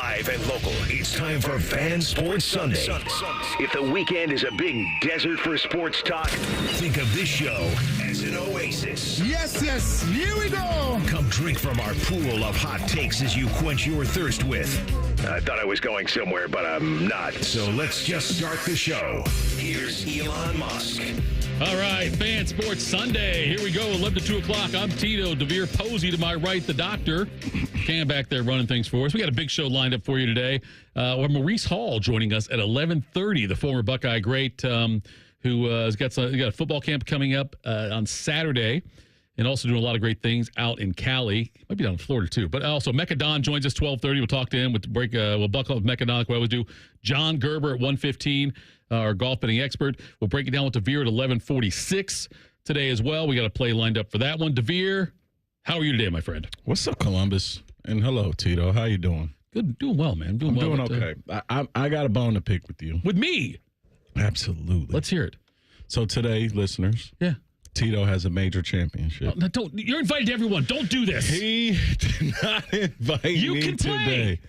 Live and local, it's time for Fan Sports Sunday. If the weekend is a big desert for sports talk, think of this show as an oasis. Yes, here we go. Come drink from our pool of hot takes as you quench your thirst with. I thought I was going somewhere, but I'm not. So let's just start the show. Here's Elon Musk. All right, Fan Sports Sunday. Here we go, 11 to 2 o'clock. I'm Tito, Devier, Posey to my right, the doctor. Cam back there running things for us. We got a big show lined up for you today. Maurice Hall joining us at 11:30, the former Buckeye great who has got a football camp coming up on Saturday and also doing a lot of great things out in Cali. Might be down in Florida, too. But also, Mekka Don joins us 12:30. We'll talk to him. We'll buckle up with Mekka Don like we always do. John Gerber at 1:15. Our golf betting expert. We'll break it down with Devier at 11:46 today as well. We got a play lined up for that one. Devier, how are you today, my friend? What's up, Columbus? And hello, Tito. How you doing? Good, doing well, man. I'm doing okay. I got a bone to pick with you. With me? Absolutely. Let's hear it. So today, listeners, Tito has a major championship. No, don't. You're invited to everyone. Don't do this. He did not invite you me can play. Today.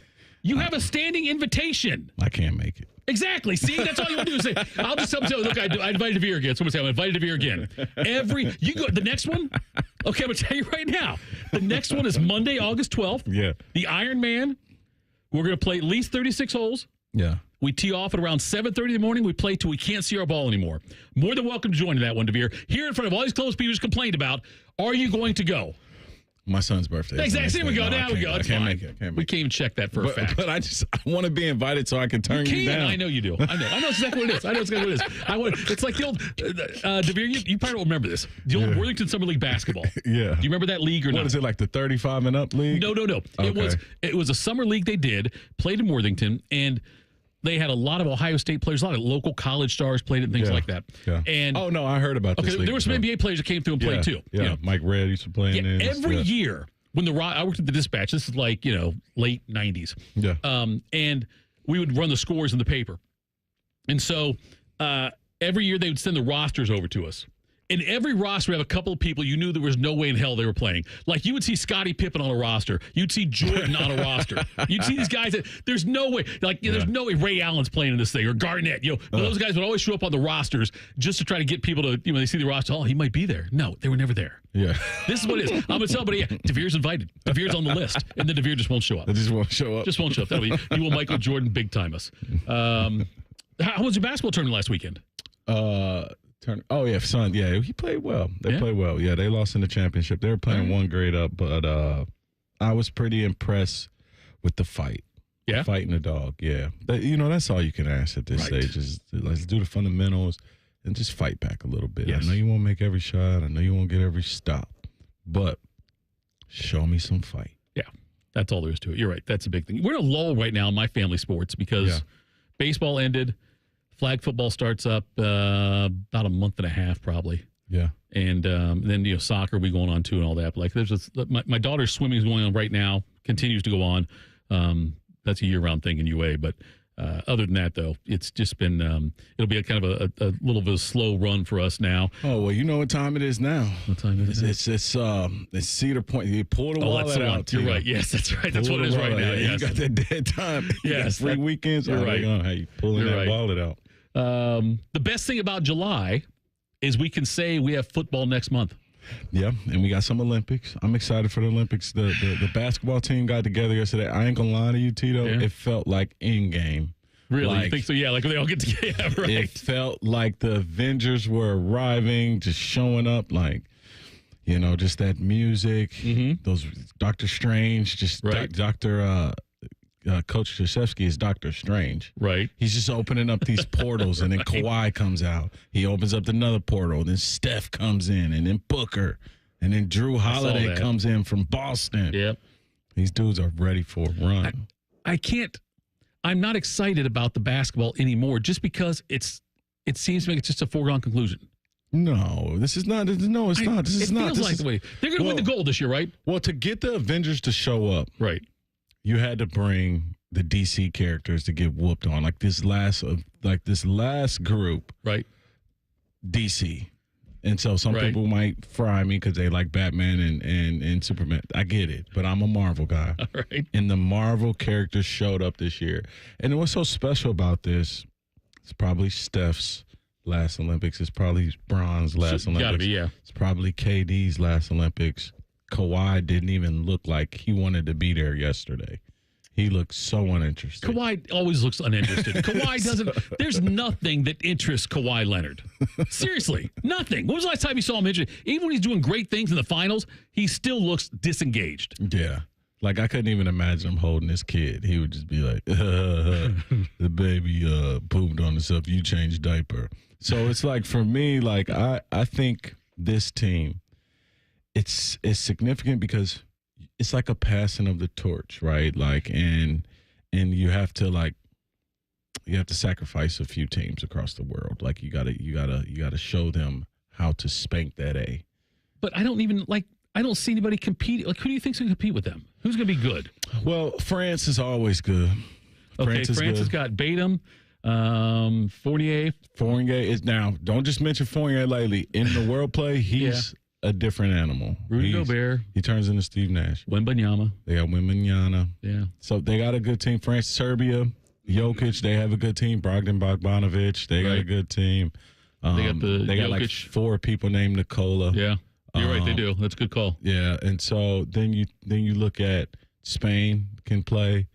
You have a standing invitation. I can't make it. Exactly. See, that's all you want to do is say, I'll just tell you, look, I invited Devier again. Someone say, I invited Devier again. The next one, okay, I'm going to tell you right now. The next one is Monday, August 12th. Yeah. The Ironman. We're going to play at least 36 holes. Yeah. We tee off at around 7:30 in the morning. We play till we can't see our ball anymore. More than welcome to join in that one, Devier. Here in front of all these close people just complained about, are you going to go? My son's birthday. Exactly. Here we go. Now we go. It's fine. We can't even check that for a fact. But I want to be invited so I can turn you down. I know you do. I know exactly what it is. It's like the old Devier. You probably don't remember this. The old Worthington Summer League basketball. Yeah. Do you remember that league or not? What is it, like the 35 and up league? No. Okay. It was a summer league they did, played in Worthington, and they had a lot of Ohio State players, a lot of local college stars played it and things like that. Yeah. And I heard about this. Okay, there were some NBA players that came through and played too. Yeah. You know? Mike Redd used to play in this. Every year when I worked at the Dispatch, this is like, late 90s. Yeah. And we would run the scores in the paper. And so every year they would send the rosters over to us. In every roster, we have a couple of people you knew there was no way in hell they were playing. Like, you would see Scottie Pippen on a roster. You'd see Jordan on a roster. You'd see these guys that there's no way. There's no way Ray Allen's playing in this thing, or Garnett. But those guys would always show up on the rosters just to try to get people to, they see the roster. Oh, he might be there. No, they were never there. Yeah. This is what it is. I'm going to tell somebody, Devier's invited. Devier's on the list. And then Devier just won't show up. They just won't show up. Just won't show up. That'll be, you will Michael Jordan big time us. How was your basketball tournament last weekend? Oh, yeah, son. Yeah, he played well. They played well. Yeah, they lost in the championship. They were playing one grade up, but I was pretty impressed with the fight. Yeah? Fighting the dog, yeah. That's all you can ask at this stage is let's do the fundamentals and just fight back a little bit. Yes. I know you won't make every shot. I know you won't get every stop, but show me some fight. Yeah, that's all there is to it. You're right. That's a big thing. We're in a lull right now in my family sports because baseball ended. Flag football starts up about a month and a half, probably. Yeah. And then, soccer we going on too and all that. But my daughter's swimming is going on right now, continues to go on. That's a year-round thing in UA. But other than that, though, it's just been, it'll be a kind of a little bit of a slow run for us now. Oh, well, you know what time it is now. What time is it? It's Cedar Point. You pull the wallet out. You're right. Yes, that's right. That's what it is right now. Yes. You got that dead time. Yes. Free weekends. You're right. You pulling that wallet out. The best thing about July is we can say we have football next month. Yeah, and we got some Olympics. I'm excited for the Olympics. The basketball team got together yesterday. I ain't gonna lie to you, Tito. Yeah. It felt like in-game. Really? You think so? Yeah, like they all get together. Yeah, right. It felt like the Avengers were arriving, just showing up, just that music, those Doctor Strange, just Dr. Coach Krzyzewski is Doctor Strange. Right. He's just opening up these portals, and then Kawhi comes out. He opens up another portal. Then Steph comes in, and then Booker, and then Drew Holiday comes in from Boston. Yep. These dudes are ready for a run. I'm not excited about the basketball anymore just because it seems to me it's just a foregone conclusion. No, this is not. No, it's not. This is not. It feels like the way. They're going to win the gold this year, right? Well, to get the Avengers to show up. Right. You had to bring the DC characters to get whooped on, like this last group, right? DC, And so some people might fry me because they like Batman and Superman. I get it, but I'm a Marvel guy. All right. And the Marvel characters showed up this year. And what's so special about this, it's probably Steph's last Olympics. It's probably Bron's last Olympics. Gotta be, yeah. It's probably KD's last Olympics. Kawhi didn't even look like he wanted to be there yesterday. He looks so uninterested. Kawhi always looks uninterested. Kawhi doesn't. There's nothing that interests Kawhi Leonard. Seriously, nothing. When was the last time you saw him interested? Even when he's doing great things in the finals, he still looks disengaged. Yeah. Like, I couldn't even imagine him holding his kid. He would just be like, the baby pooped on himself. You changed diaper. So it's like, for me, like, I think this team, it's significant because it's like a passing of the torch, right? Like, and you have to sacrifice a few teams across the world. Like, you gotta show them how to spank that A. But I don't see anybody compete. Like, who do you think's going to compete with them? Who's going to be good? Well, France is always good. France has got Batum, Fournier. Fournier is now. Don't just mention Fournier lightly. In the world play, he's a different animal. Rudy Gobert. He turns into Steve Nash. Wembanyama. They got Wembanyama. Yeah. So they got a good team. France, Serbia, Jokic, they have a good team. Brogdon Bogdanovic, they got a good team. They got got like 4 people named Nikola. Yeah. You're right, they do. That's a good call. Yeah, and so then you look at Spain can play,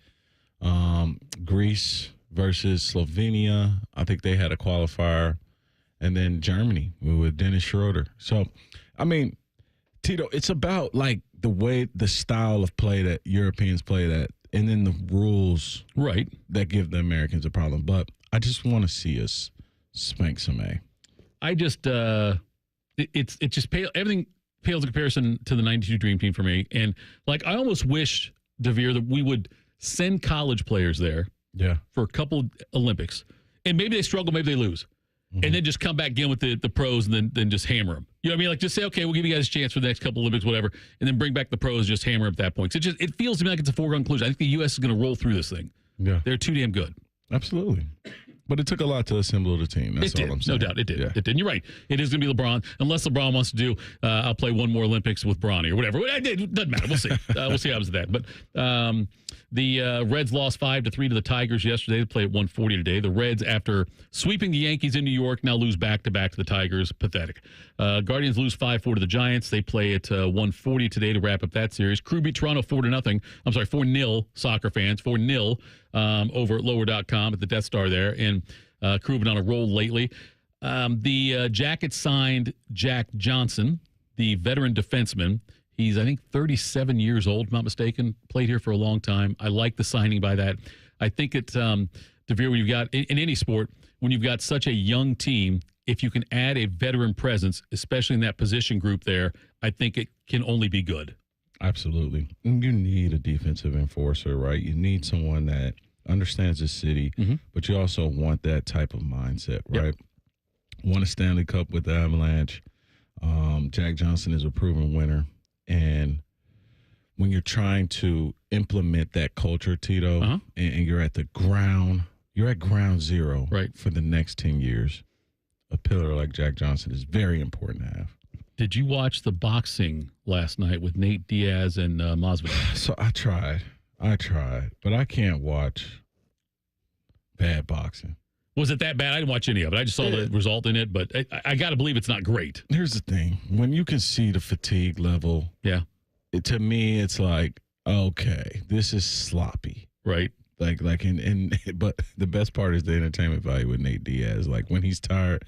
Greece versus Slovenia. I think they had a qualifier, and then Germany with Dennis Schroeder. So, I mean, Tito, it's about like the style of play that Europeans play that, and then the rules that give the Americans a problem. But I just want to see us spank some A. I just it just everything pales in comparison to the 92 Dream Team for me. And like, I almost wish, Devier, that we would send college players there for a couple Olympics. And maybe they struggle, maybe they lose. Mm-hmm. And then just come back again with the pros and then just hammer them. You know what I mean? Like, just say, okay, we'll give you guys a chance for the next couple Olympics, whatever. And then bring back the pros, just hammer them at that point. So it feels to me like it's a foregone conclusion. I think the U.S. is going to roll through this thing. Yeah. They're too damn good. Absolutely. But it took a lot to assemble the team. That's all I'm saying. No doubt. It did. Yeah. It did. And you're right. It is going to be LeBron. Unless LeBron wants to do, I'll play one more Olympics with Bronny or whatever. It doesn't matter. We'll see. We'll see how happens with that. But the Reds lost 5-3 to the Tigers yesterday. They play at 140 today. The Reds, after sweeping the Yankees in New York, now lose back-to-back to the Tigers. Pathetic. Guardians lose 5-4 to the Giants. They play at 140 today to wrap up that series. Crew beat Toronto 4-0. I'm sorry, 4-0, soccer fans. 4-0 over at lower.com at the Death Star there. And Crew been on a roll lately. The Jackets signed Jack Johnson, the veteran defenseman. He's, I think, 37 years old, if I'm not mistaken. Played here for a long time. I like the signing by that. I think it's, Devier, when you've got, in any sport, when you've got such a young team, if you can add a veteran presence, especially in that position group there, I think it can only be good. Absolutely. You need a defensive enforcer, right? You need someone that understands the city, but you also want that type of mindset, right? Won a Stanley Cup with the Avalanche. Jack Johnson is a proven winner. And when you're trying to implement that culture, Tito, and you're at ground zero for the next 10 years, a pillar like Jack Johnson is very important to have. Did you watch the boxing last night with Nate Diaz and Masvidal? So I tried, but I can't watch bad boxing. Was it that bad? I didn't watch any of it. I just saw the result in it, but I got to believe it's not great. Here's the thing. When you can see the fatigue level, to me, it's like, okay, this is sloppy. Right. But the best part is the entertainment value with Nate Diaz. Like, when he's tired,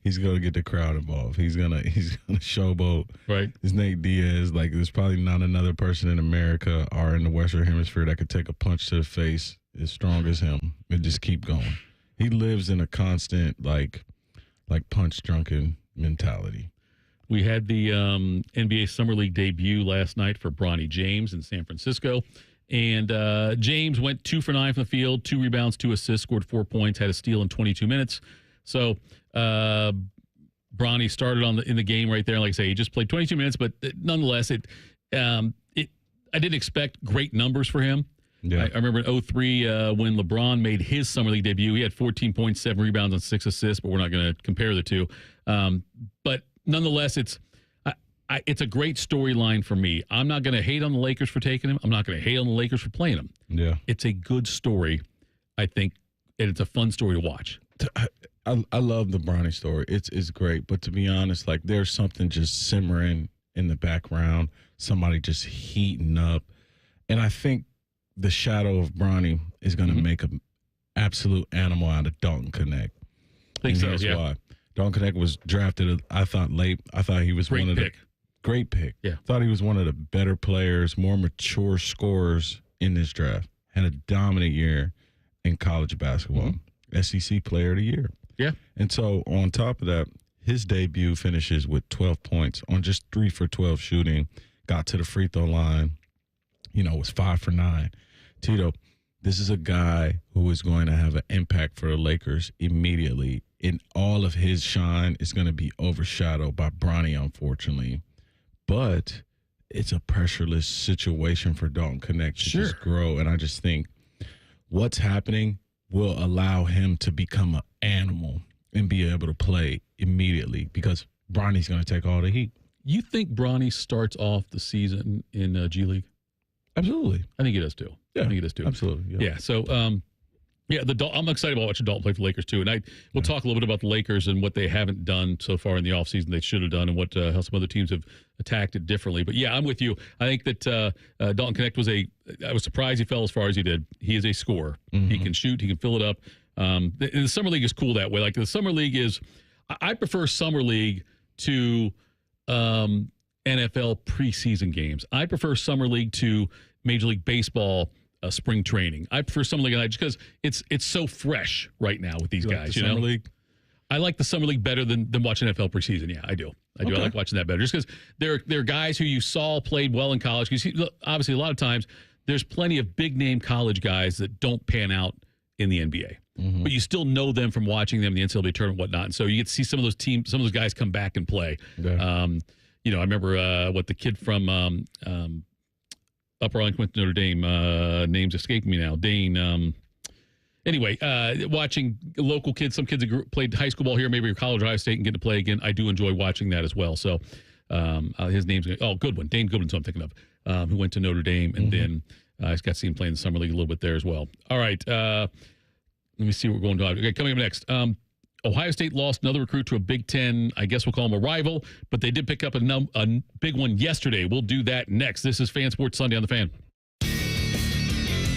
he's going to get the crowd involved. He's gonna showboat. Right. It's Nate Diaz. Like, there's probably not another person in America or in the Western Hemisphere that could take a punch to the face as strong as him and just keep going. He lives in a constant, like punch-drunken mentality. We had the NBA Summer League debut last night for Bronny James in San Francisco. And James went 2 for 9 from the field, 2 rebounds, 2 assists, scored 4 points, had a steal in 22 minutes. So Bronny started in the game right there. Like I say, he just played 22 minutes, but nonetheless, I didn't expect great numbers for him. Yeah. I remember in 2003 when LeBron made his Summer League debut, he had 14.7 rebounds and 6 assists, but we're not going to compare the two. But nonetheless, it's a great storyline for me. I'm not going to hate on the Lakers for taking him. I'm not going to hate on the Lakers for playing him. Yeah. It's a good story, I think, and it's a fun story to watch. I love the Bronny story. It's great. But to be honest, like, there's something just simmering in the background, somebody just heating up. And I think the shadow of Bronny is going to make an absolute animal out of Dalton Connect. I think so, here's yeah. why. Dalton Connect was drafted, I thought, late. I thought he was one of the great pick. Yeah. Thought he was one of the better players, more mature scorers in this draft. Had a dominant year in college basketball. SEC Player of the Year. Yeah. And so on top of that, his debut finishes with 12 points on just 3 for 12 shooting. Got to the free throw line. Was 5 for 9. Tito, this is a guy who is going to have an impact for the Lakers immediately. And all of his shine is going to be overshadowed by Bronny, unfortunately. But it's a pressureless situation for Dalton Connect to just grow. And I just think what's happening will allow him to become an animal and be able to play immediately because Bronny's going to take all the heat. You think Bronny starts off the season in G League? Absolutely. I think he does too. Yeah, I think he does too. Absolutely. Yeah. So, I'm excited about watching Dalton play for the Lakers too. And we'll talk a little bit about the Lakers and what they haven't done so far in the offseason they should have done and what how some other teams have attacked it differently. But yeah, I'm with you. I think that Dalton Connect I was surprised he fell as far as he did. He is a scorer. He can shoot. He can fill it up. The Summer League is cool that way. Like the Summer League I prefer Summer League to NFL preseason games. I prefer Summer League to Major League Baseball spring training. I prefer Summer League just because it's so fresh right now with these guys. The Summer League? I like the Summer League better than watching NFL preseason. Yeah, I do. Okay. I like watching that better just because they're guys who you saw played well in college. Because obviously, a lot of times there's plenty of big name college guys that don't pan out in the NBA. But you still know them from watching them in the NCAA tournament and whatnot. And so you get to see some of those guys come back and play. Yeah. I remember the kid from Upper Arlington went to Notre Dame. Name's escaping me now. Dane. Anyway, watching local kids, some kids that played high school ball here, maybe college, Ohio State, and get to play again. I do enjoy watching that as well. So his name's Goodwin. Dane Goodwin's who I'm thinking of, who went to Notre Dame, and then I got to see him play in the Summer League a little bit there as well. All right. Let me see what we're going to. Okay, coming up next. Ohio State lost another recruit to a Big Ten, I guess we'll call him a rival, but they did pick up a big one yesterday. We'll do that next. This is Fan Sports Sunday on The Fan.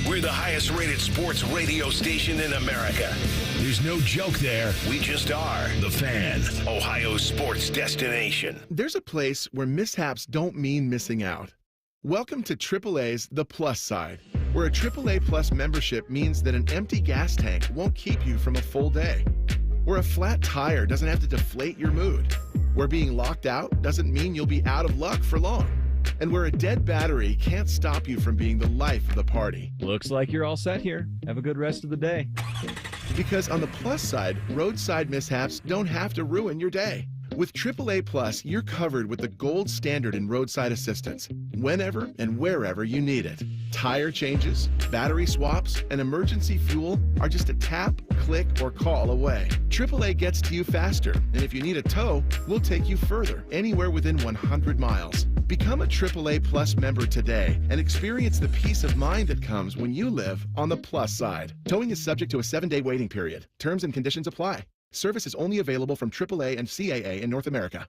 We're the highest rated sports radio station in America. There's no joke there. We just are. The Fan, Ohio's sports destination. There's a place where mishaps don't mean missing out. Welcome to AAA's The Plus Side, where a AAA Plus membership means that an empty gas tank won't keep you from a full day. Where a flat tire doesn't have to deflate your mood. Where being locked out doesn't mean you'll be out of luck for long. And where a dead battery can't stop you from being the life of the party. Looks like you're all set here. Have a good rest of the day. Because on the plus side, roadside mishaps don't have to ruin your day. With AAA Plus, you're covered with the gold standard in roadside assistance, whenever and wherever you need it. Tire changes, battery swaps, and emergency fuel are just a tap, click, or call away. AAA gets to you faster, and if you need a tow, we'll take you further, anywhere within 100 miles. Become a AAA Plus member today and experience the peace of mind that comes when you live on the plus side. Towing is subject to a 7-day waiting period. Terms and conditions apply. Service is only available from AAA and CAA in North America.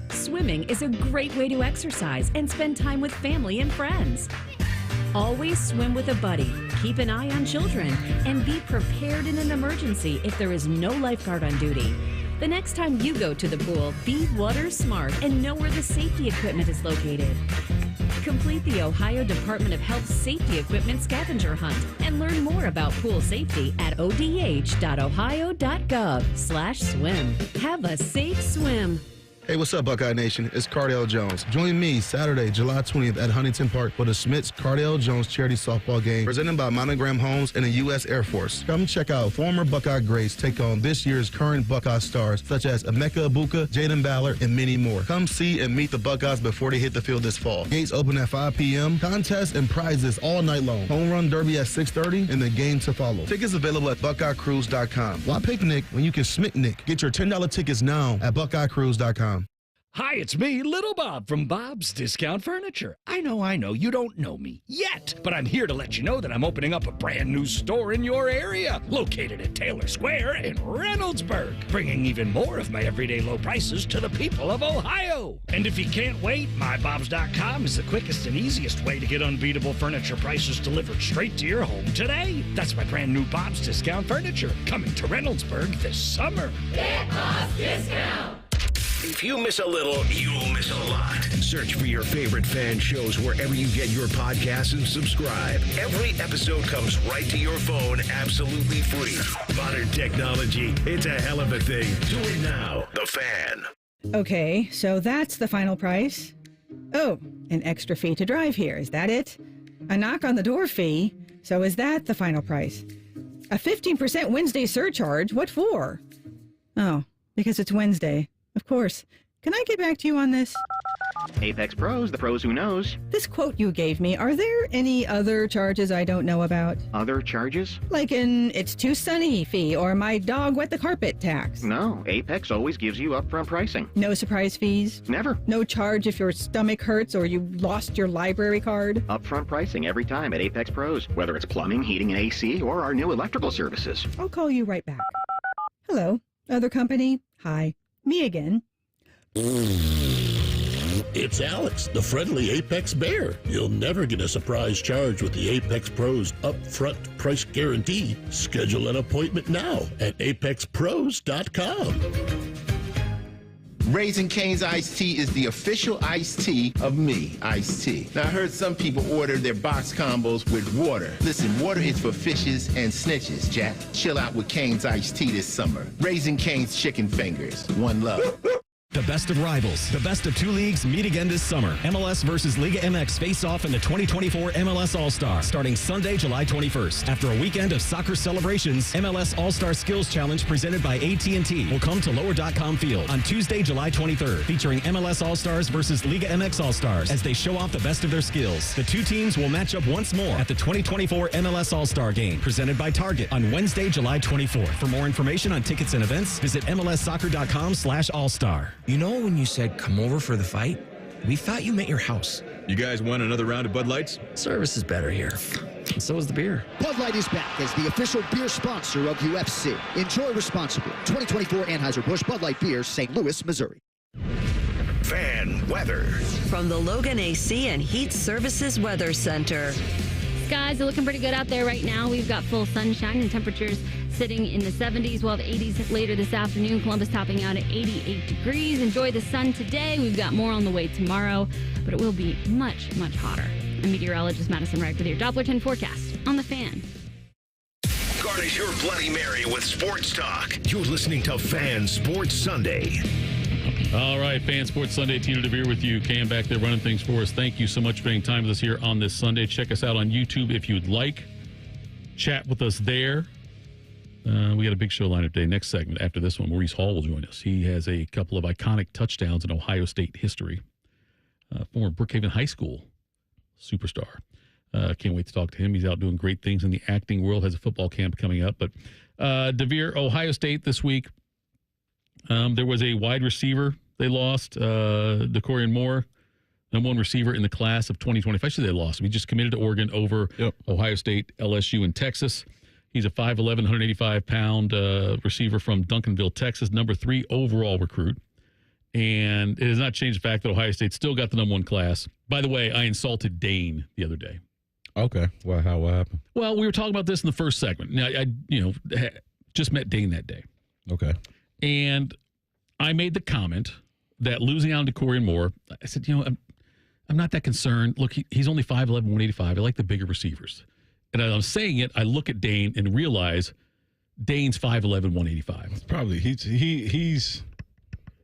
Swimming is a great way to exercise and spend time with family and friends. Always swim with a buddy, keep an eye on children, and be prepared in an emergency if there is no lifeguard on duty. The next time you go to the pool, be water smart and know where the safety equipment is located. Complete the Ohio Department of Health Safety Equipment Scavenger Hunt and learn more about pool safety at odh.ohio.gov/swim. Have a safe swim. Hey, what's up, Buckeye Nation? It's Cardale Jones. Join me Saturday, July 20th at Huntington Park for the Smith's Cardale Jones Charity Softball Game presented by Monogram Homes and the U.S. Air Force. Come check out former Buckeye greats take on this year's current Buckeye stars such as Emeka Ibuka, Jaden Ballard, and many more. Come see and meet the Buckeyes before they hit the field this fall. Gates open at 5 p.m. Contests and prizes all night long. Home run derby at 6:30 and the game to follow. Tickets available at BuckeyeCruise.com. Why picnic when you can smicknick? Get your $10 tickets now at BuckeyeCruise.com. Hi, it's me, Little Bob from Bob's Discount Furniture. I know, you don't know me yet, but I'm here to let you know that I'm opening up a brand new store in your area, located at Taylor Square in Reynoldsburg, bringing even more of my everyday low prices to the people of Ohio. And if you can't wait, MyBobs.com is the quickest and easiest way to get unbeatable furniture prices delivered straight to your home today. That's my brand new Bob's Discount Furniture, coming to Reynoldsburg this summer. Get Bob's Discount! If you miss a little, you'll miss a lot. Search for your favorite fan shows wherever you get your podcasts and subscribe. Every episode comes right to your phone absolutely free. Modern technology, it's a hell of a thing. Do it now. The Fan. Okay, so that's the final price. Oh, an extra fee to drive here. Is that it? A knock on the door fee. So is that the final price? A 15% Wednesday surcharge. What for? Oh, because it's Wednesday. Of course. Can I get back to you on this? Apex Pros, the pros who knows. This quote you gave me, are there any other charges I don't know about? Other charges? Like an it's too sunny fee or my dog wet the carpet tax? No, Apex always gives you upfront pricing. No surprise fees? Never. No charge if your stomach hurts or you lost your library card? Upfront pricing every time at Apex Pros, whether it's plumbing, heating, and AC, or our new electrical services. I'll call you right back. Hello, other company? Hi. Me again. It's Alex, the friendly Apex Bear. You'll never get a surprise charge with the Apex Pros upfront price guarantee. Schedule an appointment now at apexpros.com. Raising Cane's Iced Tea is the official iced tea of me, Iced Tea. Now, I heard some people order their box combos with water. Listen, water is for fishes and snitches, Jack. Chill out with Cane's Iced Tea this summer. Raising Cane's Chicken Fingers. One love. The best of rivals, the best of two leagues meet again this summer. MLS versus Liga MX face off in the 2024 MLS All-Star, starting Sunday, July 21st. After a weekend of soccer celebrations, MLS All-Star Skills Challenge presented by AT&T will come to Lower.com Field on Tuesday, July 23rd, featuring MLS All-Stars versus Liga MX All-Stars as they show off the best of their skills. The two teams will match up once more at the 2024 MLS All-Star Game, presented by Target on Wednesday, July 24th. For more information on tickets and events, visit MLSsoccer.com/All-Star. You know when you said come over for the fight? We thought you meant your house. You guys want another round of Bud Lights? Service is better here. And so is the beer. Bud Light is back as the official beer sponsor of UFC. Enjoy responsibly. 2024 Anheuser-Busch Bud Light Beer, St. Louis, Missouri. Fan weather. From the Logan AC and Heat Services Weather Center. Skies are looking pretty good out there right now. We've got full sunshine and temperatures sitting in the 70s. We'll have 80s later this afternoon. Columbus topping out at 88 degrees. Enjoy the sun today. We've got more on the way tomorrow, but it will be much, much hotter. I'm meteorologist Madison Wright with your Doppler 10 forecast on The Fan. Garnish your Bloody Mary with sports talk. You're listening to Fan Sports Sunday. All right, Fan Sports Sunday. Tito and Devier with you. Cam back there running things for us. Thank you so much for spending time with us here on this Sunday. Check us out on YouTube if you'd like. Chat with us there. We got a big show lineup today. Next segment after this one, Maurice Hall will join us. He has a couple of iconic touchdowns in Ohio State history. Former Brookhaven High School superstar. Can't wait to talk to him. He's out doing great things in the acting world. Has a football camp coming up. But Devier, Ohio State this week. There was a wide receiver they lost, DeCorian Moore, number one receiver in the class of 2025. Actually, they lost. We just committed to Oregon over Ohio State, LSU, and Texas. He's a 5'11", 185-pound receiver from Duncanville, Texas, number 3 overall recruit. And it has not changed the fact that Ohio State still got the number one class. By the way, I insulted Dane the other day. Okay. Well, what happened? Well, we were talking about this in the first segment. Now, I just met Dane that day. Okay. And I made the comment that losing out to Corey and Moore, I said, I'm not that concerned. Look, he's only 5'11", 185. I like the bigger receivers. And as I'm saying it, I look at Dane and realize Dane's 5'11", 185. It's probably he's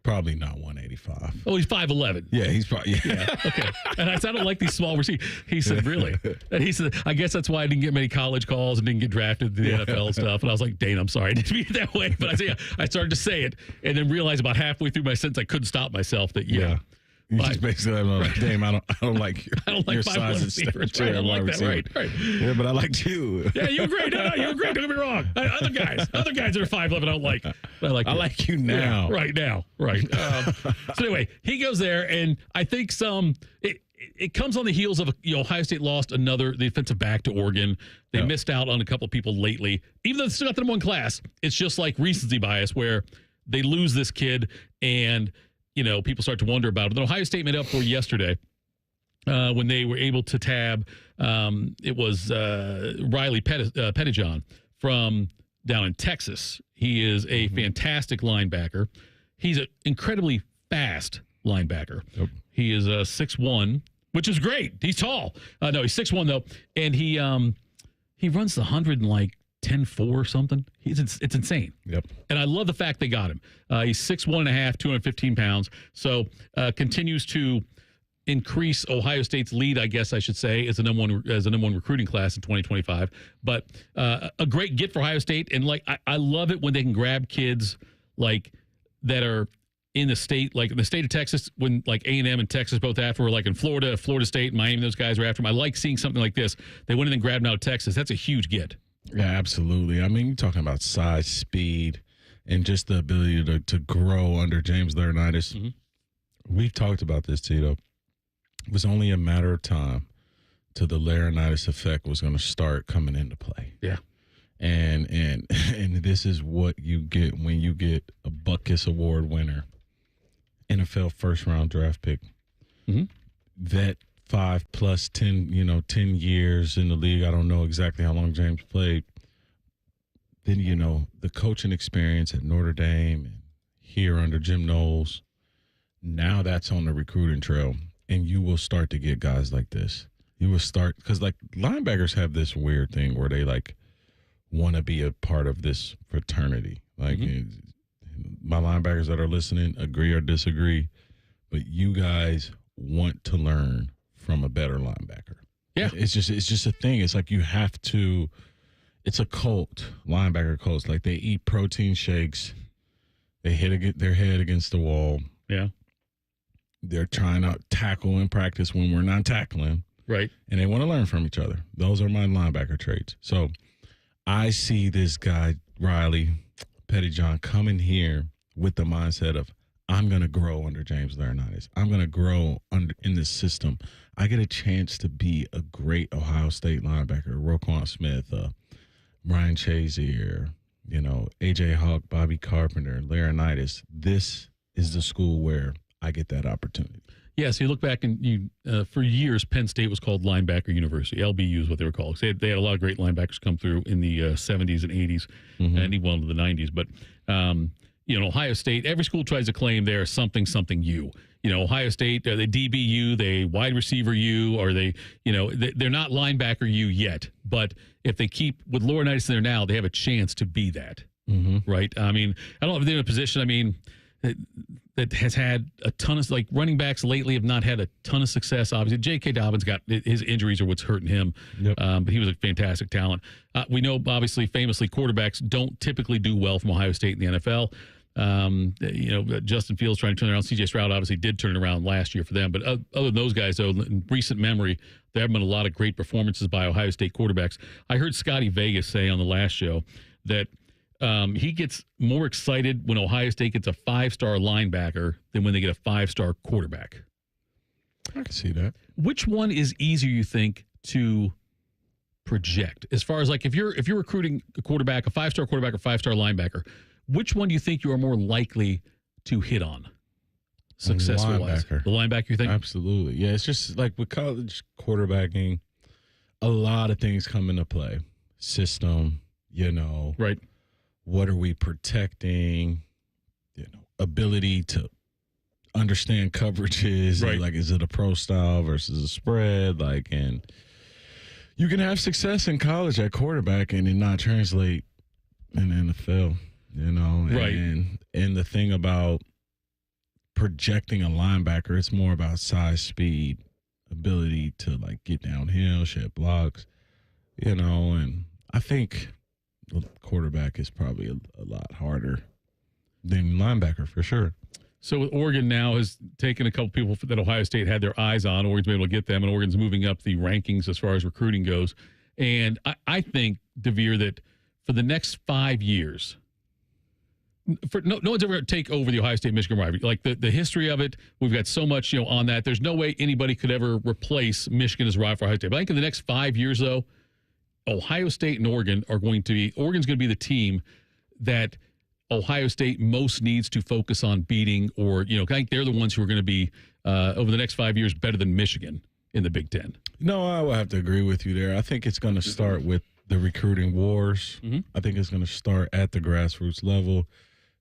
probably not 185. Oh, he's 5'11". Yeah, he's probably yeah. Okay. And I said, I don't like these small receivers. He said, really? And he said, I guess that's why I didn't get many college calls and didn't get drafted to the NFL and stuff. And I was like, Dane, I'm sorry, I didn't mean it that way. But I started to say it and then realized about halfway through my sentence I couldn't stop myself that You just basically like, damn, I don't like your size and stature. Right, I don't like that. Right. Yeah, but I liked you. Yeah, you're great. No, you're great. Don't get me wrong. Other guys that are 5'11", I don't like. But I like you now. Yeah, right now. Right. So anyway, he goes there, and I think it comes on the heels of Ohio State lost another defensive back to Oregon. They missed out on a couple of people lately. Even though they still got the number one class, it's just like recency bias where they lose this kid and people start to wonder about it. But Ohio State made up for yesterday when they were able to tab. It was Riley Pettijohn from down in Texas. He is a fantastic linebacker. He's an incredibly fast linebacker. Yep. He is 6'1", which is great. He's tall. No, he's 6'1", though, and he runs the 100 in like 10.4 or something. It's insane. Yep. And I love the fact they got him. He's 6'1.5", 215 pounds. So continues to increase Ohio State's lead, I guess I should say, as the number one recruiting class in 2025. But a great get for Ohio State, and I love it when they can grab kids that are in the state, like in the state of Texas, when A&M and Texas both after were in Florida State, Miami, those guys are after them. I like seeing something like this. They went in and grabbed him out of Texas. That's a huge get. Yeah, absolutely. I mean, you're talking about size, speed, and just the ability to grow under James Laurinaitis. Mm-hmm. We've talked about this, Tito. It was only a matter of time till the Laurinaitis effect was going to start coming into play. Yeah. And this is what you get when you get a Butkus Award winner, NFL first-round draft pick, vet 5 plus 10 years in the league. I don't know exactly how long James played. Then, the coaching experience at Notre Dame and here under Jim Knowles. Now that's on the recruiting trail, and you will start to get guys like this. You will start, because linebackers have this weird thing where they want to be a part of this fraternity. My linebackers that are listening agree or disagree, but you guys want to learn from a better linebacker. Yeah. It's just a thing. It's like you have to, it's a cult, linebacker cult. Like they eat protein shakes. They hit their head against the wall. Yeah. They're trying to tackle in practice when we're not tackling. Right. And they want to learn from each other. Those are my linebacker traits. So I see this guy, Riley Pettijohn, coming here with the mindset of, I'm going to grow under James Laurinaitis. I'm going to grow in this system. I get a chance to be a great Ohio State linebacker, Roquan Smith, Brian Chazier, A.J. Hawk, Bobby Carpenter, Laurinaitis. This is the school where I get that opportunity. Yeah, so you look back and for years, Penn State was called Linebacker University. LBU is what they were called. They had a lot of great linebackers come through in the 70s and 80s and even into the 90s. But, Ohio State, every school tries to claim they're something U. Ohio State, they DBU, they wide receiver U, or they're not linebacker U yet. But if they keep with Laurinaitis in there now, they have a chance to be that, right? I mean, I don't know if they're in a position, that has had a ton of, running backs lately have not had a ton of success. Obviously, J.K. Dobbins got his injuries are what's hurting him, but he was a fantastic talent. We know, obviously, famously, quarterbacks don't typically do well from Ohio State in the NFL. Justin Fields trying to turn around. C.J. Stroud obviously did turn it around last year for them. But other than those guys, though, in recent memory, there have been a lot of great performances by Ohio State quarterbacks. I heard Scotty Vegas say on the last show that he gets more excited when Ohio State gets a 5-star linebacker than when they get a 5-star quarterback. I can see that. Which one is easier, you think, to project? As far as if you're recruiting a quarterback, a 5-star quarterback or 5-star linebacker, which one do you think you are more likely to hit on? Successful wise. The linebacker, you think? Absolutely. Yeah, it's just with college quarterbacking, a lot of things come into play. System, right. What are we protecting? Ability to understand coverages. Right. Is it a pro style versus a spread? And you can have success in college at quarterback and it not translate in the NFL. Right. And the thing about projecting a linebacker, it's more about size, speed, ability to get downhill, shed blocks, and I think the quarterback is probably a lot harder than linebacker for sure. So Oregon now has taken a couple people that Ohio State had their eyes on. Oregon's been able to get them, and Oregon's moving up the rankings as far as recruiting goes. And I think, Devier, that for the next 5 years, no one's ever going to take over the Ohio State-Michigan rivalry. Like the history of it, we've got so much on that. There's no way anybody could ever replace Michigan as a rival for Ohio State. But I think in the next 5 years, though, Ohio State and Oregon's going to be the team that Ohio State most needs to focus on beating, or, I think they're the ones who are going to be, over the next 5 years, better than Michigan in the Big Ten. No, I will have to agree with you there. I think it's going to start with the recruiting wars. Mm-hmm. I think it's going to start at the grassroots level.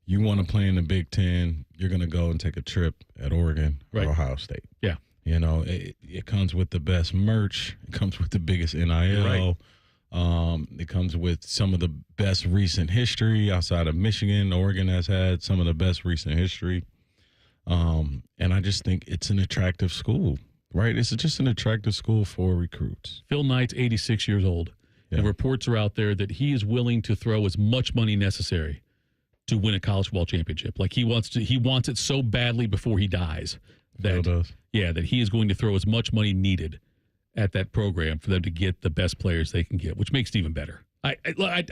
You want to play in the Big Ten, you're going to go and take a trip at Oregon or Ohio State. Yeah. It comes with the best merch. It comes with the biggest NIL. Right. It comes with some of the best recent history outside of Michigan. Oregon has had some of the best recent history. And I just think it's an attractive school, right? It's just an attractive school for recruits. Phil Knight's 86 years old. Yeah. And reports are out there that he is willing to throw as much money necessary to win a college football championship. Like he wants it so badly before he dies that he is going to throw as much money needed at that program for them to get the best players they can get, which makes it even better. I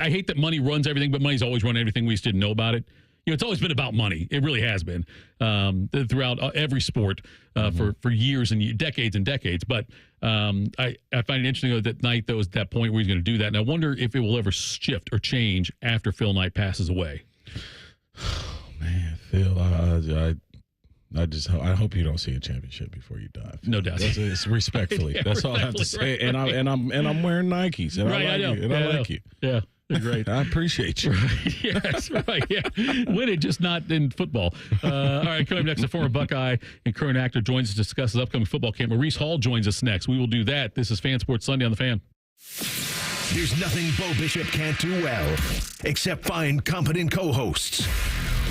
hate that money runs everything, but money's always run everything. We just didn't know about it. It's always been about money. It really has been throughout every sport for years and decades and decades. But I find it interesting that Knight, though, is at that point where he's going to do that. And I wonder if it will ever shift or change after Phil Knight passes away. Oh, man, Phil, I hope you don't see a championship before you die. No doubt. It's respectfully. Yeah, that's all I have to say. Right. And I'm wearing Nikes. And right, I like you. And I like you. Yeah. Great. I appreciate you. Yes, right. Yeah. Win it, just not in football. All right, coming up next, a former Buckeye and current actor joins us to discuss his upcoming football camp. Maurice Hall joins us next. We will do that. This is Fan Sports Sunday on the Fan. There's nothing Bo Bishop can't do well, except find competent co-hosts.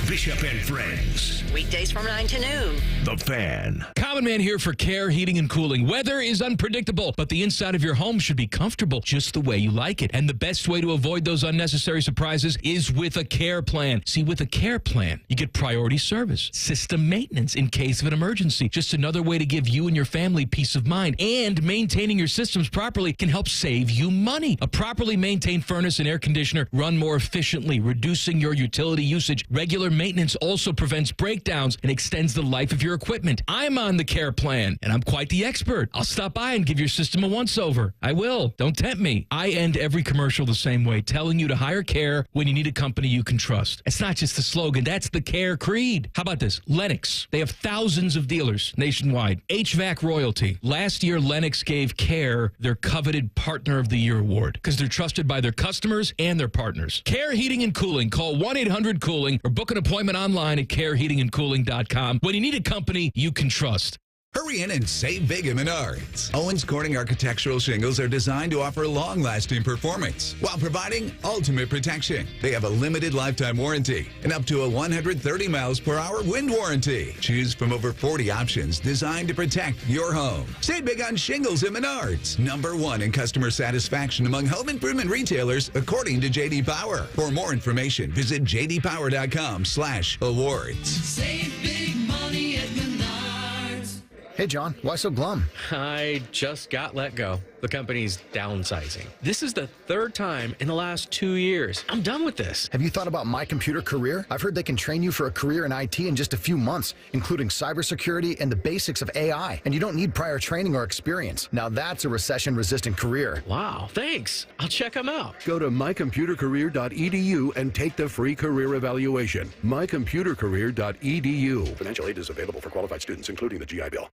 Bishop and Friends. Weekdays from 9 to noon. The Fan. Common Man here for Care Heating and Cooling. Weather is unpredictable, but the inside of your home should be comfortable just the way you like it. And the best way to avoid those unnecessary surprises is with a care plan. See, with a care plan, you get priority service, system maintenance in case of an emergency. Just another way to give you and your family peace of mind. And maintaining your systems properly can help save you money. A properly maintained furnace and air conditioner run more efficiently, reducing your utility usage. Regular maintenance also prevents breakdowns and extends the life of your equipment. I'm on the care plan, and I'm quite the expert. I'll stop by and give your system a once-over. I will. Don't tempt me. I end every commercial the same way, telling you to hire Care when you need a company you can trust. It's not just the slogan. That's the Care creed. How about this? Lennox. They have thousands of dealers nationwide. HVAC royalty. Last year, Lennox gave Care their coveted Partner of the Year award because they're trusted by their customers and their partners. Care Heating and Cooling. Call 1-800-COOLING or book an appointment online at careheatingandcooling.com when you need a company you can trust. Hurry in and save big at Menards. Owens Corning architectural shingles are designed to offer long-lasting performance while providing ultimate protection. They have a limited lifetime warranty and up to a 130 miles per hour wind warranty. Choose from over 40 options designed to protect your home. Save big on shingles at Menards. #1 in customer satisfaction among home improvement retailers, according to J.D. Power. For more information, visit jdpower.com/awards. Save big money at Menards. Hey, John, why so glum? I just got let go. The company's downsizing. This is the third time in the last 2 years. I'm done with this. Have you thought about My Computer Career? I've heard they can train you for a career in IT in just a few months, including cybersecurity and the basics of AI. And you don't need prior training or experience. Now that's a recession-resistant career. Wow, thanks. I'll check them out. Go to mycomputercareer.edu and take the free career evaluation. mycomputercareer.edu. Financial aid is available for qualified students, including the GI Bill.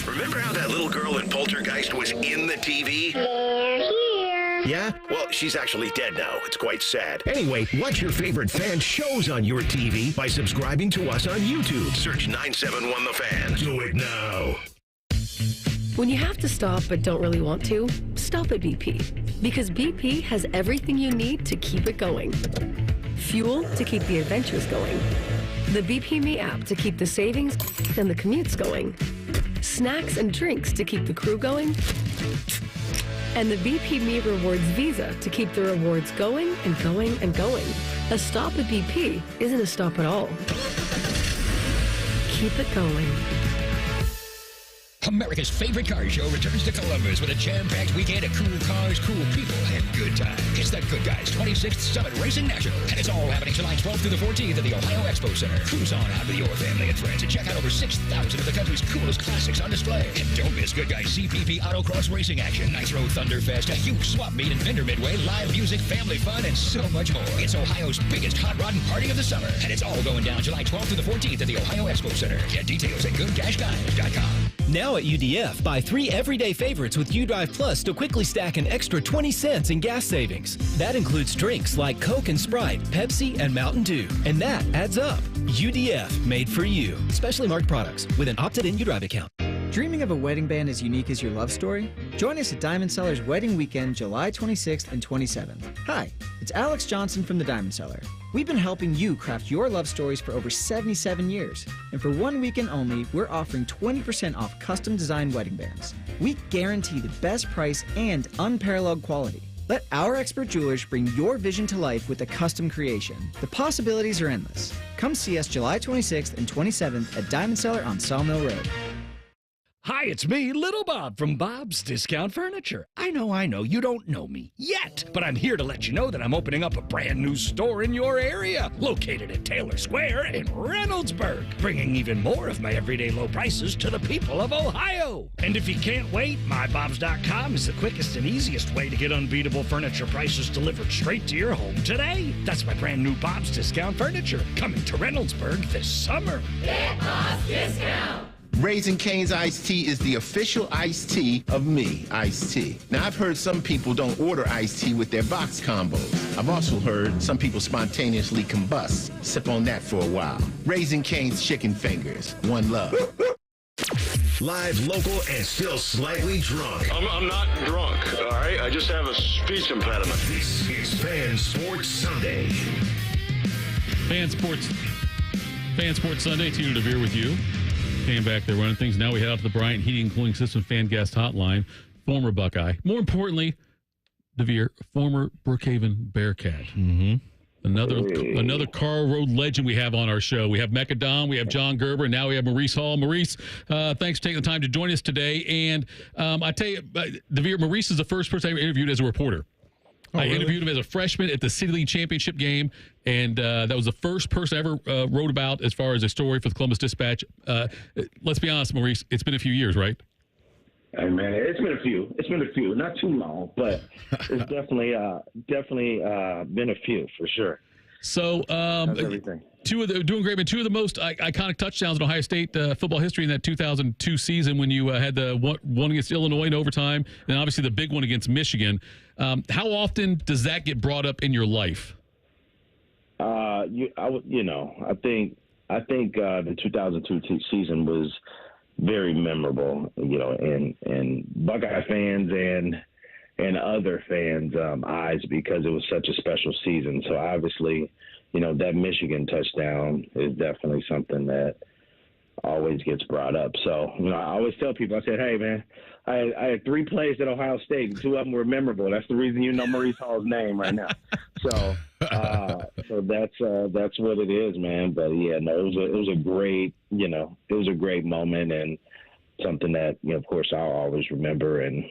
Remember how that little girl in Poltergeist was in the TV? They're here. Yeah? Well, she's actually dead now. It's quite sad. Anyway, watch your favorite fan shows on your TV by subscribing to us on YouTube. Search 971 The Fan. Do it now. When you have to stop but don't really want to, stop at BP. Because BP has everything you need to keep it going. Fuel to keep the adventures going. The BP Me app to keep the savings and the commutes going. Snacks and drinks to keep the crew going. And the BP Me Rewards Visa to keep the rewards going and going and going. A stop at BP isn't a stop at all. keep it going. America's favorite car show returns to Columbus with a jam-packed weekend of cool cars, cool people, and good times. It's the Good Guys 26th Summit Racing National, and it's all happening July 12th through the 14th at the Ohio Expo Center. Cruise on out with your family and friends and check out over 6,000 of the country's coolest classics on display. And don't miss Good Guys CPP Autocross Racing action, Nitro Thunderfest, a huge swap meet and vendor midway, live music, family fun, and so much more. It's Ohio's biggest hot rod and party of the summer, and it's all going down July 12th through the 14th at the Ohio Expo Center. Get details at good-guys.com. Now at UDF, buy 3 everyday favorites with UDrive Plus to quickly stack an extra 20 cents in gas savings. That includes drinks like Coke and Sprite, Pepsi, and Mountain Dew. And that adds up. UDF, made for you. Specially marked products with an opted-in UDrive account. Dreaming of a wedding band as unique as your love story? Join us at Diamond Seller's Wedding Weekend, July 26th and 27th. Hi, it's Alex Johnson from the Diamond Seller. We've been helping you craft your love stories for over 77 years. And for 1 weekend only, we're offering 20% off custom designed wedding bands. We guarantee the best price and unparalleled quality. Let our expert jewelers bring your vision to life with a custom creation. The possibilities are endless. Come see us July 26th and 27th at Diamond Seller on Sawmill Road. Hi, it's me, Little Bob from Bob's Discount Furniture. I know, you don't know me yet, but I'm here to let you know that I'm opening up a brand new store in your area, located at Taylor Square in Reynoldsburg, bringing even more of my everyday low prices to the people of Ohio. And if you can't wait, mybobs.com is the quickest and easiest way to get unbeatable furniture prices delivered straight to your home today. That's my brand new Bob's Discount Furniture, coming to Reynoldsburg this summer. Get Bob's Discount. Raising Cane's iced tea is the official iced tea of me, iced tea. Now, I've heard some people don't order iced tea with their box combos. I've also heard some people spontaneously combust. Sip on that for a while. Raising Cane's chicken fingers. One love. Live, local, and still slightly drunk. I'm not drunk, all right? I just have a speech impediment. This is Fan Sports Sunday. Fan Sports Sunday. Tito and Devier with you. Came back there running things. Now we head out to the Bryant Heating and Cooling System fan guest hotline. Former Buckeye. More importantly, Devier, former Brookhaven Bearcat. Mm-hmm. Another Carl Road legend we have on our show. We have Mekka Don, we have John Gerber, and now we have Maurice Hall. Maurice, thanks for taking the time to join us today. And I tell you, Devier, Maurice is the first person I ever interviewed as a reporter. I interviewed him as a freshman at the City League Championship game, and that was the first person I ever wrote about as far as a story for the Columbus Dispatch. Let's be honest, Maurice, it's been a few years, right? Hey, man, it's been a few. Not too long, but it's definitely been a few for sure. So, doing great, but two of the most iconic touchdowns in Ohio State football history in that 2002 season when you had the one against Illinois in overtime, and obviously the big one against Michigan. How often does that get brought up in your life? I think the 2002 season was very memorable, and Buckeye fans and other fans' eyes, because it was such a special season. So obviously, that Michigan touchdown is definitely something that always gets brought up. So, I always tell people, I said, hey, man, I had 3 plays at Ohio State, and 2 of them were memorable. That's the reason you know Maurice Hall's name right now. So that's what it is, man. But yeah, no, it was a great moment, and something that, of course, I'll always remember, and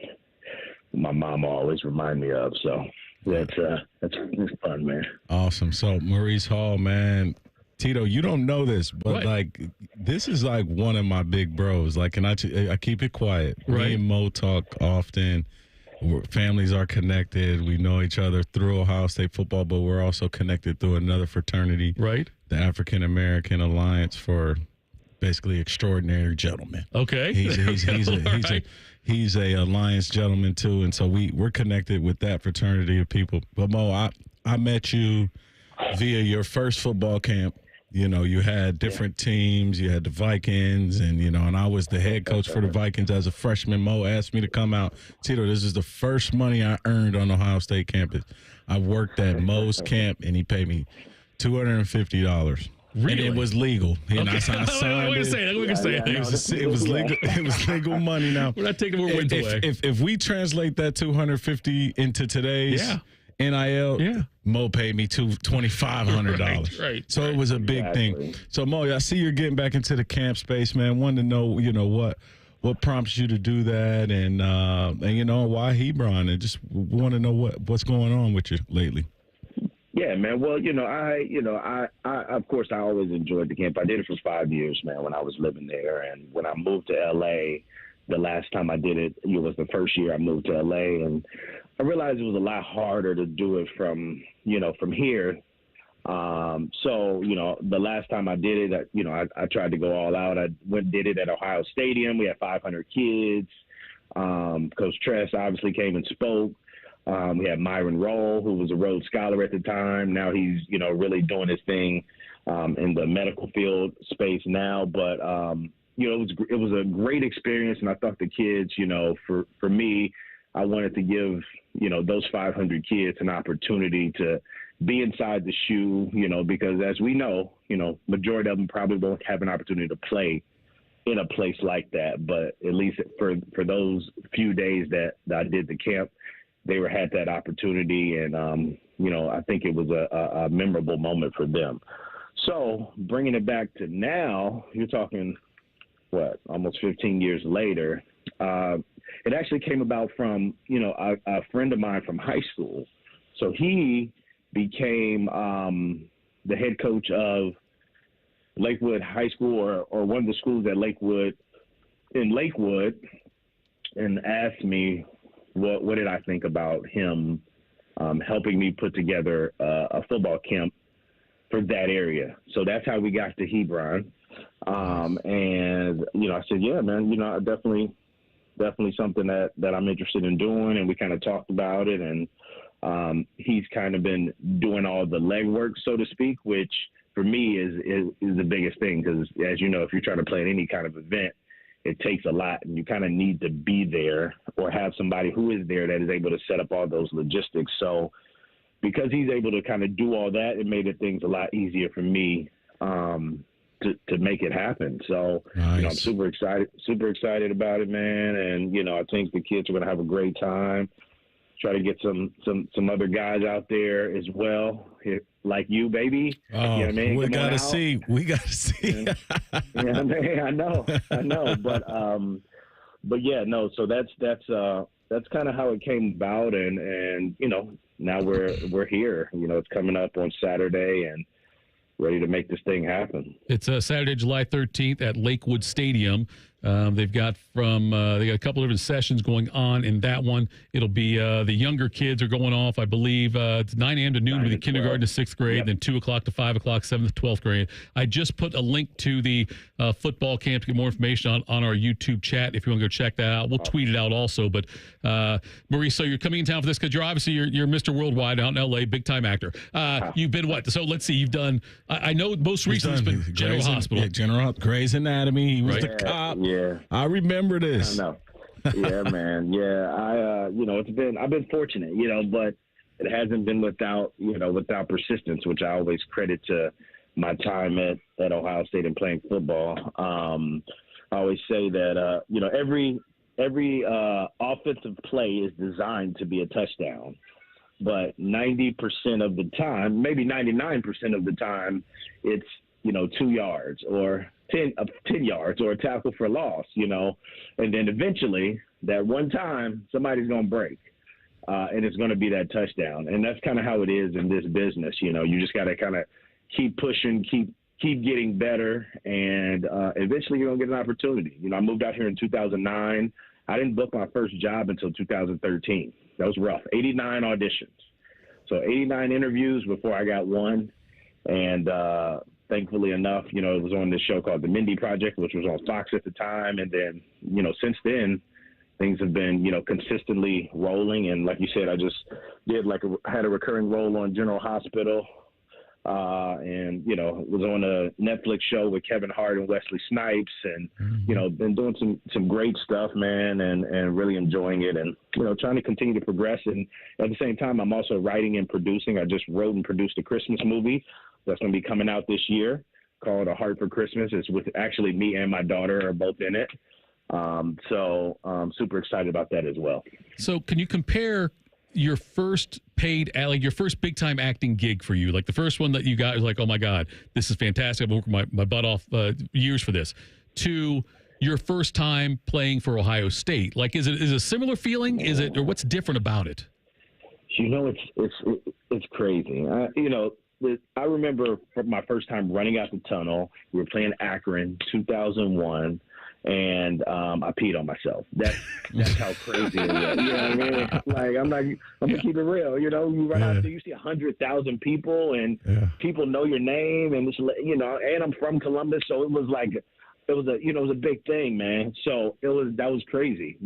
my mom will always remind me of. So that's fun, man. Awesome. So Maurice Hall, man. Tito, you don't know this, but this is like one of my big bros. Like, and I keep it quiet. Right. Me and Mo talk often. Families are connected. We know each other through Ohio State football, but we're also connected through another fraternity, right? The African American Alliance for basically extraordinary gentlemen. Okay, he's a alliance gentleman too, and so we're connected with that fraternity of people. But Mo, I met you via your first football camp. You had different teams. You had the Vikings, and I was the head coach for the Vikings as a freshman. Mo asked me to come out. Tito, this is the first money I earned on Ohio State campus. I worked at Mo's camp, and he paid me $250. Really? And it was legal. Okay. I signed it. It was legal. It was legal money. Now we're not taking more wins away. If we translate that $250 into today's. Yeah. NIL, Mo paid me $2,500. Right. So it was a big thing. So Mo, I see you're getting back into the camp space, man. Wanted to know, what prompts you to do that, and why Hebron, and just want to know what's going on with you lately. Yeah, man. Well, I of course I always enjoyed the camp. I did it for 5 years, man, when I was living there, and when I moved to LA, the last time I did it, it was the first year I moved to LA, and I realized it was a lot harder to do it from here. So, the last time I did it, I tried to go all out. I did it at Ohio Stadium. We had 500 kids. Coach Tress obviously came and spoke. We had Myron Roll, who was a Rhodes Scholar at the time. Now he's, really doing his thing in the medical field space now. But, it was a great experience. And I thought the kids, for me, I wanted to give, those 500 kids an opportunity to be inside the shoe, because as we know, majority of them probably won't have an opportunity to play in a place like that. But at least for those few days that I did the camp, they had that opportunity. And, I think it was a memorable moment for them. So bringing it back to now, you're talking, almost 15 years later, it actually came about from, a friend of mine from high school. So he became the head coach of Lakewood High School or one of the schools at Lakewood, and asked me what did I think about him helping me put together a football camp for that area. So that's how we got to Hebron. And, I said, yeah, man, definitely something that I'm interested in doing. And we kind of talked about it, and he's kind of been doing all the legwork, so to speak, which for me is the biggest thing. Because as you know, if you're trying to play in any kind of event, it takes a lot, and you kind of need to be there or have somebody who is there that is able to set up all those logistics. So because he's able to kind of do all that, it made things a lot easier for me to make it happen. So, nice. I'm super excited about it, man. And, I think the kids are going to have a great time. Try to get some other guys out there as well, like you, baby. Oh, you know what I mean? we got to see. We got to see. Yeah, man, I know. But yeah, no. So that's kind of how it came about, and now we're here. It's coming up on Saturday, and ready to make this thing happen. It's Saturday, July 13th at Lakewood Stadium. They've got they got a couple of different sessions going on in that one. It'll be the younger kids are going off, I believe. It's 9 a.m. to noon with the kindergarten to 6th grade, yep. Then 2 o'clock to 5 o'clock, 7th to 12th grade. I just put a link to the football camp to get more information on our YouTube chat if you want to go check that out. We'll tweet it out also. But Maurice, so you're coming in town for this because you're obviously you're Mr. Worldwide out in L.A., big-time actor. You've been what? So let's see. You've done, I know most recently it's been General Hospital. Yeah, Grey's Anatomy. He was the cop. Yeah. I remember this. I know. Yeah, man. Yeah, I've been fortunate, but it hasn't been without persistence, which I always credit to my time at Ohio State and playing football. I always say that, every offensive play is designed to be a touchdown, but 90% of the time, maybe 99% of the time, it's, 2 yards or 10 yards or a tackle for loss, and then eventually that one time somebody's going to break and it's going to be that touchdown. And that's kind of how it is in this business. You just got to kind of keep pushing, keep getting better. And eventually you're going to get an opportunity. I moved out here in 2009. I didn't book my first job until 2013. That was rough. 89 auditions. So 89 interviews before I got one. And, thankfully enough, it was on this show called The Mindy Project, which was on Fox at the time. And then, since then, things have been, consistently rolling. And like you said, I just did had a recurring role on General Hospital. And, was on a Netflix show with Kevin Hart and Wesley Snipes. And, been doing some great stuff, man, and really enjoying it. And, trying to continue to progress. And at the same time, I'm also writing and producing. I just wrote and produced a Christmas movie that's going to be coming out this year called A Heart for Christmas. It's with actually me and my daughter are both in it. So I'm super excited about that as well. So can you compare your first your first big time acting gig for you, like the first one that you got was like, oh my God, this is fantastic. I've been working my butt off years for this, to your first time playing for Ohio State? Like, is it a similar feeling? Is it, or what's different about it? It's crazy. I remember my first time running out the tunnel. We were playing Akron, 2001. And I peed on myself. That's how crazy it was. You know what I mean? Like, I'm gonna keep it real. You run out there, you see 100,000 people, and people know your name, and it's, and I'm from Columbus, so it was a big thing, man. So that was crazy,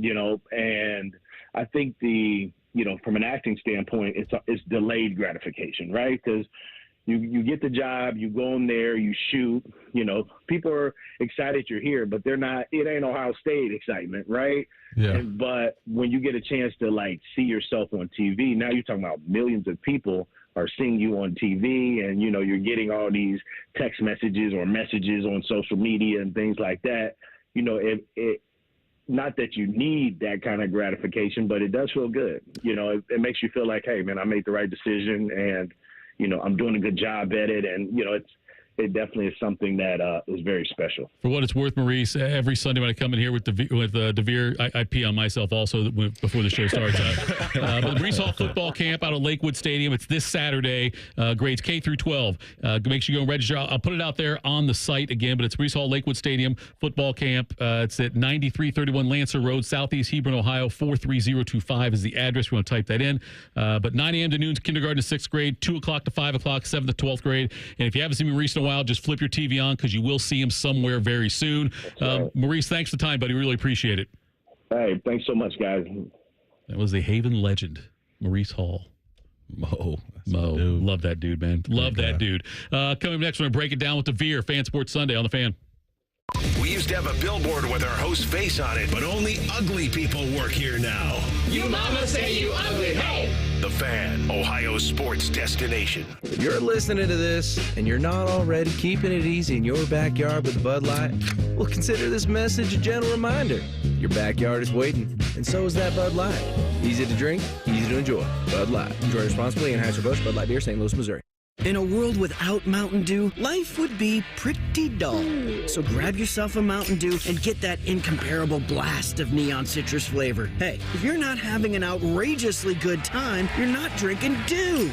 and I think from an acting standpoint, it's delayed gratification, right? Because you get the job, you go in there, you shoot, people are excited you're here, but it ain't Ohio State excitement, right? Yeah. But when you get a chance to see yourself on TV, now you're talking about millions of people are seeing you on TV, and, you're getting all these text messages or messages on social media and things like that. Not that you need that kind of gratification, but it does feel good. It makes you feel like, hey, man, I made the right decision, and I'm doing a good job at it, and it definitely is something that is very special. For what it's worth, Maurice, every Sunday when I come in here with Devier, I pee on myself also before the show starts. But the Maurice Hall Football Camp out at Lakewood Stadium, it's this Saturday, grades K through 12. Make sure you go and register. I'll put it out there on the site again, but it's Maurice Hall Lakewood Stadium Football Camp. It's at 9331 Lancer Road, Southeast Hebron, Ohio. 43025 is the address. We want to type that in. But 9 a.m. to noon, kindergarten to 6th grade, 2 o'clock to 5 o'clock, 7th to 12th grade. And if you haven't seen Maurice in a while, just flip your TV on, because you will see him somewhere very soon. Right. Maurice, thanks for the time, buddy. Really appreciate it. Hey, thanks so much, guys. That was the Haven legend, Maurice Hall. Mo. Love that dude, man. Love that dude. Coming next, we're going to break it down with Devier, Fan Sports Sunday on The Fan. We used to have a billboard with our host's face on it, but only ugly people work here now. You mama say you ugly, hey! The Fan, Ohio's sports destination. If you're listening to this and you're not already keeping it easy in your backyard with a Bud Light, well, consider this message a gentle reminder. Your backyard is waiting, and so is that Bud Light. Easy to drink, easy to enjoy. Bud Light. Enjoy responsibly. Anheuser-Busch Bud Light Beer, St. Louis, Missouri. In a world without Mountain Dew, life would be pretty dull. So grab yourself a Mountain Dew and get that incomparable blast of neon citrus flavor. Hey, if you're not having an outrageously good time, you're not drinking Dew.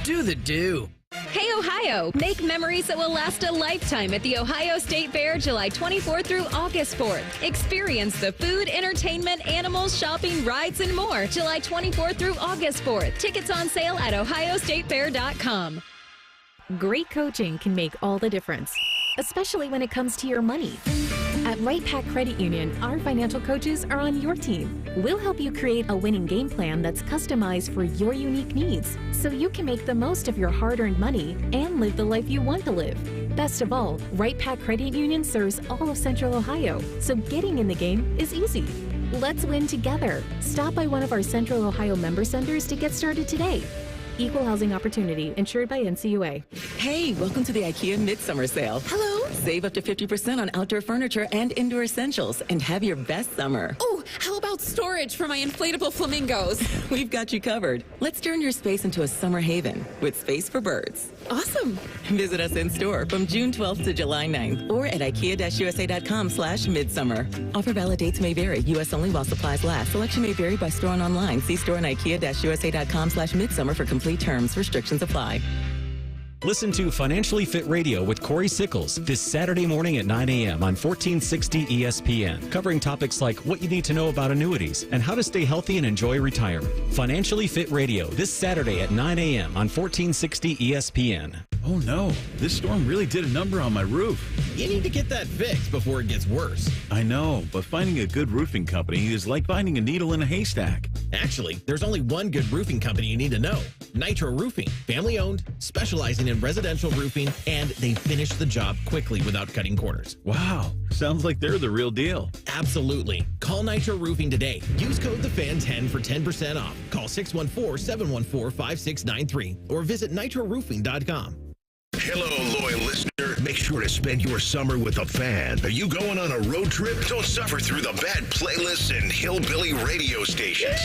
Do the Dew. Hey, Ohio! Make memories that will last a lifetime at the Ohio State Fair, July 24th through August 4th. Experience the food, entertainment, animals, shopping, rides, and more. July 24th through August 4th. Tickets on sale at ohiostatefair.com. Great coaching can make all the difference, especially when it comes to your money. At Right Pac Credit Union, our financial coaches are on your team. We'll help you create a winning game plan that's customized for your unique needs, so you can make the most of your hard-earned money and live the life you want to live. Best of all, Right Pac Credit Union serves all of Central Ohio, so getting in the game is easy. Let's win together. Stop by one of our Central Ohio member centers to get started today. Equal housing opportunity, insured by NCUA. Hey, welcome to the IKEA Midsummer Sale. Hello. Save up to 50% on outdoor furniture and indoor essentials, and have your best summer. Oh, how about storage for my inflatable flamingos? We've got you covered. Let's turn your space into a summer haven with space for birds. Awesome. Visit us in store from June 12th to July 9th or at ikea-usa.com/midsummer. Offer valid dates may vary. U.S. only while supplies last. Selection may vary by store and online. See store and ikea-usa.com/midsummer for complete terms. Restrictions apply. Listen to Financially Fit Radio with Corey Sickles this Saturday morning at 9 a.m. on 1460 ESPN, covering topics like what you need to know about annuities and how to stay healthy and enjoy retirement. Financially Fit Radio this Saturday at 9 a.m. on 1460 ESPN. Oh no, this storm really did a number on my roof. You need to get that fixed before it gets worse. I know, but finding a good roofing company is like finding a needle in a haystack. Actually, there's only one good roofing company you need to know. Nitro Roofing, family owned, specializing in residential roofing, and they finish the job quickly without cutting corners. Wow, sounds like they're the real deal. Absolutely. Call Nitro Roofing today. Use code TheFan10 for 10% off. Call 614-714-5693 or visit nitroroofing.com. Hello, loyal listener. Make sure to spend your summer with the Fan. Are you going on a road trip? Don't suffer through the bad playlists and hillbilly radio stations.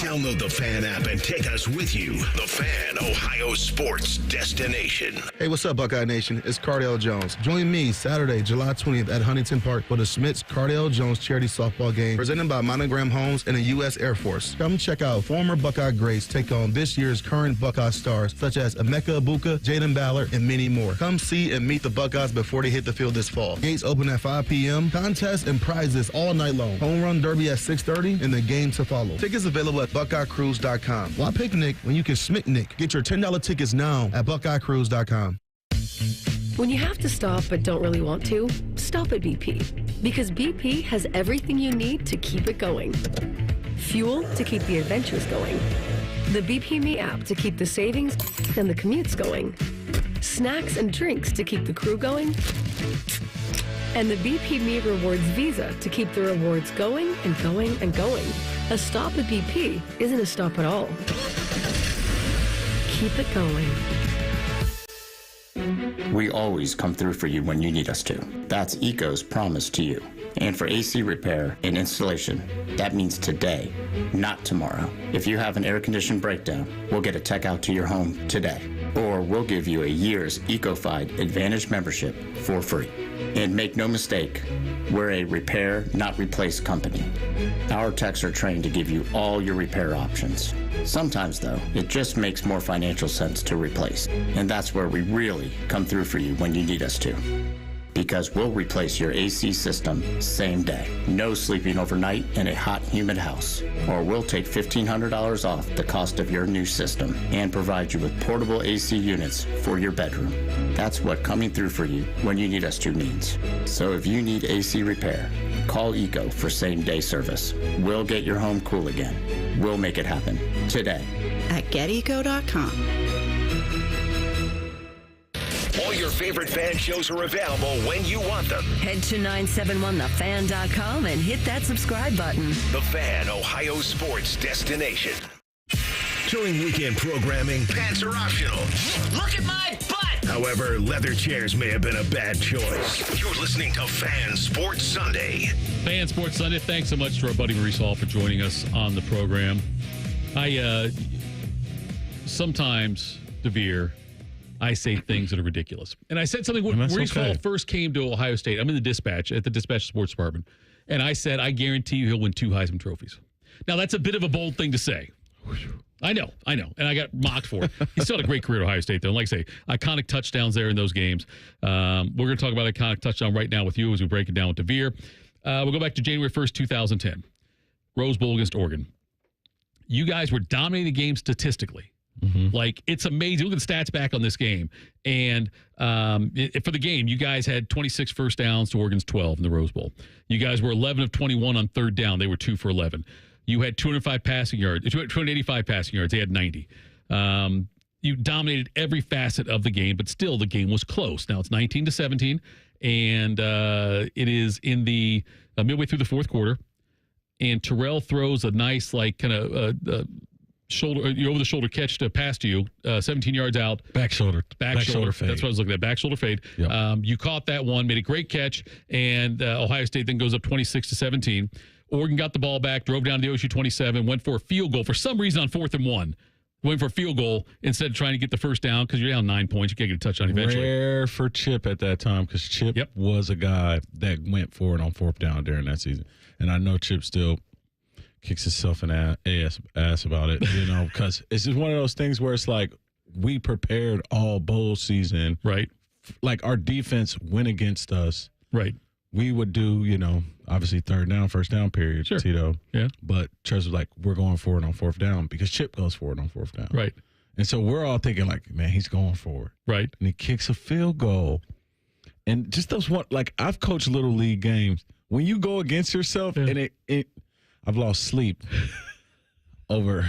Download the Fan app and take us with you. The Fan, Ohio sports destination. Hey, what's up, Buckeye Nation? It's Cardale Jones. Join me Saturday, July 20th at Huntington Park for the Smiths Cardale Jones charity softball game presented by Monogram Homes and the U.S. Air Force. Come check out former Buckeye greats take on this year's current Buckeye stars such as Emeka Ibuka, Jaden Ballard, and many more. Come see and meet the Buckeyes before they hit the field this fall. Gates open at 5 p.m. Contests and prizes all night long. Home run derby at 6:30 and the game to follow. Tickets available at BuckeyeCruise.com. Why picnic when you can smicknick? Get your $10 tickets now at BuckeyeCruise.com. When you have to stop but don't really want to, stop at BP. Because BP has everything you need to keep it going. Fuel to keep the adventures going. The BP Me app to keep the savings and the commutes going. Snacks and drinks to keep the crew going. And the BP Me Rewards Visa to keep the rewards going and going and going. A stop at BP isn't a stop at all. Keep it going. We always come through for you when you need us to. That's ECO's promise to you. And for AC repair and installation, that means today, not tomorrow. If you have an air condition breakdown, we'll get a tech out to your home today. Or we'll give you a year's EcoFi Advantage membership for free. And make no mistake, we're a repair, not replace company. Our techs are trained to give you all your repair options. Sometimes, though, it just makes more financial sense to replace. And that's where we really come through for you when you need us to. Because we'll replace your AC system same day. No sleeping overnight in a hot, humid house. Or we'll take $1,500 off the cost of your new system and provide you with portable AC units for your bedroom. That's what coming through for you when you need us to means. So if you need AC repair, call ECO for same-day service. We'll get your home cool again. We'll make it happen today. At GetEco.com. All your favorite Fan shows are available when you want them. Head to 971thefan.com and hit that subscribe button. The Fan, Ohio sports destination. During weekend programming, pants are optional. Look at my butt! However, leather chairs may have been a bad choice. You're listening to Fan Sports Sunday. Fan Sports Sunday. Thanks so much to our buddy Maurice Hall for joining us on the program. Sometimes, Devier, I say things that are ridiculous. And I said something when Maurice Hall first came to Ohio State. I'm in the dispatch at the Dispatch Sports Department. And I said, I guarantee you he'll win 2 Heisman trophies. Now, that's a bit of a bold thing to say. I know. And I got mocked for it. He still had a great career at Ohio State, though. And like I say, iconic touchdowns there in those games. We're going to talk about iconic touchdown right now with you as we break it down with Devier. We'll go back to January 1st, 2010. Rose Bowl against Oregon. You guys were dominating the game statistically. Mm-hmm. Like, it's amazing. Look at the stats back on this game. And for the game, you guys had 26 first downs to Oregon's 12 in the Rose Bowl. You guys were 11 of 21 on third down. They were 2 for 11. You had 285 passing yards. They had 90. You dominated every facet of the game, but still the game was close. Now it's 19-17, and it is in the midway through the fourth quarter. And Terrell throws a nice, like, kind of shoulder, over the shoulder catch to pass to you, 17 yards out. Back shoulder fade. That's what I was looking at. Back shoulder fade. Yep. You caught that one, made a great catch, and Ohio State then goes up 26-17. Oregon got the ball back, drove down to the OSU 27, went for a field goal for some reason on 4th and 1. Went for a field goal instead of trying to get the first down because you're down 9 points. You can't get a touchdown eventually. Rare for Chip at that time because Chip was a guy that went for it on 4th down during that season. And I know Chip still kicks himself in the ass about it, because it's just one of those things where it's like we prepared all bowl season. Right. Like our defense went against us. Right. We would do, obviously third down, first down period, sure. Tito. Yeah. But Trez was like, we're going for it on 4th down because Chip goes for it on 4th down. Right. And so we're all thinking like, man, he's going for it. Right. And he kicks a field goal. And just those I've coached little league games. When you go against yourself and I've lost sleep over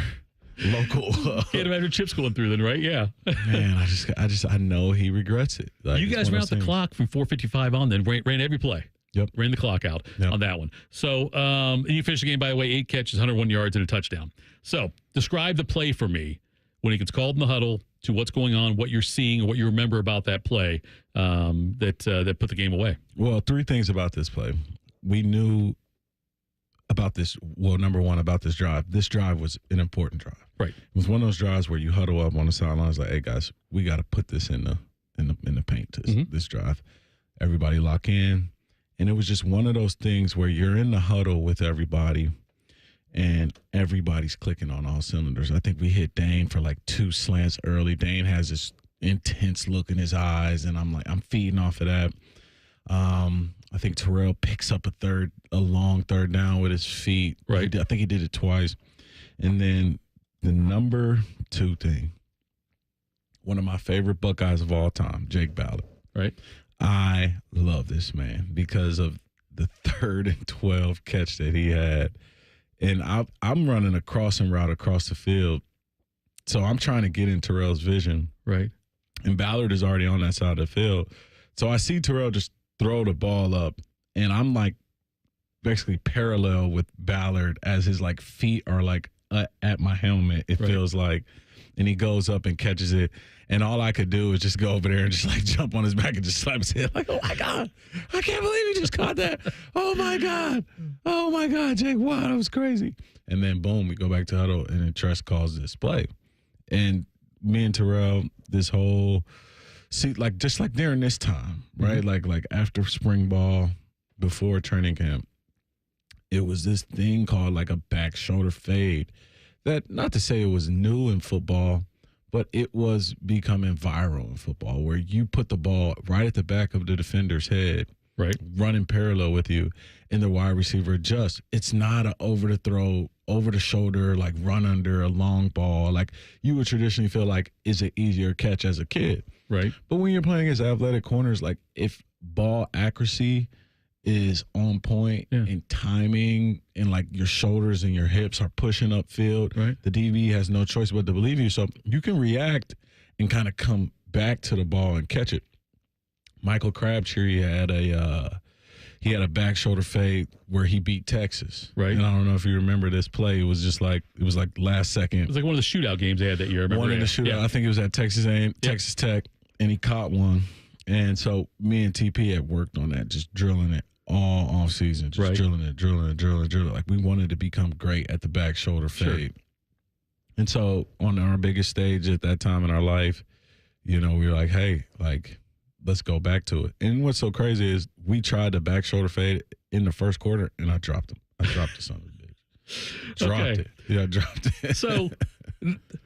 local. Can't imagine Chip's going through then, right? Yeah. Man, I know he regrets it. Like, you guys ran out the clock from 4:55 on, then ran every play. Yep. Ran the clock out on that one. So, and you finished the game, by the way, 8 catches, 101 yards, and a touchdown. So, describe the play for me when it gets called in the huddle to what's going on, what you're seeing, what you remember about that play that put the game away? Well, 3 things about this play. We knew about this. Well, number one, about this drive. This drive was an important drive. Right. It was one of those drives where you huddle up on the sidelines like, hey, guys, we got to put this in the paint, this drive. Everybody lock in. And it was just one of those things where you're in the huddle with everybody and everybody's clicking on all cylinders. I think we hit Dane for like 2 slants early. Dane has this intense look in his eyes, and I'm feeding off of that. I think Terrell picks up a long third down with his feet. Right. I think he did it twice. And then the number 2 thing, one of my favorite Buckeyes of all time, Jake Ballard. Right. I love this man because of the 3rd and 12 catch that he had. And I'm running a crossing route across the field. So I'm trying to get in Terrell's vision. Right. And Ballard is already on that side of the field. So I see Terrell just throw the ball up, and I'm like basically parallel with Ballard as his like feet are like at my helmet, it feels like. And he goes up and catches it. And all I could do was just go over there and just like jump on his back and just slap his head like, oh my God, I can't believe he just caught that. Oh my God, Jake, wow, that was crazy. And then boom, we go back to huddle and then Tress calls this play. And me and Terrell, this whole just like during this time, right? Mm-hmm. Like after spring ball, before training camp, it was this thing called like a back shoulder fade that, not to say it was new in football, but it was becoming viral in football, where you put the ball right at the back of the defender's head, right, running parallel with you, and the wide receiver adjusts. It's not an over the throw, over the shoulder, like run under a long ball, like you would traditionally feel like is an easier catch as a kid. Right. But when you're playing against athletic corners, like if ball accuracy is on point and timing and like your shoulders and your hips are pushing upfield, right, the DB has no choice but to believe you. So you can react and kind of come back to the ball and catch it. Michael Crabtree had a back shoulder fade where he beat Texas. Right. And I don't know if you remember this play. It was like last second. It was like one of the shootout games they had that year. I remember one of the shootout. Yeah. I think it was at Texas Tech, and he caught one. And so me and TP had worked on that, just drilling it all off season, just drilling it. Like we wanted to become great at the back shoulder fade. Sure. And so on our biggest stage at that time in our life, we were like, hey, like, let's go back to it. And what's so crazy is we tried the back shoulder fade in the first quarter, and I dropped him. I dropped the son of a bitch. Dropped it. Yeah, I dropped it. So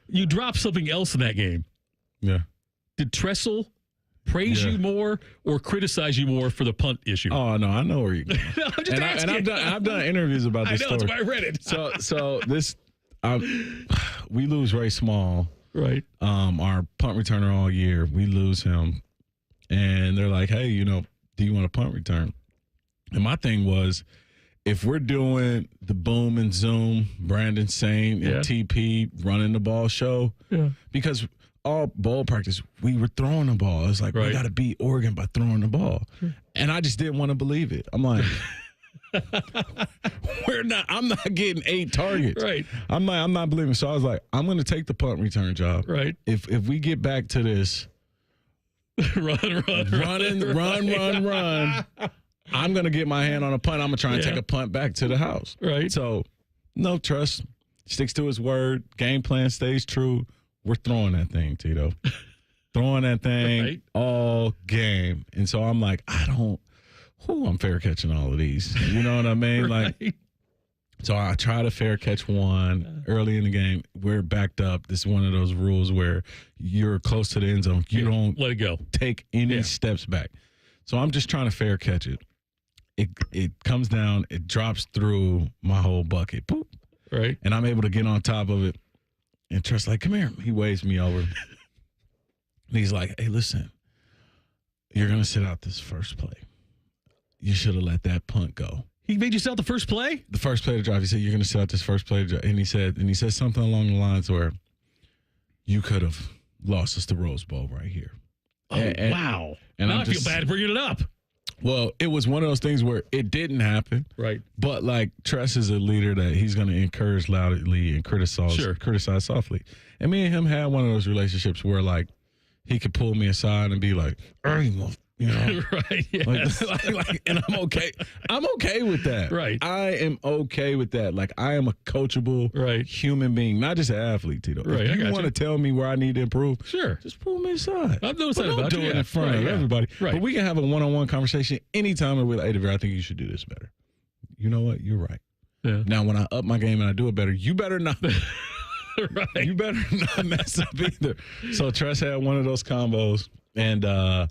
you dropped something else in that game. Yeah. Did Tressel praise you more or criticize you more for the punt issue? Oh, no, I know where you're going. No, I'm just asking. I've done interviews about this story. That's why I read it. So this, we lose Ray Small. Right. Our punt returner all year. We lose him. And they're like, hey, do you want a punt return? And my thing was, if we're doing the boom and zoom, Brandon Sain and TP running the ball show, because all bowl practice, we were throwing the ball. It's like, we got to beat Oregon by throwing the ball. Sure. And I just didn't want to believe it. I'm like, I'm not getting 8 targets. Right. I'm not believing. So I was like, I'm going to take the punt return job. Right. If we get back to this, run. I'm going to get my hand on a punt. I'm going to try and take a punt back to the house. Right. So, no trust. Sticks to his word. Game plan stays true. We're throwing that thing, Tito. Throwing that thing all game. And so I'm like, I'm fair catching all of these. You know what I mean? Like, so I try to fair catch one early in the game. We're backed up. This is one of those rules where you're close to the end zone. You don't let it go. Take any steps back. So I'm just trying to fair catch it. It comes down. It drops through my whole bucket. Boop. Right. And I'm able to get on top of it. And Trent's like, come here. He waves me over. And he's like, hey, listen, you're going to sit out this first play. You should have let that punt go. He made you sit out the first play? The first play to drive. He said, you're going to sit out this first play to drive. And he said something along the lines where you could have lost us the Rose Bowl right here. Oh, wow. And now I feel bad bringing it up. Well, it was one of those things where it didn't happen. Right. But, like, Tress is a leader that he's going to encourage loudly and criticize softly. And me and him had one of those relationships where, like, he could pull me aside and be like, you know, right? Yes. And I'm okay. I'm okay with that. Right. I am okay with that. Like, I am a coachable human being, not just an athlete, Tito. Right, if you want to tell me where I need to improve, sure, just pull me aside. I'm doing something about do it in front of everybody. Right. But we can have a one-on-one conversation anytime and we're like, hey, Devier, I think you should do this better. You know what? You're right. Yeah. Now, when I up my game and I do it better, you better not. Right. You better not mess up either. So Tress had one of those combos, and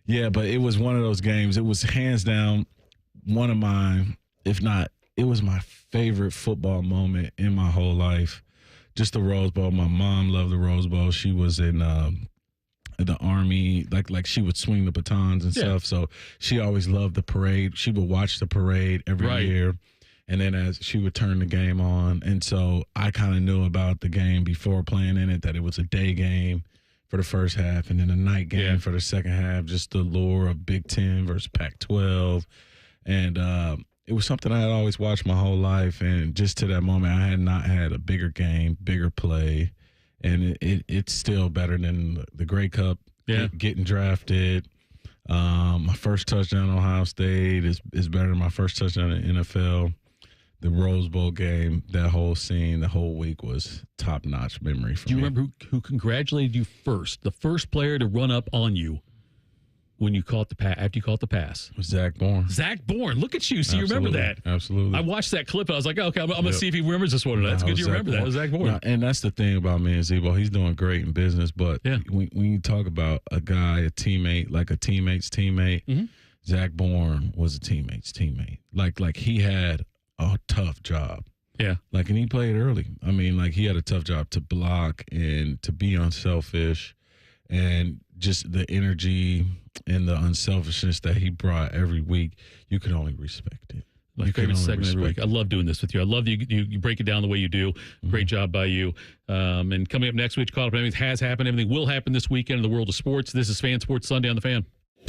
yeah, but it was one of those games. It was hands down one of mine, if not, it was my favorite football moment in my whole life. Just the Rose Bowl. My mom loved the Rose Bowl. She was in the Army, like she would swing the batons and stuff. So she always loved the parade. She would watch the parade every year. And then as she would turn the game on. And so I kind of knew about the game before playing in it, that it was a day game for the first half and then a night game for the second half, just the lure of Big Ten versus Pac-12. And it was something I had always watched my whole life. And just to that moment, I had not had a bigger game, bigger play. And it's still better than the Grey Cup, getting drafted. My first touchdown at Ohio State is better than my first touchdown in the NFL. The Rose Bowl game, that whole scene, the whole week was top-notch memory for me. Do you remember who congratulated you first? The first player to run up on you when you caught the pass, after you caught the pass? It was Zach Bourne. Zach Bourne. Look at you. So you remember that. Absolutely. I watched that clip. And I was like, okay, I'm going to see if he remembers this one or not. That's good you remember that. It was Zach Bourne. No, and that's the thing about me and Zebo. He's doing great in business, but when you talk about a guy, a teammate, like a teammate's teammate, Zach Bourne was a teammate's teammate. Like he had a tough job. Yeah. Like, and he played early. I mean, like, he had a tough job to block and to be unselfish, and just the energy and the unselfishness that he brought every week, you could only respect it. My favorite segment every week. I love doing this with you. I love you break it down the way you do. Great job by you. And coming up next week, Caught Up, everything has happened. Everything will happen this weekend in the world of sports. This is Fan Sports Sunday on The Fan.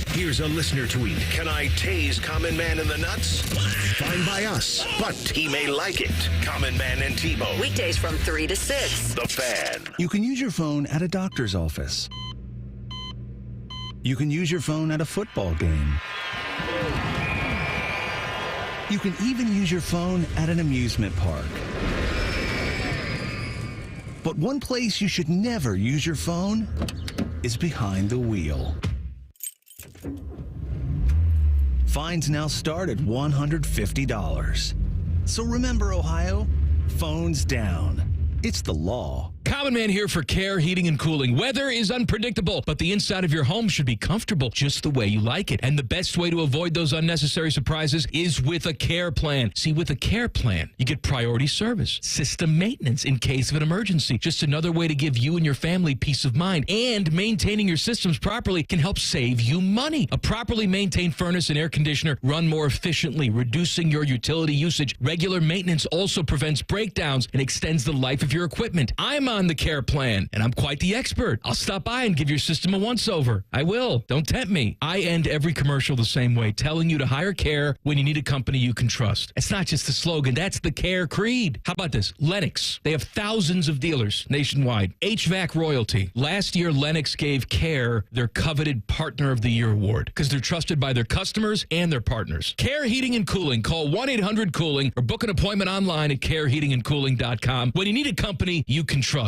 Here's a listener tweet. Can I tase Common Man in the nuts? Fine by us, but he may like it. Common Man and Tebow. Weekdays from 3 to 6. The Fan. You can use your phone at a doctor's office. You can use your phone at a football game. You can even use your phone at an amusement park. But one place you should never use your phone is behind the wheel. Fines now start at $150. So remember, Ohio, phones down. It's the law. Common Man here for Care Heating and Cooling. Weather is unpredictable, but the inside of your home should be comfortable just the way you like it. And the best way to avoid those unnecessary surprises is with a care plan. See, with a care plan, you get priority service, system maintenance in case of an emergency. Just another way to give you and your family peace of mind. And maintaining your systems properly can help save you money. A properly maintained furnace and air conditioner run more efficiently, reducing your utility usage. Regular maintenance also prevents breakdowns and extends the life of your equipment. I'm on the care plan, and I'm quite the expert. I'll stop by and give your system a once-over. I will. Don't tempt me. I end every commercial the same way, telling you to hire Care when you need a company you can trust. It's not just a slogan. That's the Care creed. How about this? Lennox. They have thousands of dealers nationwide. HVAC royalty. Last year, Lennox gave Care their coveted Partner of the Year award because they're trusted by their customers and their partners. Care Heating and Cooling. Call 1-800-COOLING or book an appointment online at careheatingandcooling.com when you need a company you can trust.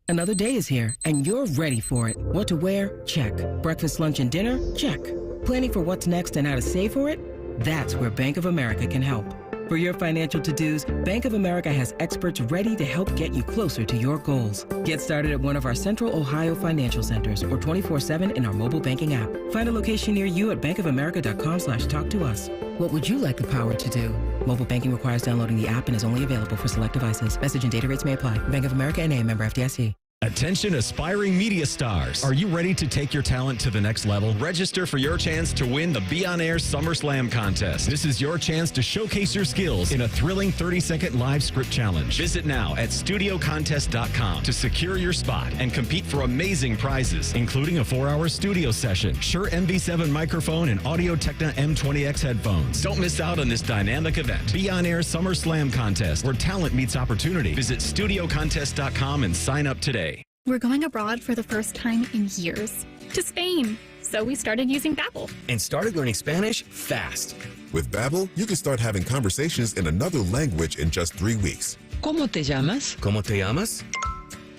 Another day is here, and you're ready for it. What to wear? Check. Breakfast, lunch, and dinner? Check. Planning for what's next and how to save for it? That's where Bank of America can help. For your financial to-dos, Bank of America has experts ready to help get you closer to your goals. Get started at one of our Central Ohio financial centers or 24/7 in our mobile banking app. Find a location near you at bankofamerica.com/talktous. What would you like the power to do? Mobile banking requires downloading the app and is only available for select devices. Message and data rates may apply. Bank of America NA, member FDIC. Attention aspiring media stars. Are you ready to take your talent to the next level? Register for your chance to win the Be On Air Summer Slam contest. This is your chance to showcase your skills in a thrilling 30-second live script challenge. Visit now at studiocontest.com to secure your spot and compete for amazing prizes, including a 4-hour studio session, Shure MV7 microphone, and Audio-Technica M20X headphones. Don't miss out on this dynamic event. Be On Air Summer Slam contest, where talent meets opportunity. Visit studiocontest.com and sign up today. We're going abroad for the first time in years, to Spain. So we started using Babbel. And started learning Spanish fast. With Babbel, you can start having conversations in another language in just 3 weeks. ¿Cómo te llamas? ¿Cómo te llamas?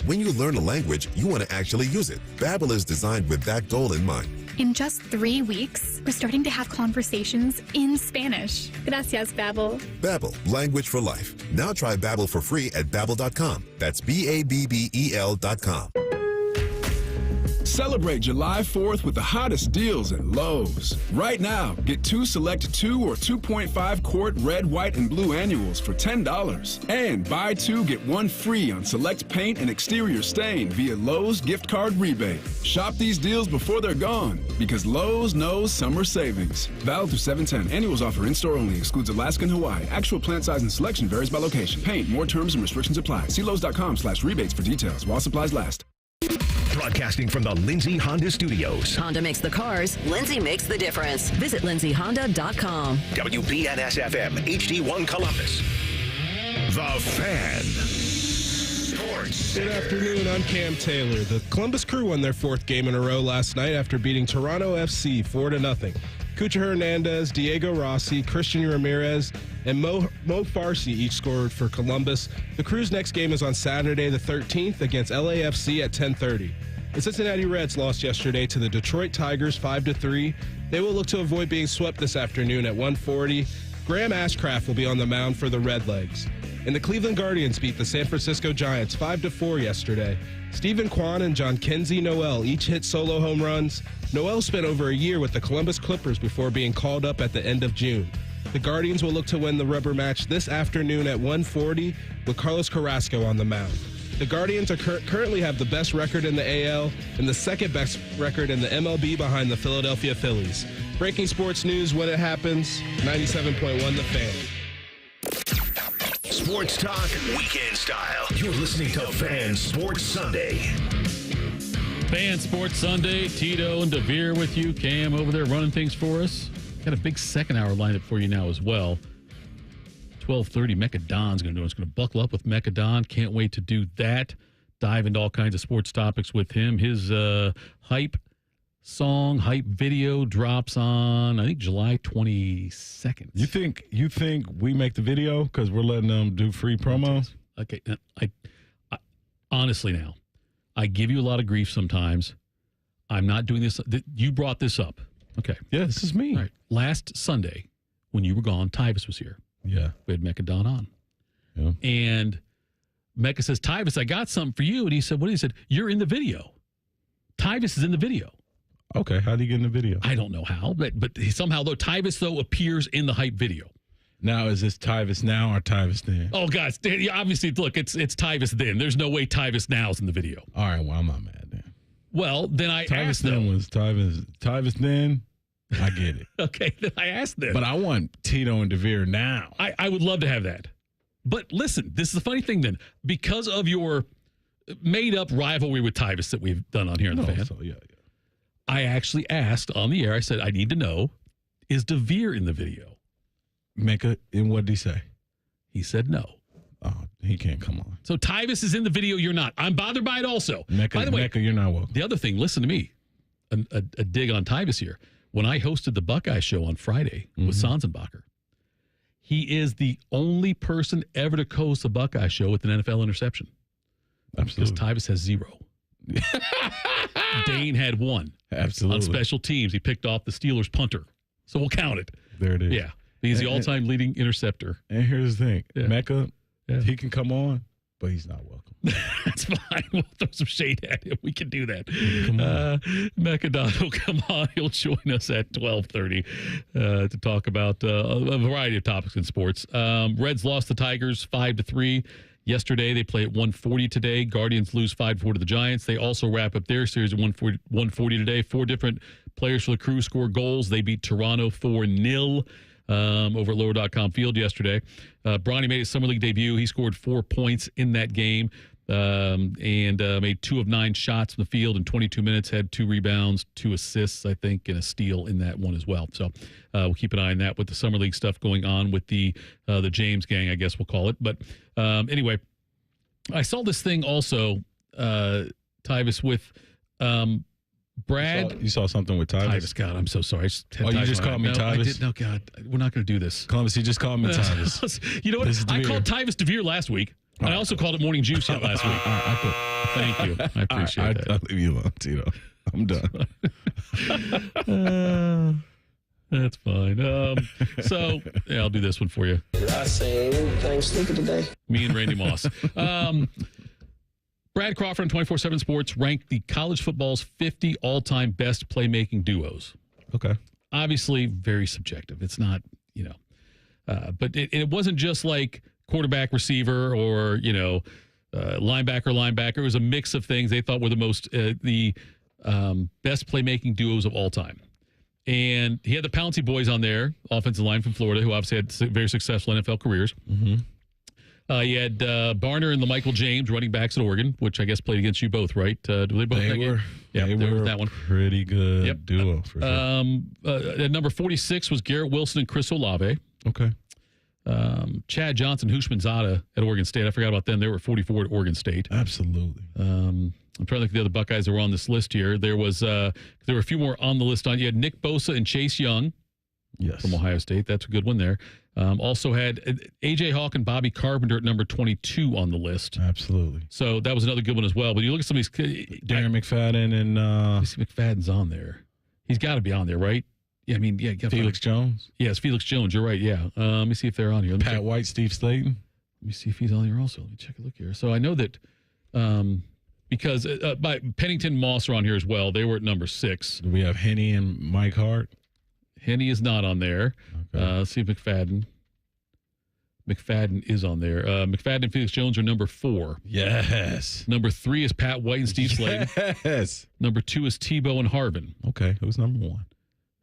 When you learn a language, you want to actually use it. Babbel is designed with that goal in mind. In just 3 weeks, we're starting to have conversations in Spanish. Gracias, Babbel. Babbel, language for life. Now try Babbel for free at Babbel.com. That's Babbel.com. Celebrate July 4th with the hottest deals at Lowe's. Right now, get 2 select 2 or 2.5 quart red, white, and blue annuals for $10. And buy 2, get 1 free on select paint and exterior stain via Lowe's gift card rebate. Shop these deals before they're gone, because Lowe's knows summer savings. Valid through 7/10. Annuals offer in-store only. Excludes Alaska and Hawaii. Actual plant size and selection varies by location. Paint. More terms and restrictions apply. See Lowes.com/rebates for details while supplies last. Broadcasting from the Lindsay Honda Studios. Honda makes the cars. Lindsay makes the difference. Visit lindsayhonda.com. WBNS-FM, HD1 Columbus. The Fan. Sports. Good afternoon. I'm Cam Taylor. The Columbus Crew won their 4th game in a row last night after beating Toronto FC 4-0. Cucha Hernandez, Diego Rossi, Christian Ramirez, and Mo Farsi each scored for Columbus. The Crew's next game is on Saturday the 13th against LAFC at 10:30. The Cincinnati Reds lost yesterday to the Detroit Tigers 5-3. They will look to avoid being swept this afternoon at 1:40. Graham Ashcraft will be on the mound for the Redlegs. And the Cleveland Guardians beat the San Francisco Giants 5-4 yesterday. Stephen Kwan and John Kenzie Noel each hit solo home runs. Noel spent over a year with the Columbus Clippers before being called up at the end of June. The Guardians will look to win the rubber match this afternoon at 1:40 with Carlos Carrasco on the mound. The Guardians are currently have the best record in the AL and the second best record in the MLB behind the Philadelphia Phillies. Breaking sports news when it happens, 97.1 The Fan. Sports talk, weekend style. You're listening to Fan Sports Sunday. Fan Sports Sunday. Tito and Devier with you. Cam over there running things for us. Got a big second hour lineup for you now as well. 12:30, Mekka Don's going to do it. It's going to buckle up with Mekka Don. Can't wait to do that. Dive into all kinds of sports topics with him. His hype video drops on, I think, July 22nd. You think we make the video because we're letting them do free promo? Okay, I honestly now, I give you a lot of grief sometimes. I'm not doing this. You brought this up. Okay. Yeah, this is me. All right. Last Sunday, when you were gone, Tyvis was here. Yeah. We had Mekka Don on. Yeah. And Mekka says, Tyvis, I got something for you. And he said, what? He said, you're in the video. Tyvis is in the video. Okay, how do you get in the video? I don't know how, but somehow, though, Tyvis, though, appears in the hype video. Now, is this Tyvis now or Tyvis then? Oh, God. Obviously, look, it's Tyvis then. There's no way Tyvis now is in the video. All right, well, I'm not mad then. Well, then I asked them. them. Was Tyvis then? I get it. Okay, then I asked them. But I want Tito and Devier now. I would love to have that. But listen, this is the funny thing then. Because of your made-up rivalry with Tyvis that we've done on here on the Fan. So, yeah. I actually asked on the air, I said, I need to know, is Devier in the video? Mekka, and what did he say? He said no. Oh, he can't come on. So Tyvis is in the video, you're not. I'm bothered by it also. By the way, Mekka, you're not welcome. The other thing, listen to me, a dig on Tyvis here. When I hosted the Buckeye show on Friday with Sanzenbacher, he is the only person ever to host the Buckeye show with an NFL interception. Absolutely. Because Tyvis has 0. Dane had 1. Absolutely. On special teams, he picked off the Steelers punter. So we'll count it. There it is. Yeah. He's the all-time leading interceptor. And here's the thing. Yeah. Mekka, he can come on, but he's not welcome. That's fine. We'll throw some shade at him. We can do that. Come on. Mekka Don will come on. He'll join us at 12:30 to talk about a variety of topics in sports. Reds lost the Tigers 5-3 Yesterday, they play at 1:40 today. Guardians lose 5-4 to the Giants. They also wrap up their series at 1:40 today. 4 different players for the Crew score goals. They beat Toronto 4-0 over at Lower.com Field yesterday. Bronny made his Summer League debut. He scored 4 points in that game and made 2 of 9 shots in the field in 22 minutes, had 2 rebounds, 2 assists, I think, and a steal in that one as well. So we'll keep an eye on that with the Summer League stuff going on with the James gang, I guess we'll call it. But anyway, I saw this thing also, Tyvis, with Brad. You saw something with Tyvis? God, I'm so sorry. You just called me Tyvis? I did. No, God, we're not going to do this. Columbus, you just called me Tyvis. You know what? I called Tyvis DeVere last week. And I also called it Morning Juice last week. Thank you. I appreciate that. I'll leave you alone, Tito. I'm done. That's fine. So, yeah, I'll do this one for you. Did I say anything stupid today? Me and Randy Moss. Brad Crawford on 24/7 Sports ranked the college football's 50 all-time best playmaking duos. Okay. Obviously, very subjective. It's not, but it wasn't just like quarterback, receiver, or, linebacker. It was a mix of things they thought were the most, best playmaking duos of all time. And he had the Pouncey boys on there, offensive line from Florida, who obviously had very successful NFL careers. Mm-hmm. He had Barner and the Michael James running backs at Oregon, which I guess played against you both, right? Do they both? They were. Yeah, they were that one. Pretty good duo. For sure. At number 46 was Garrett Wilson and Chris Olave. Okay. Chad Johnson, Hushmanzada at Oregon State. I forgot about them. They were 44 at Oregon State. Absolutely. I'm trying to think of the other Buckeyes that were on this list here. There were a few more on the list. You had Nick Bosa and Chase Young. Yes. From Ohio State. That's a good one there. Also had A.J. Hawk and Bobby Carpenter at number 22 on the list. Absolutely. So that was another good one as well. But you look at some of these. Darren McFadden and. McFadden's on there. He's got to be on there, right? Yeah, I mean, yeah. Felix Jones? Yes, Felix Jones. You're right, yeah. Let me see if they're on here. Pat White, Steve Slayton? Let me see if he's on here also. Let me check a look here. So I know that because by Pennington Moss are on here as well. They were at number 6. Do we have Henny and Mike Hart? Henny is not on there. Okay. Let's see if McFadden is on there. McFadden and Felix Jones are number 4. Yes. Number 3 is Pat White and Steve Slayton. Yes. Number 2 is Tebow and Harvin. Okay. Who's number 1?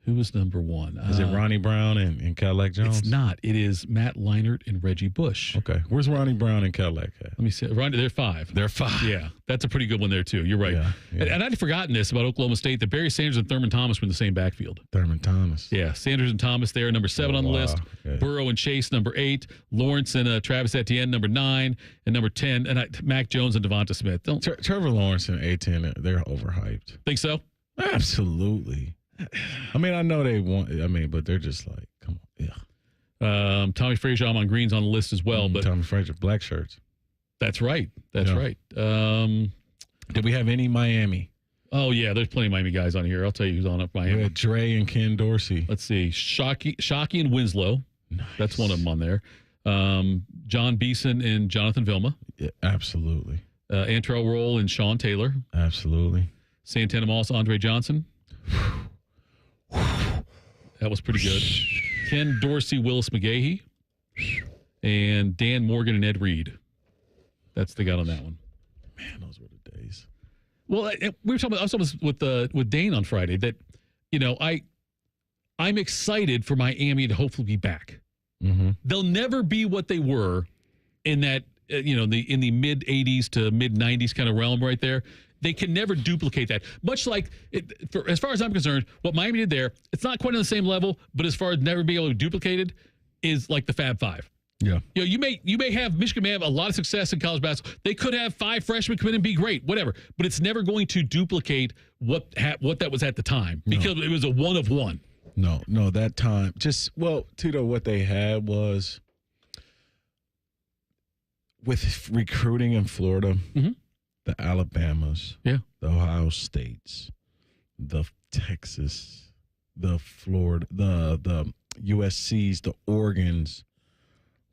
Who is number 1? Is it Ronnie Brown and Cadillac Jones? It's not. It is Matt Leinart and Reggie Bush. Okay. Where's Ronnie Brown and Cadillac at? Let me see. They're 5. They're 5. Yeah. That's a pretty good one there, too. You're right. Yeah. And I'd forgotten this about Oklahoma State, that Barry Sanders and Thurman Thomas were in the same backfield. Thurman Thomas. Yeah. Sanders and Thomas there, number 7 on the list. Okay. Burrow and Chase, number 8. Lawrence and Travis Etienne, number 9. And number 10, and Mac Jones and Devonta Smith. Trevor Lawrence and A10, they're overhyped. Think so? Absolutely. I mean, I know they want. I mean, but they're just like, come on, yeah. Tommy Frazier, I'm on Green's on the list as well. But Tommy Frazier, black shirts. That's right. That's right. Did we have any Miami? Oh yeah, there's plenty of Miami guys on here. I'll tell you who's on up Miami. We had Dre and Ken Dorsey. Let's see, Shockey and Winslow. Nice. That's one of them on there. John Beeson and Jonathan Vilma. Yeah, absolutely. Antrell Roll and Sean Taylor. Absolutely. Santana Moss, Andre Johnson. That was pretty good. Ken Dorsey, Willis McGahee, and Dan Morgan and Ed Reed. That's the guy on that one. Man, those were the days. Well, we were talking. I was talking with Dane on Friday that, I'm excited for Miami to hopefully be back. Mm-hmm. They'll never be what they were in that in the mid '80s to mid '90s kind of realm right there. They can never duplicate that. Much like, as far as I'm concerned, what Miami did there, it's not quite on the same level, but as far as never being able to duplicate it, is like the Fab Five. Yeah. You may have Michigan may have a lot of success in college basketball. They could have 5 freshmen come in and be great, whatever. But it's never going to duplicate what that was at the time because it was a one of one. No, that time Tito, what they had was with recruiting in Florida. Mm-hmm. The Alabamas, the Ohio States, the Texas, the Florida, the USCs, the Oregons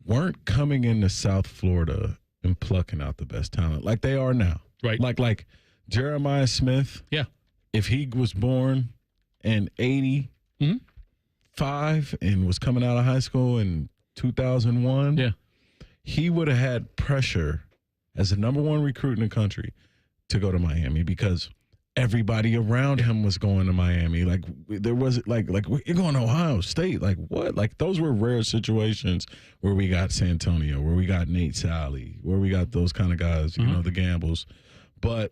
weren't coming into South Florida and plucking out the best talent like they are now. Right. Like Jeremiah Smith. Yeah. If he was born in 85 and was coming out of high school in 2001. Yeah. he would have had pressure as the number one recruit in the country to go to Miami because everybody around him was going to Miami. Like there was like you're going to Ohio State. Like what? Like those were rare situations where we got Santonio, where we got Nate Sally, where we got those kind of guys, you know, the Gambles. But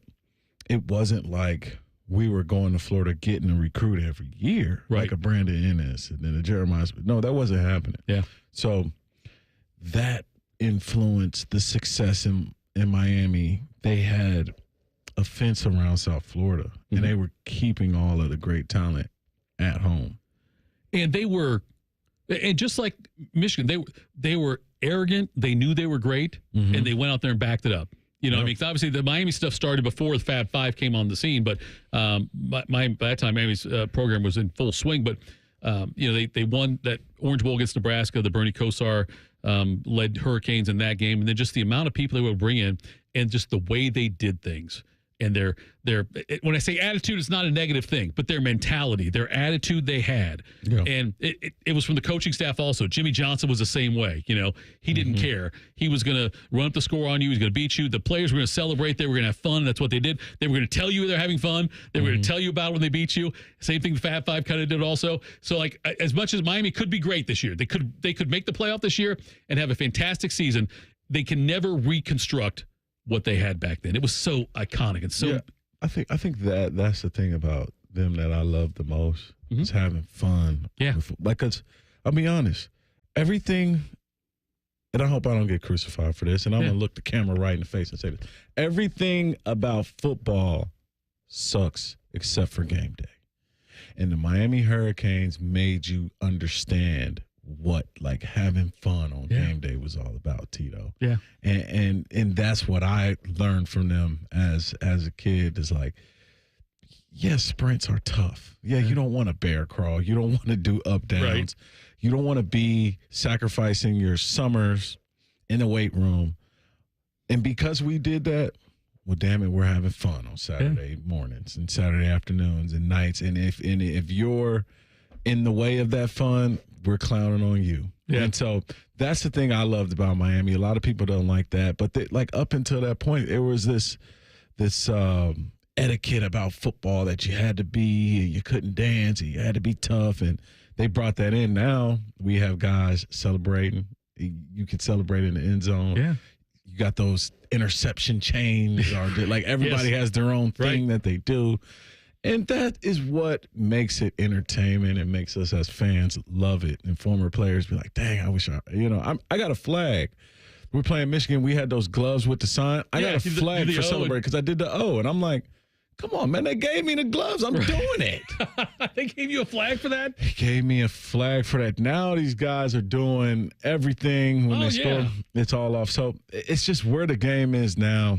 it wasn't like we were going to Florida getting a recruit every year, like a Brandon Ennis and then a Jeremiah Smith. No, that wasn't happening. Yeah. So that influenced the success in Miami. They had a fence around South Florida, and they were keeping all of the great talent at home. And they were, and just like Michigan, they were arrogant. They knew they were great, and they went out there and backed it up. You know, I mean, obviously the Miami stuff started before the Fab Five came on the scene, but by that time Miami's program was in full swing. But you know, they won that Orange Bowl against Nebraska. The Bernie Kosar led Hurricanes in that game, and then just the amount of people they would bring in, and just the way they did things. And their when I say attitude, it's not a negative thing, but their mentality, their attitude they had. Yeah. And it was from the coaching staff also. Jimmy Johnson was the same way. You know, he didn't care. He was going to run up the score on you. He was going to beat you. The players were going to celebrate. They were going to have fun. That's what they did. They were going to tell you they're having fun. They were going to tell you about when they beat you. Same thing the Fab Five kind of did also. So, like, as much as Miami could be great this year, they could make the playoff this year and have a fantastic season. They can never reconstruct what they had back then. It was so iconic and so. Yeah, I think that's the thing about them that I love the most is having fun. Yeah, like, cause I'll be honest, everything, and I hope I don't get crucified for this, and I'm gonna look the camera right in the face and say this: everything about football sucks except for game day, and the Miami Hurricanes made you understand what like having fun on game day was all about, Tito. Yeah. And that's what I learned from them as a kid is like, yes, sprints are tough. Yeah, you don't want to bear crawl. You don't want to do up downs. Right. You don't want to be sacrificing your summers in the weight room. And because we did that, well, damn it, we're having fun on Saturday mornings and Saturday afternoons and nights. And if you're in the way of that fun, we're clowning on you. Yeah. And so that's the thing I loved about Miami. A lot of people don't like that, but like up until that point, there was this etiquette about football that you had to be, and you couldn't dance, and you had to be tough, and they brought that in. Now we have guys celebrating. You can celebrate in the end zone. Yeah. You got those interception chains, or like everybody has their own thing that they do. And that is what makes it entertainment and makes us as fans love it. And former players be like, dang, I wish I got a flag. We're playing Michigan. We had those gloves with the sign. I got a flag for celebrating because I did the O. And I'm like, come on, man. They gave me the gloves. I'm doing it. They gave you a flag for that? They gave me a flag for that. Now these guys are doing everything when they score. It's all off. So it's just where the game is now.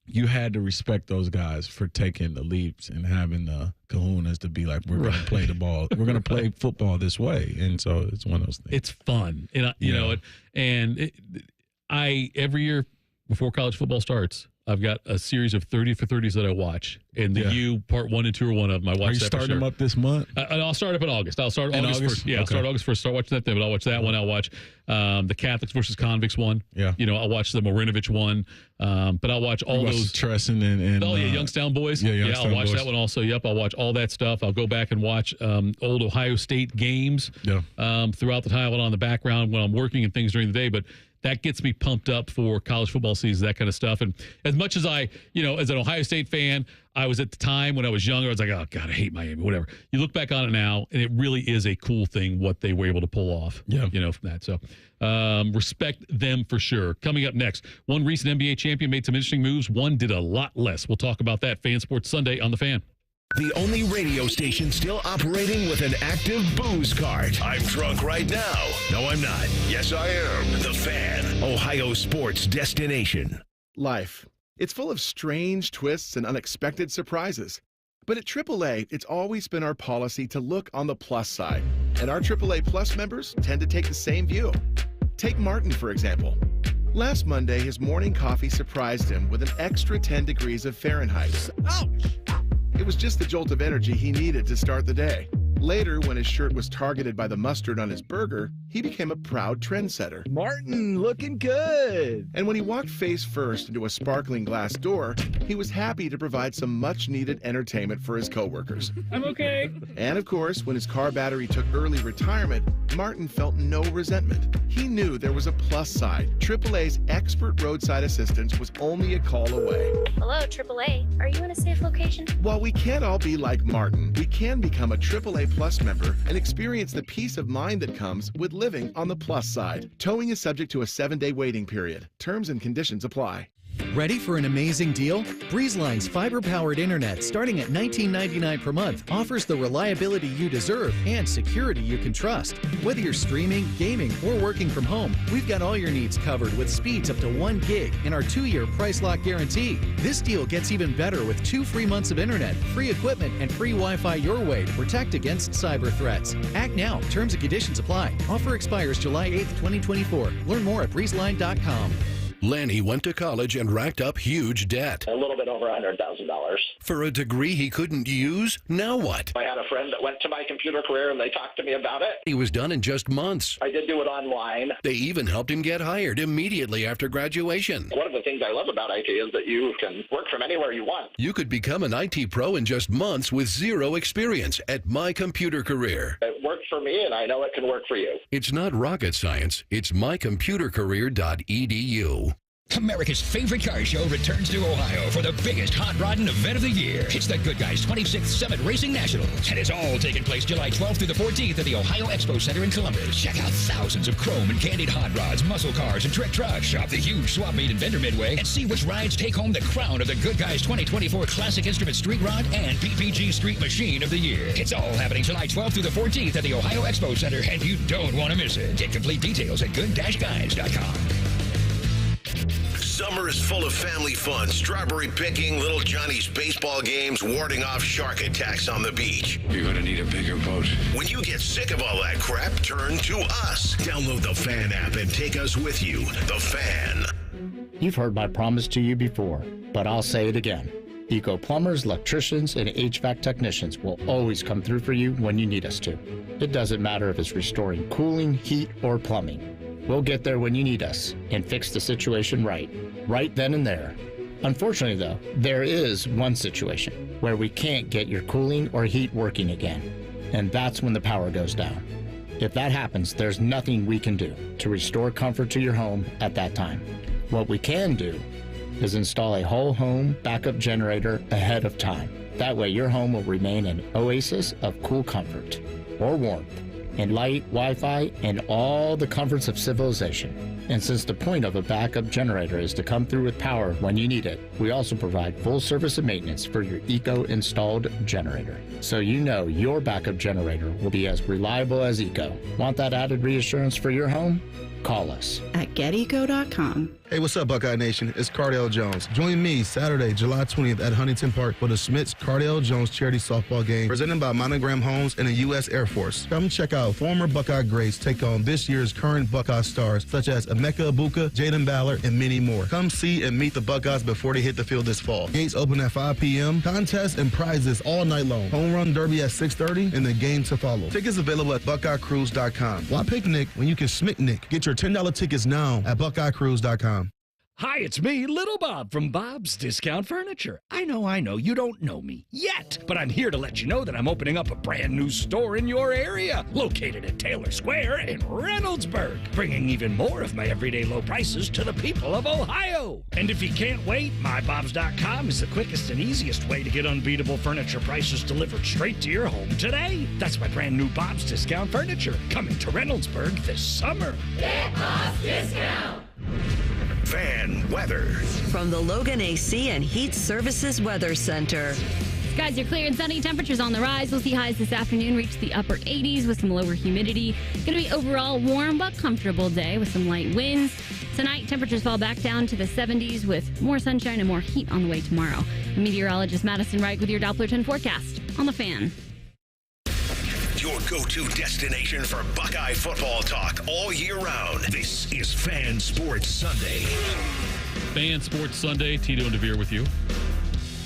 You had to respect those guys for taking the leaps and having the kahunas to be like, we're going to play the ball. We're going to play football this way. And so it's one of those things. It's fun. And, you know, every year before college football starts, I've got a series of 30 for 30s that I watch. And the U part 1 and 2 are one of them. I watch. Are you starting them up this month? I'll start up in August. I'll start August 1st. Yeah, I'll start August 1st. Start watching that thing, but I'll watch that one. I'll watch the Catholics versus Convicts one. Yeah. You know, I'll watch the Marinovich one. But I'll watch all those. Tresson and Youngstown Boys. Yeah, I'll watch that one also. Yep, I'll watch all that stuff. I'll go back and watch old Ohio State games throughout the time on the background when I'm working and things during the day. But that gets me pumped up for college football season, that kind of stuff. And as much as I, as an Ohio State fan, I was at the time when I was younger, I was like, oh, God, I hate Miami, whatever. You look back on it now, and it really is a cool thing what they were able to pull off, from that. So respect them for sure. Coming up next, one recent NBA champion made some interesting moves. One did a lot less. We'll talk about that. Fan Sports Sunday on The Fan. The only radio station still operating with an active booze cart. I'm drunk right now. No, I'm not. Yes, I am. The Fan, Ohio sports destination. Life. It's full of strange twists and unexpected surprises. But at AAA, it's always been our policy to look on the plus side. And our AAA Plus members tend to take the same view. Take Martin, for example. Last Monday, his morning coffee surprised him with an extra 10 degrees of Fahrenheit. Ouch! It was just the jolt of energy he needed to start the day. Later, when his shirt was targeted by the mustard on his burger, he became a proud trendsetter. Martin, looking good. And when he walked face first into a sparkling glass door, he was happy to provide some much-needed entertainment for his coworkers. I'm okay. And of course, when his car battery took early retirement, Martin felt no resentment. He knew there was a plus side. AAA's expert roadside assistance was only a call away. Hello, AAA. Are you in a safe location? While we can't all be like Martin, we can become a AAA Plus member and experience the peace of mind that comes with living on the plus side. Towing is subject to a 7-day waiting period. Terms and conditions apply. Ready for an amazing deal? BreezeLine's fiber-powered internet, starting at $19.99 per month, offers the reliability you deserve and security you can trust. Whether you're streaming, gaming, or working from home, we've got all your needs covered with speeds up to 1 gig and our 2-year price lock guarantee. This deal gets even better with 2 free months of internet, free equipment, and free Wi-Fi your way to protect against cyber threats. Act now. Terms and conditions apply. Offer expires July 8th, 2024. Learn more at breezeline.com. Lanny went to college and racked up huge debt. A little bit over $100,000. For a degree he couldn't use? Now what? I had a friend that went to my computer career and they talked to me about it. He was done in just months. I did do it online. They even helped him get hired immediately after graduation. One of the things I love about IT is that you can work from anywhere you want. You could become an IT pro in just months with zero experience at My Computer Career. It worked for me and I know it can work for you. It's not rocket science. It's mycomputercareer.edu. America's favorite car show returns to Ohio for the biggest hot rodding event of the year. It's the Good Guys 26th Summit Racing Nationals, and it's all taking place July 12th through the 14th at the Ohio Expo Center in Columbus. Check out thousands of chrome and candied hot rods, muscle cars, and trick trucks. Shop the huge swap meet and vendor midway and see which rides take home the crown of the Good Guys 2024 Classic Instrument Street Rod and PPG Street Machine of the Year. It's all happening July 12th through the 14th at the Ohio Expo Center, and you don't want to miss it. Get complete details at good-guys.com. Summer is full of family fun, strawberry picking, little Johnny's baseball games, warding off shark attacks on the beach. You're going to need a bigger boat. When you get sick of all that crap, turn to us. Download the Fan app and take us with you. The Fan. You've heard my promise to you before, but I'll say it again. Eco plumbers, electricians, and HVAC technicians will always come through for you when you need us to. It doesn't matter if it's restoring cooling, heat, or plumbing. We'll get there when you need us and fix the situation right then and there. Unfortunately, though, there is one situation where we can't get your cooling or heat working again, and that's when the power goes down. If that happens, there's nothing we can do to restore comfort to your home at that time. What we can do is install a whole home backup generator ahead of time. That way your home will remain an oasis of cool comfort or warmth and light, Wi-Fi, and all the comforts of civilization. And since the point of a backup generator is to come through with power when you need it, we also provide full service and maintenance for your Eco-installed generator. So you know your backup generator will be as reliable as Eco. Want that added reassurance for your home? Call us at geteco.com. Hey, what's up, Buckeye Nation? It's Cardale Jones. Join me Saturday, July 20th at Huntington Park for the Smiths Cardale Jones charity softball game presented by Monogram Homes and the U.S. Air Force. Come check out former Buckeye greats take on this year's current Buckeye stars such as Emeka Ibuka, Jaden Ballard, and many more. Come see and meet the Buckeyes before they hit the field this fall. Gates open at 5 p.m. Contests and prizes all night long. Home run derby at 6:30 and the game to follow. Tickets available at BuckeyeCruise.com. Why pick Nick when you can smick Nick? Get your $10 tickets now at BuckeyeCruise.com. Hi, it's me, Little Bob from Bob's Discount Furniture. I know, you don't know me yet, but I'm here to let you know that I'm opening up a brand new store in your area, located at Taylor Square in Reynoldsburg, bringing even more of my everyday low prices to the people of Ohio. And if you can't wait, MyBobs.com is the quickest and easiest way to get unbeatable furniture prices delivered straight to your home today. That's my brand new Bob's Discount Furniture, coming to Reynoldsburg this summer. Get Bob's Discount. Fan weather. From the Logan AC and Heat Services Weather Center. Skies are clear and sunny. Temperatures on the rise. We'll see highs this afternoon reach the upper 80s with some lower humidity. Going to be overall warm but comfortable day with some light winds. Tonight, temperatures fall back down to the 70s with more sunshine and more heat on the way tomorrow. Meteorologist Madison Wright with your Doppler 10 forecast on the Fan. Your go-to destination for Buckeye football talk all year round. This is Fan Sports Sunday. Fan Sports Sunday. Tito and Devier with you.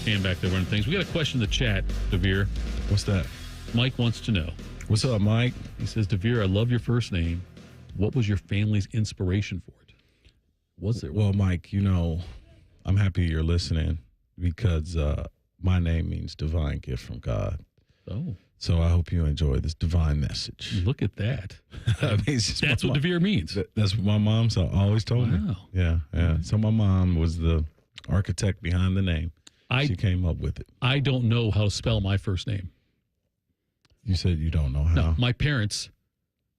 And back there running things. We got a question in the chat, Devier. What's that? Mike wants to know. What's up, Mike? He says, Devier, I love your first name, What was your family's inspiration for it? Was there? Well, Mike, I'm happy you're listening because my name means divine gift from God. Oh. So I hope you enjoy this divine message. Look at that. That's what Devier means. That's what my mom always told me. Yeah. So my mom was the architect behind the name. She came up with it. I don't know how to spell my first name. You said you don't know how? No, my parents...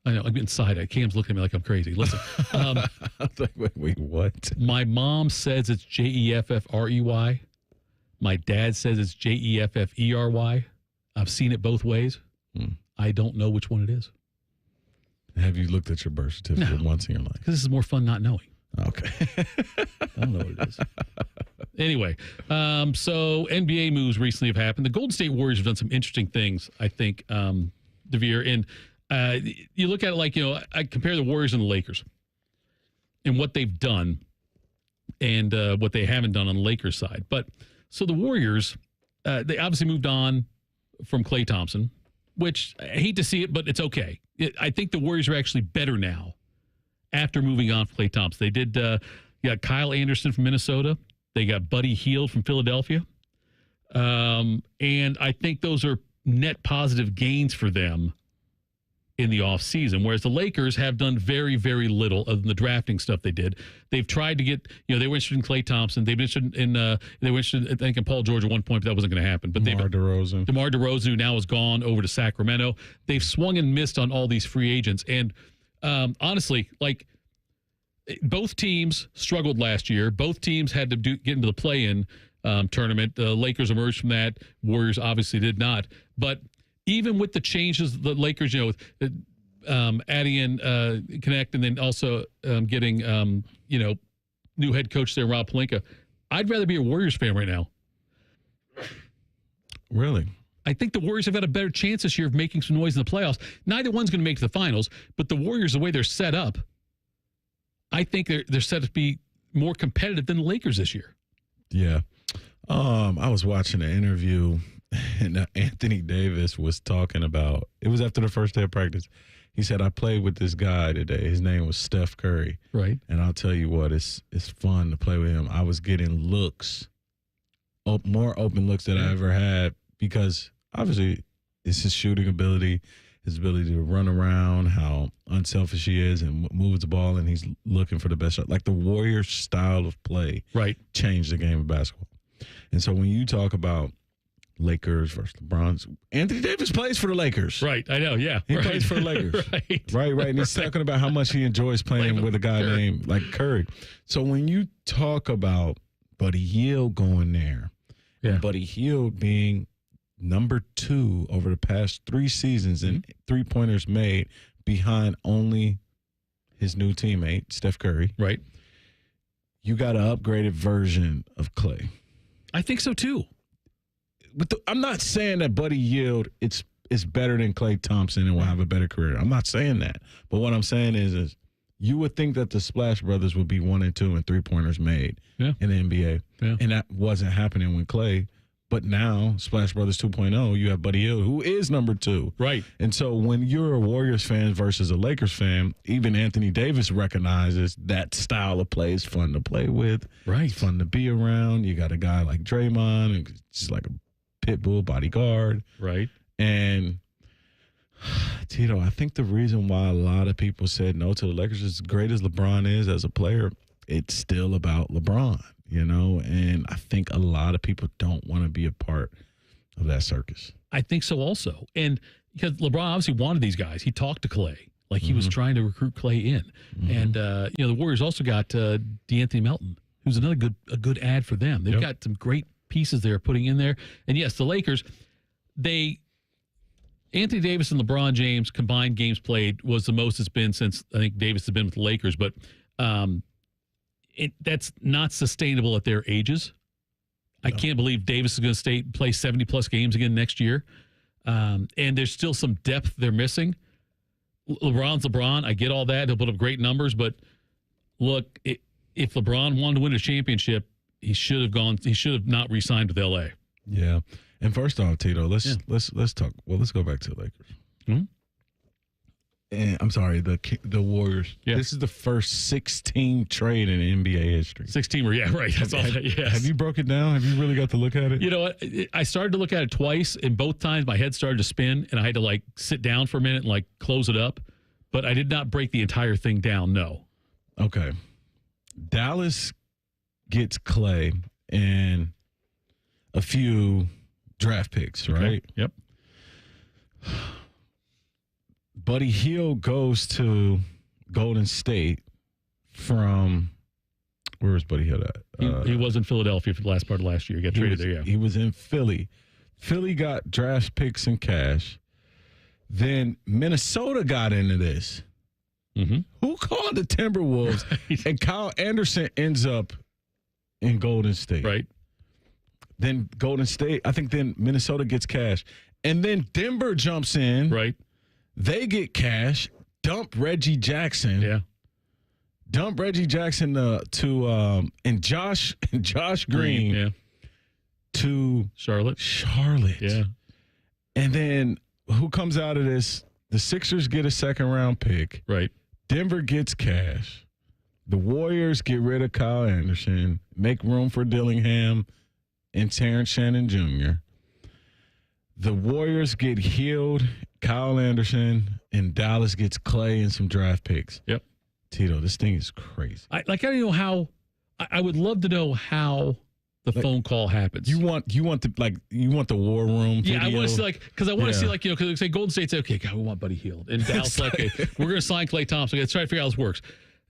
I know, I'm inside. Cam's looking at me like I'm crazy. Listen. I was like, wait, what? My mom says it's Jeffrey. My dad says it's Jefffery. I've seen it both ways. I don't know which one it is. Have you looked at your birth certificate once in your life? Because this is more fun not knowing. Okay. I don't know what it is. Anyway, so NBA moves recently have happened. The Golden State Warriors have done some interesting things, I think, Devier. And you look at it like, I compare the Warriors and the Lakers and what they've done and what they haven't done on the Lakers side. But so the Warriors, they obviously moved on from Klay Thompson, which I hate to see it, but it's okay. I think the Warriors are actually better now after moving on from Klay Thompson. They did, you got Kyle Anderson from Minnesota. They got Buddy Hield from Philadelphia. And I think those are net positive gains for them in the offseason, whereas the Lakers have done very, very little other than the drafting stuff they did. They've tried to get, they were interested in Klay Thompson. They were interested I think, in Paul George at one point, but that wasn't going to happen. But DeMar DeRozan, who now is gone over to Sacramento. They've swung and missed on all these free agents. And honestly, both teams struggled last year. Both teams had to get into the play-in tournament. The Lakers emerged from that. Warriors obviously did not. But even with the changes, the Lakers, adding in Connect and then also getting, new head coach there, Rob Pelinka, I'd rather be a Warriors fan right now. Really? I think the Warriors have had a better chance this year of making some noise in the playoffs. Neither one's going to make it to the finals, but the Warriors, the way they're set up, I think they're set up to be more competitive than the Lakers this year. Yeah. I was watching an interview and Anthony Davis was talking about, it was after the first day of practice. He said, I played with this guy today. His name was Steph Curry. Right. And I'll tell you what, it's fun to play with him. I was getting looks, more open looks than I ever had because obviously it's his shooting ability, his ability to run around, how unselfish he is and moves the ball, and he's looking for the best shot. Like the Warriors style of play changed the game of basketball. And so when you talk about Lakers versus LeBron, Anthony Davis plays for the Lakers. Right, I know, yeah. He plays for the Lakers. Right. And he's talking about how much he enjoys playing with a guy named Curry. So when you talk about Buddy Hield going there, and Buddy Hield being number 2 over the past 3 seasons in three-pointers made behind only his new teammate, Steph Curry. Right. You got an upgraded version of Klay. I think so, too. But I'm not saying that Buddy Hield is better than Klay Thompson and will have a better career. I'm not saying that. But what I'm saying is you would think that the Splash Brothers would be 1 and 2 and three-pointers made in the NBA. Yeah. And that wasn't happening with Klay. But now, Splash Brothers 2.0, you have Buddy Hield, who is number 2. Right. And so when you're a Warriors fan versus a Lakers fan, even Anthony Davis recognizes that style of play is fun to play with. Right. It's fun to be around. You got a guy like Draymond, who's just like a pit bull bodyguard. Right. And, Tito, I think the reason why a lot of people said no to the Lakers, as great as LeBron is as a player, it's still about LeBron. And I think a lot of people don't want to be a part of that circus. I think so also. And because LeBron obviously wanted these guys. He talked to Klay. Like he was trying to recruit Klay in. And, the Warriors also got DeAnthony Melton, who's another good ad for them. They've got some great pieces they're putting in there. And, yes, the Lakers, Anthony Davis and LeBron James combined games played was the most it's been since I think Davis has been with the Lakers. But that's not sustainable at their ages. I can't believe Davis is going to play 70-plus games again next year. And there's still some depth they're missing. LeBron's LeBron. I get all that. He'll put up great numbers. But, look, if LeBron wanted to win a championship, he should have not re-signed with L.A. Yeah. And first off, Tito, let's talk. Well, let's go back to the Lakers. Mm-hmm. And I'm sorry, the Warriors. Yeah. This is the first 6-team trade in NBA history. 6-team, yeah, right. That's all. Yes. Have you broke it down? Have you really got to look at it? You know what? I started to look at it twice, and both times my head started to spin, and I had to sit down for a minute and close it up. But I did not break the entire thing down. No. Okay. Dallas gets Clay and a few draft picks, right? Okay. Yep. Buddy Hield goes to Golden State from where was Buddy Hield at? He was in Philadelphia for the last part of last year. He got traded there, yeah. He was in Philly. Philly got draft picks and cash. Then Minnesota got into this. Mm-hmm. Who called the Timberwolves? Right. And Kyle Anderson ends up in Golden State. Right. Then Golden State, I think then Minnesota gets cash. And then Denver jumps in. Right. They get cash, dump Reggie Jackson. Yeah. Dump Reggie Jackson and Josh Green to Charlotte. Yeah. And then who comes out of this? The Sixers get a second-round pick. Right. Denver gets cash. The Warriors get rid of Kyle Anderson, make room for Dillingham and Terrence Shannon Jr. The Warriors get Hield, Kyle Anderson, and Dallas gets Clay and some draft picks. Yep. Tito, this thing is crazy. I don't know how. I would love to know how the phone call happens. You want the war room video? Yeah, I want to see because I want to see because say Golden State say, okay, God, we want Buddy Hield, and Dallas we're going to sign Klay Thompson. Let's try to figure out how this works.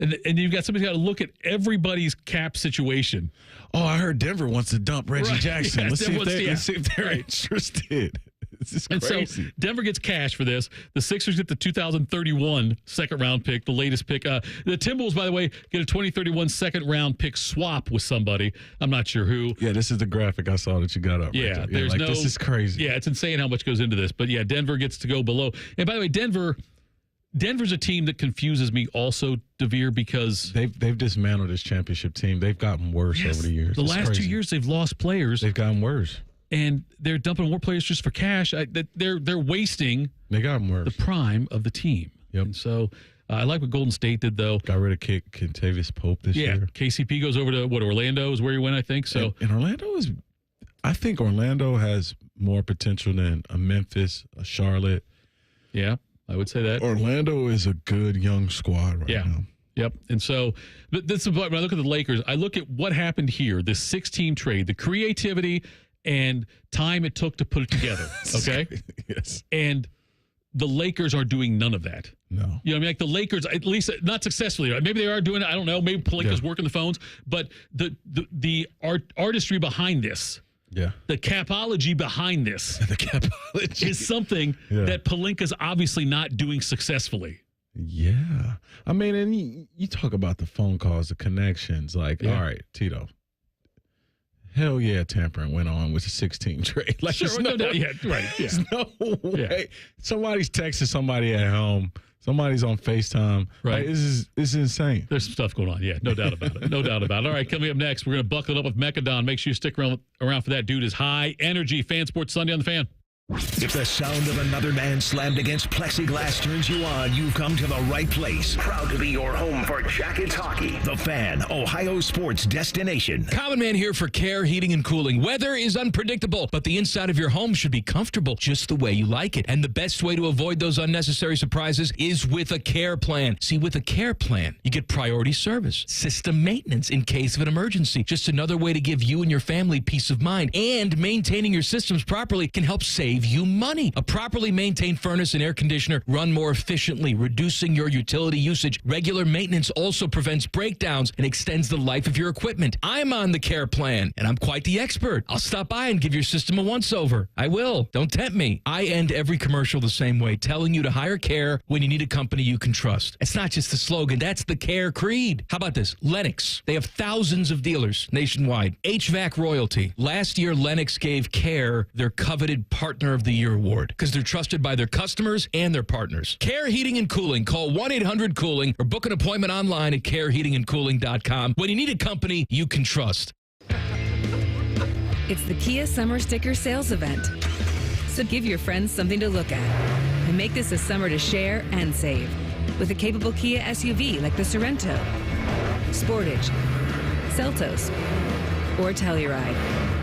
And you've got somebody got to look at everybody's cap situation. Oh, I heard Denver wants to dump Reggie Jackson. Yeah, let's see if they're right. interested. This is and crazy. So Denver gets cash for this. The Sixers get the 2031 second-round pick, the latest pick. The Timberwolves, by the way, get a 2031 second-round pick swap with somebody. I'm not sure who. Yeah, this is the graphic I saw that you got up. Yeah, right there. This is crazy. Yeah, it's insane how much goes into this. But, yeah, Denver gets to go below. And, by the way, Denver's a team that confuses me also, Devier, because they've dismantled this championship team. They've gotten worse over the years. The last 2 years they've lost players. They've gotten worse. And they're dumping more players just for cash. They're wasting the prime of the team. Yep. And so I like what Golden State did, though. Got rid of Kentavious Pope this year. KCP goes over to Orlando is where he went, I think. So and I think Orlando has more potential than a Memphis, a Charlotte. Yeah, I would say that. Orlando is a good young squad right now. Yep. And so this is when I look at the Lakers, I look at what happened here, this 6-team trade, the creativity and time it took to put it together. Okay? Yes. And the Lakers are doing none of that. No. You know what I mean? The Lakers, at least not successfully. Maybe they are doing it. I don't know. Maybe Pelinka's working the phones. But the artistry behind this, the capology behind this, the capology is something that Pelinka's obviously not doing successfully. Yeah. I mean, and you talk about the phone calls, the connections. All right, Tito. Hell yeah, tampering went on with the 16 trade. Sure, no doubt. Yeah, right. Yeah. There's no way. Somebody's texting somebody at home. Somebody's on FaceTime. Right. This is insane. There's some stuff going on. Yeah, no doubt about it. No doubt about it. All right, coming up next, we're going to buckle it up with Mekka Don. Make sure you stick around for that. Dude is high energy. Fan Sports Sunday on the Fan. If the sound of another man slammed against plexiglass turns you on, you've come to the right place. Proud to be your home for Jackets hockey. The Fan, Ohio sports destination. Common Man here for Care Heating and Cooling. Weather is unpredictable, but the inside of your home should be comfortable just the way you like it. And the best way to avoid those unnecessary surprises is with a Care Plan. See, with a Care Plan, you get priority service, system maintenance in case of an emergency. Just another way to give you and your family peace of mind. And maintaining your systems properly can help save you money. A properly maintained furnace and air conditioner run more efficiently, reducing your utility usage. Regular maintenance also prevents breakdowns and extends the life of your equipment. I'm on the Care Plan, and I'm quite the expert. I'll stop by and give your system a once-over. I will. Don't tempt me. I end every commercial the same way, telling you to hire Care when you need a company you can trust. It's not just the slogan. That's the Care creed. How about this? Lennox. They have thousands of dealers nationwide. HVAC royalty. Last year, Lennox gave Care their coveted Partner of the Year award because they're trusted by their customers and their partners. Care Heating and Cooling. Call 1-800-COOLING or book an appointment online at careheatingandcooling.com when you need a company you can trust. It's the Kia Summer Sticker Sales Event. So give your friends something to look at. and make this a summer to share and save. With a capable Kia SUV like the Sorento, Sportage, Seltos, or Telluride,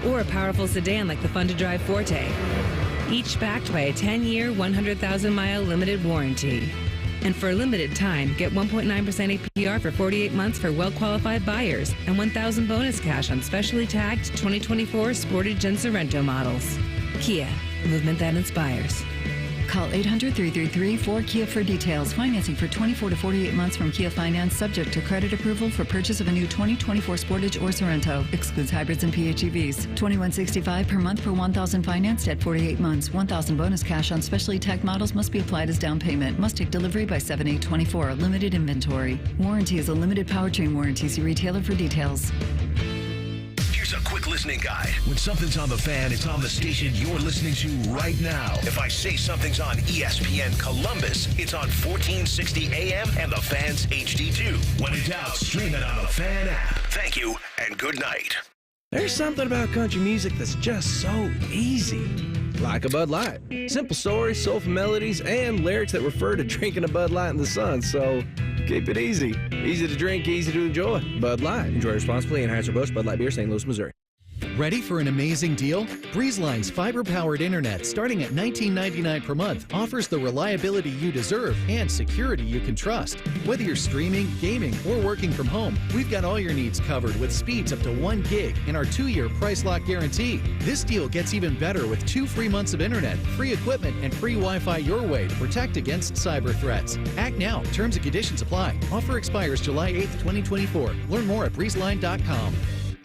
or a powerful sedan like the fun-to-drive Forte. Each backed by a 10-year, 100,000-mile limited warranty. And for a limited time, get 1.9% APR for 48 months for well-qualified buyers and $1,000 bonus cash on specially tagged 2024 Sportage and Sorento models. Kia, movement that inspires. Call 800-333-4KIA for details. Financing for 24 to 48 months from Kia Finance, subject to credit approval for purchase of a new 2024 Sportage or Sorento. Excludes hybrids and PHEVs. $2,165 per month per $1,000 financed at 48 months. $1,000 bonus cash on specially tagged models must be applied as down payment. Must take delivery by 7/8/24. Limited inventory. Warranty is a limited powertrain warranty. See retailer for details. Here's a quick listening guide. When something's on the fan, it's on the station you're listening to right now. If I say something's on ESPN Columbus, it's on 1460 AM and the Fan's HD2. When in doubt, stream it on the Fan app. Thank you and good night. There's something about country music that's just so easy. Like a Bud Light. Simple stories, soulful melodies, and lyrics that refer to drinking a Bud Light in the sun. So keep it easy. Easy to drink, easy to enjoy. Bud Light. Enjoy responsibly. Anheuser-Busch Bud Light Beer, St. Louis, Missouri. Ready for an amazing deal? BreezeLine's fiber-powered internet, starting at $19.99 per month, offers the reliability you deserve and security you can trust. Whether you're streaming, gaming, or working from home, we've got all your needs covered with speeds up to 1 gig and our 2-year price lock guarantee. This deal gets even better with 2 free months of internet, free equipment, and free Wi-Fi your way to protect against cyber threats. Act now. Terms and conditions apply. Offer expires July 8th, 2024. Learn more at breezeline.com.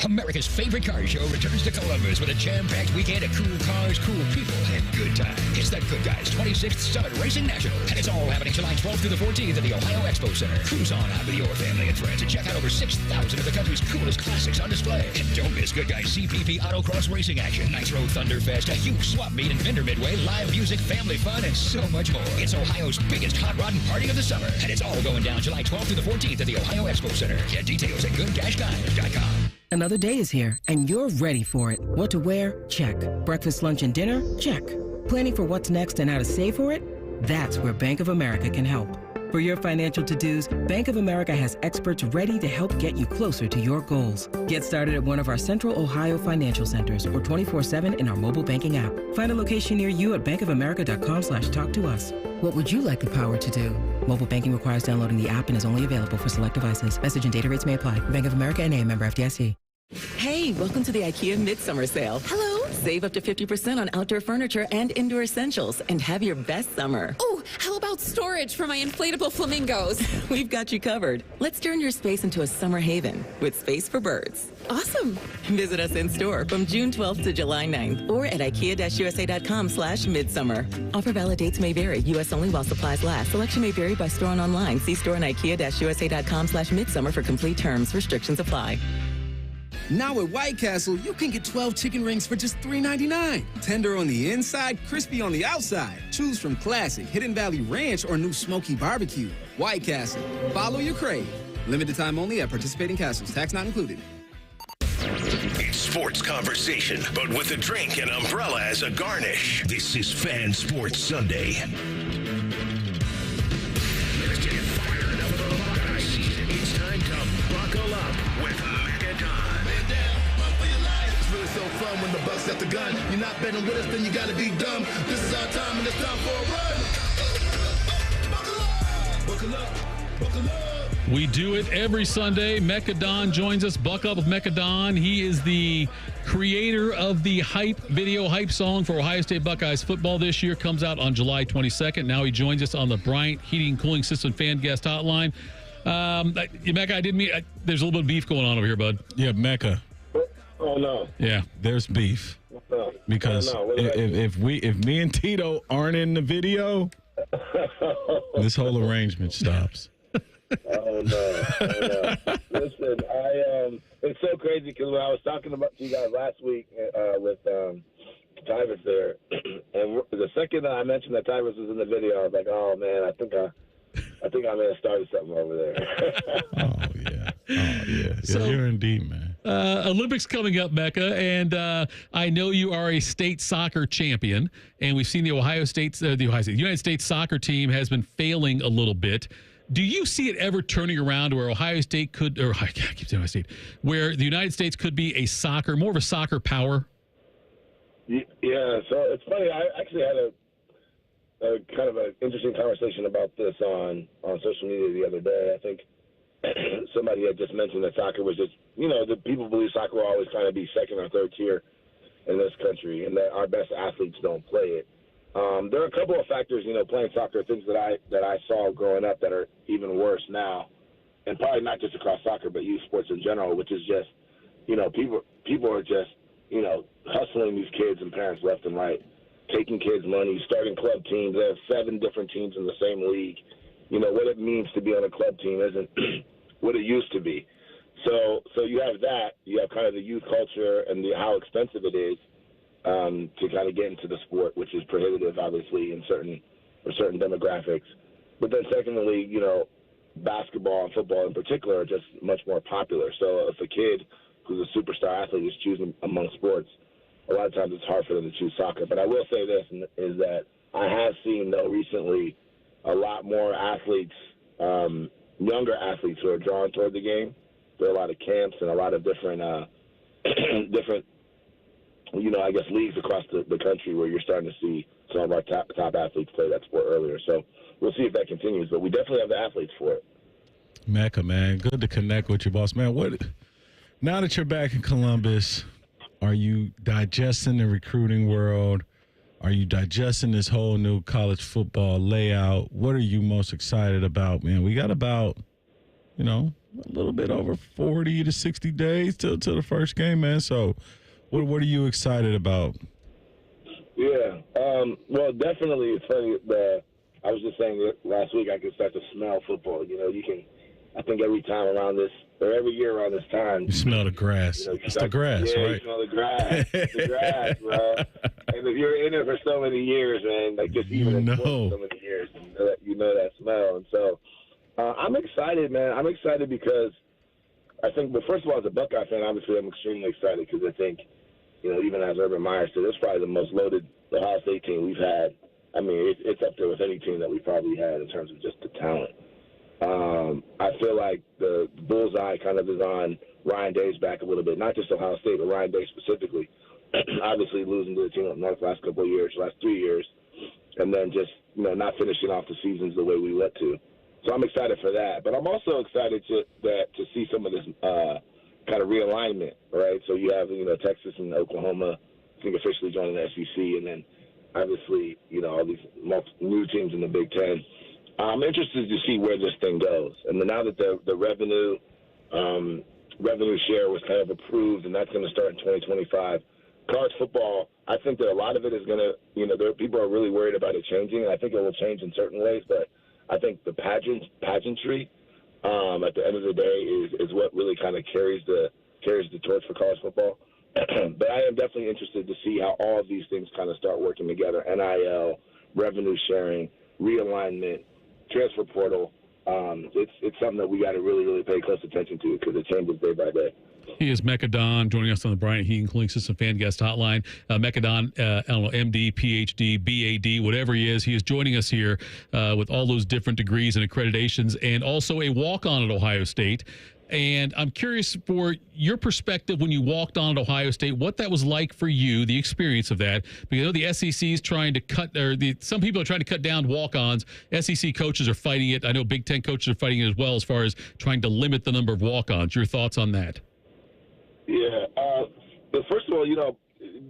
America's favorite car show returns to Columbus with a jam-packed weekend of cool cars, cool people, and good times. It's the Good Guys 26th Summit Racing National, and it's all happening July 12th through the 14th at the Ohio Expo Center. Cruise on out with your family and friends and check out over 6,000 of the country's coolest classics on display. And don't miss Good Guys CPP Autocross Racing action, Nitro Thunderfest, a huge swap meet and vendor midway, live music, family fun, and so much more. It's Ohio's biggest hot rod and party of the summer, and it's all going down July 12th through the 14th at the Ohio Expo Center. Get details at good-guys.com. Another day is here, and you're ready for it. What to wear? Check. Breakfast, lunch, and dinner? Check. Planning for what's next and how to save for it? That's where Bank of America can help. For your financial to-dos, Bank of America has experts ready to help get you closer to your goals. Get started at one of our Central Ohio financial centers or 24/7 in our mobile banking app. Find a location near you at bankofamerica.com/talktous. What would you like the power to do? Mobile banking requires downloading the app and is only available for select devices. Message and data rates may apply. Bank of America N.A., member FDIC. Hey, welcome to the IKEA Midsummer Sale. Hello. Save up to 50% on outdoor furniture and indoor essentials and have your best summer. Oh, how about storage for my inflatable flamingos? We've got you covered. Let's turn your space into a summer haven with space for birds. Awesome. Visit us in store from June 12th to July 9th or at IKEA-USA.com/midsummer. Offer valid dates may vary. U.S. only while supplies last. Selection may vary by store and online. See store and IKEA-USA.com/midsummer for complete terms. Restrictions apply. Now at White Castle, you can get 12 chicken rings for just $3.99. Tender on the inside, crispy on the outside. Choose from classic, Hidden Valley Ranch, or new smoky barbecue. White Castle. Follow your crave. Limited time only at participating castles. Tax not included. It's sports conversation, but with a drink and umbrella as a garnish. This is Fan Sports Sunday. Let's get fired up for the Buckeye season. It's time to buckle up with Mekka Don. It's really so fun when the Bucks got the gun. You're not betting with us, then you gotta be dumb. This is our time, and it's time for a run. Buckle up, buckle up. We do it every Sunday. Mekka Don joins us. Buck up with Mekka Don. He is the creator of the video hype song for Ohio State Buckeyes football this year. Comes out on July 22nd. Now he joins us on the Bryant Heating and Cooling System fan guest hotline. Mekka, I didn't mean. There's a little bit of beef going on over here, bud. Yeah, Mekka. Oh no. Yeah, there's beef. No. Because if me and Tito aren't in the video, this whole arrangement stops. Oh no. Listen, it's so crazy because when I was talking about you guys last week with Tyrus there, and the second that I mentioned that Tyrus was in the video, I was like, oh man, I think I may have started something over there. Oh yeah. So, you're indeed, man. Olympics coming up, Mekka, and I know you are a state soccer champion, and we've seen the United States soccer team has been failing a little bit. Do you see it ever turning around where Ohio State could, or I keep saying Ohio State, where the United States could be more of a soccer power? Yeah, so it's funny. I actually had a kind of an interesting conversation about this on social media the other day. I think somebody had just mentioned that soccer was just, the people believe soccer will always kind of be second or third tier in this country, and that our best athletes don't play it. There are a couple of factors, playing soccer, things that I saw growing up that are even worse now, and probably not just across soccer, but youth sports in general, which is just, people are just, hustling these kids and parents left and right, taking kids' money, starting club teams. They have 7 different teams in the same league. What it means to be on a club team isn't what it used to be. So you have that. You have kind of the youth culture and how expensive it is to kind of get into the sport, which is prohibitive, obviously, for certain demographics. But then secondly, basketball and football in particular are just much more popular. So if a kid who's a superstar athlete is choosing among sports, a lot of times it's hard for them to choose soccer. But I will say this, is that I have seen, though, recently a lot more athletes, younger athletes who are drawn toward the game. There are a lot of camps and a lot of different, leagues across the country where you're starting to see some of our top athletes play that sport earlier. So we'll see if that continues. But we definitely have the athletes for it. Mekka, man, good to connect with you, boss. Man, now that you're back in Columbus, are you digesting the recruiting world? Are you digesting this whole new college football layout? What are you most excited about, man? We got about, a little bit over 40 to 60 days till the first game, man. So what are you excited about? Yeah, well, definitely it's funny. I was just saying that last week I could start to smell football. You can, I think every time around this, or every year around this time. You smell the grass. It's the grass, right? You smell the grass. The grass, bro. And if you're in it for so many years, man, like just even in so many years, you know that smell. And so I'm excited, man. I'm excited because I think, well, first of all, as a Buckeye fan, obviously I'm extremely excited because I think, even as Urban Meyer said, it's probably the most loaded Ohio State team we've had. I mean, it's up there with any team that we probably had in terms of just the talent. I feel like the bullseye kind of is on Ryan Day's back a little bit, not just Ohio State, but Ryan Day specifically. Obviously losing to the team up north last 3 years, and then just, not finishing off the seasons the way we went to. So I'm excited for that. But I'm also excited to see some of this kind of realignment, right? So you have, Texas and Oklahoma, I think, officially joining the SEC, and then obviously, all these new teams in the Big Ten. I'm interested to see where this thing goes. And then now that the revenue share was kind of approved, and that's going to start in 2025, college football, I think that a lot of it is going to, people are really worried about it changing. I think it will change in certain ways, but I think the pageantry at the end of the day is what really kind of carries the torch for college football. But I am definitely interested to see how all of these things kind of start working together: NIL, revenue sharing, realignment, transfer portal. It's something that we got to really, really pay close attention to because it changes day by day. He is Mekka Don, joining us on the Bryant Heating Cooling System Fan Guest Hotline. Mekka Don, MD, PhD, BAD, whatever he is joining us here with all those different degrees and accreditations, and also a walk-on at Ohio State. And I'm curious for your perspective when you walked on at Ohio State, what that was like for you, the experience of that. Because the SEC is trying to some people are trying to cut down walk-ons. SEC coaches are fighting it. I know Big Ten coaches are fighting it as well as far as trying to limit the number of walk-ons. Your thoughts on that? Yeah. But first of all,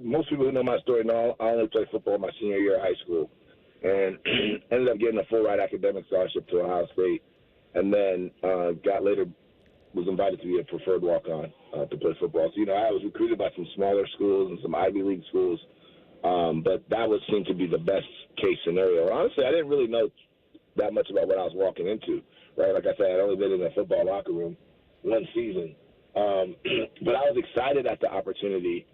most people who know my story know I only played football my senior year of high school and ended up getting a full ride academic scholarship to Ohio State, and then was invited to be a preferred walk-on to play football. So, I was recruited by some smaller schools and some Ivy League schools, but that would seem to be the best case scenario. Honestly, I didn't really know that much about what I was walking into, right? Like I said, I'd only been in a football locker room one season. But I was excited at the opportunity,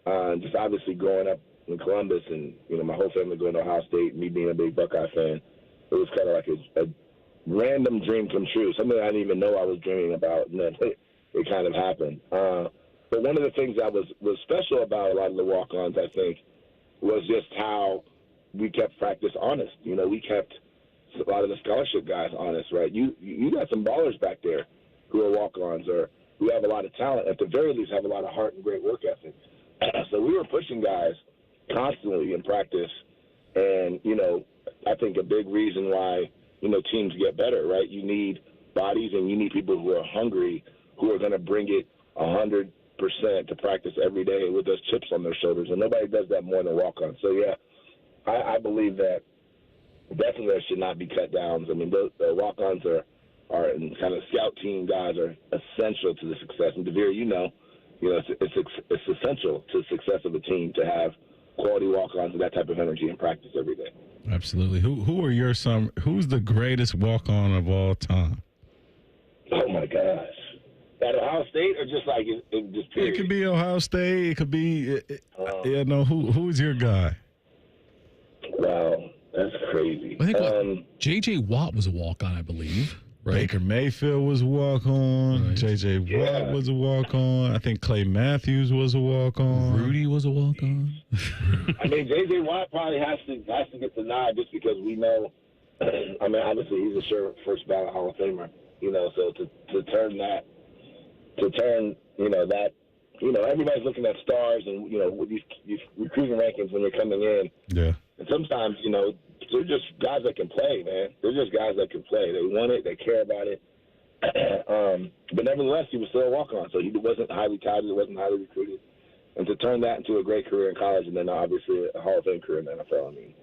just obviously growing up in Columbus and, my whole family going to Ohio State, me being a big Buckeye fan. It was kind of like a random dream come true, something I didn't even know I was dreaming about, and then it kind of happened. But one of the things that was special about a lot of the walk-ons, I think, was just how we kept practice honest. You know, we kept a lot of the scholarship guys honest, right? You got some ballers back there who are walk-ons or who have a lot of talent, at the very least have a lot of heart and great work ethic. So we were pushing guys constantly in practice. And, you know, I think a big reason why, you know, teams get better, right? You need bodies and you need people who are hungry, who are going to bring it 100% to practice every day with those chips on their shoulders. And nobody does that more than walk-on. So, yeah, I believe that definitely there should not be cut downs. I mean, the walk-ons are and kind of scout team guys are essential to the success. And Devier, you know it's essential to the success of a team to have quality walk-ons and that type of energy in practice every day. Absolutely. Who's the greatest walk-on of all time? Oh my gosh. At Ohio State or just like it just period? It could be Ohio State. It could be who's your guy? Wow, that's crazy. I think J.J. Watt was a walk-on, I believe. Right. Baker Mayfield was a walk-on. Right. J.J. Watt was a walk-on. I think Clay Matthews was a walk-on. Rudy was a walk-on. I mean, J.J. Watt probably has to get the nod just because we know. I mean, obviously he's a sure first ballot Hall of Famer. You know, so to turn that, everybody's looking at stars and with these recruiting rankings when you're coming in. Yeah. And sometimes they're just guys that can play, man. They're just guys that can play. They want it. They care about it. But nevertheless, he was still a walk-on, so he wasn't highly touted. He wasn't highly recruited. And to turn that into a great career in college and then obviously a Hall of Fame career in the NFL, I mean,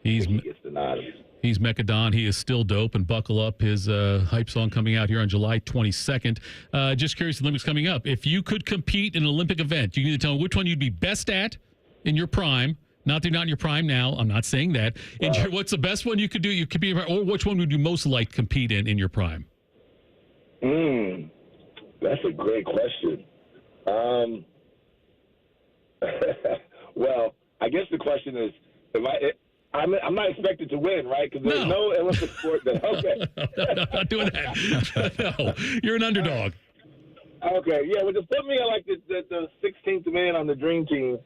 he gets the nod. He's Mekka Don. He is still dope, and buckle up. His hype song coming out here on July 22nd. Just curious, the Olympics coming up. If you could compete in an Olympic event, you need to tell me which one you'd be best at in your prime. Not that you're not in your prime now. I'm not saying that. What's the best one you could do? You could be, or which one would you most like to compete in your prime? That's a great question. Well, I guess the question is, I'm not expected to win, right? Because there's no Olympic sport that. Okay. No, not doing that. No, you're an underdog. Okay, yeah. Well, just put me on like the 16th man on the dream team.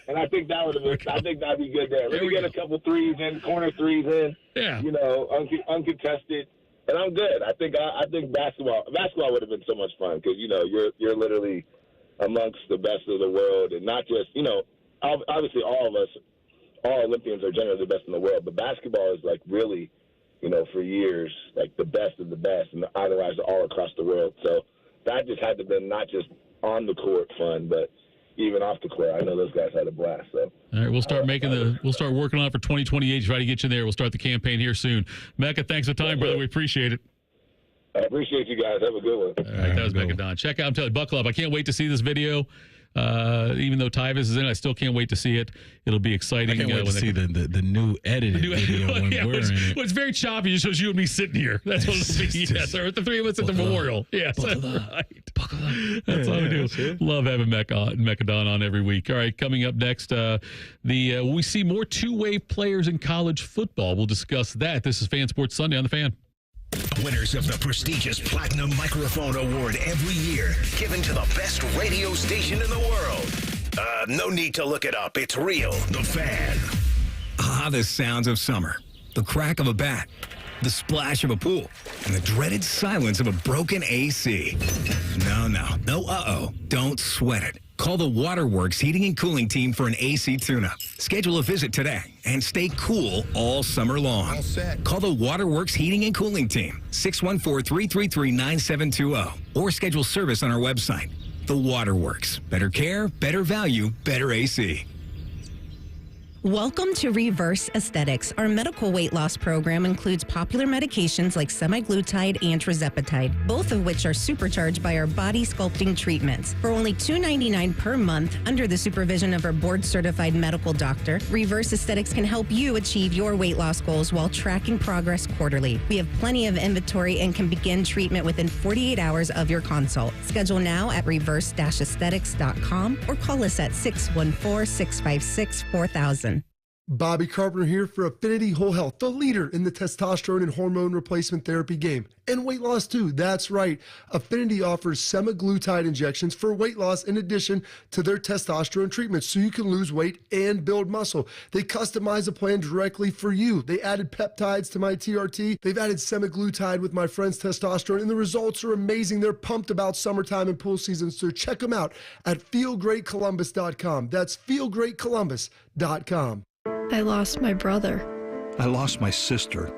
And I think that'd be good there. Let me get a couple threes in, corner threes in. Yeah. Uncontested, and I'm good. I think basketball would have been so much fun because you're literally amongst the best of the world, and not just obviously all Olympians are generally the best in the world, but basketball is like really, for years like the best of the best, and idolized all across the world. So that just had to been not just on the court fun, but even off the court. I know those guys had a blast. So. All right, we'll start working on it for 2028. Try to get you there. We'll start the campaign here soon. Mekka, thanks for the time, brother. We appreciate it. I appreciate you guys. Have a good one. All right, that was Mekka Don. Check out, I'm telling you, buckle up. I can't wait to see this video. Even though Tyvis is in it, I still can't wait to see it. It'll be exciting. I can't wait to see the new edited video when we're in it. Well, it's very choppy. It shows you and me sitting here. That's what it'll be. Yes, or the three of us at the memorial. Yes, that's right. That's all we do. Love having Mekka Don on every week. All right, coming up next, we see more two-way players in college football. We'll discuss that. This is Fan Sports Sunday on The Fan. Winners of the prestigious Platinum Microphone Award every year, given to the best radio station in the world. No need to look it up. It's real. The Fan. The sounds of summer. The crack of a bat. The splash of a pool. And the dreaded silence of a broken AC. No. Don't sweat it. Call the Waterworks Heating and Cooling Team for an AC tune-up. Schedule a visit today and stay cool all summer long. All set. Call the Waterworks Heating and Cooling Team, 614-333-9720. Or schedule service on our website. The Waterworks. Better care, better value, better AC. Welcome to Reverse Aesthetics. Our medical weight loss program includes popular medications like semaglutide and tirzepatide, both of which are supercharged by our body sculpting treatments. For only $2.99 per month, under the supervision of our board-certified medical doctor, Reverse Aesthetics can help you achieve your weight loss goals while tracking progress quarterly. We have plenty of inventory and can begin treatment within 48 hours of your consult. Schedule now at reverse-aesthetics.com or call us at 614-656-4000. Bobby Carpenter here for Affinity Whole Health, the leader in the testosterone and hormone replacement therapy game. And weight loss too, that's right. Affinity offers semaglutide injections for weight loss in addition to their testosterone treatments so you can lose weight and build muscle. They customize a plan directly for you. They added peptides to my TRT. They've added semaglutide with my friend's testosterone, and the results are amazing. They're pumped about summertime and pool season, so check them out at feelgreatcolumbus.com. That's feelgreatcolumbus.com. I lost my brother. I lost my sister.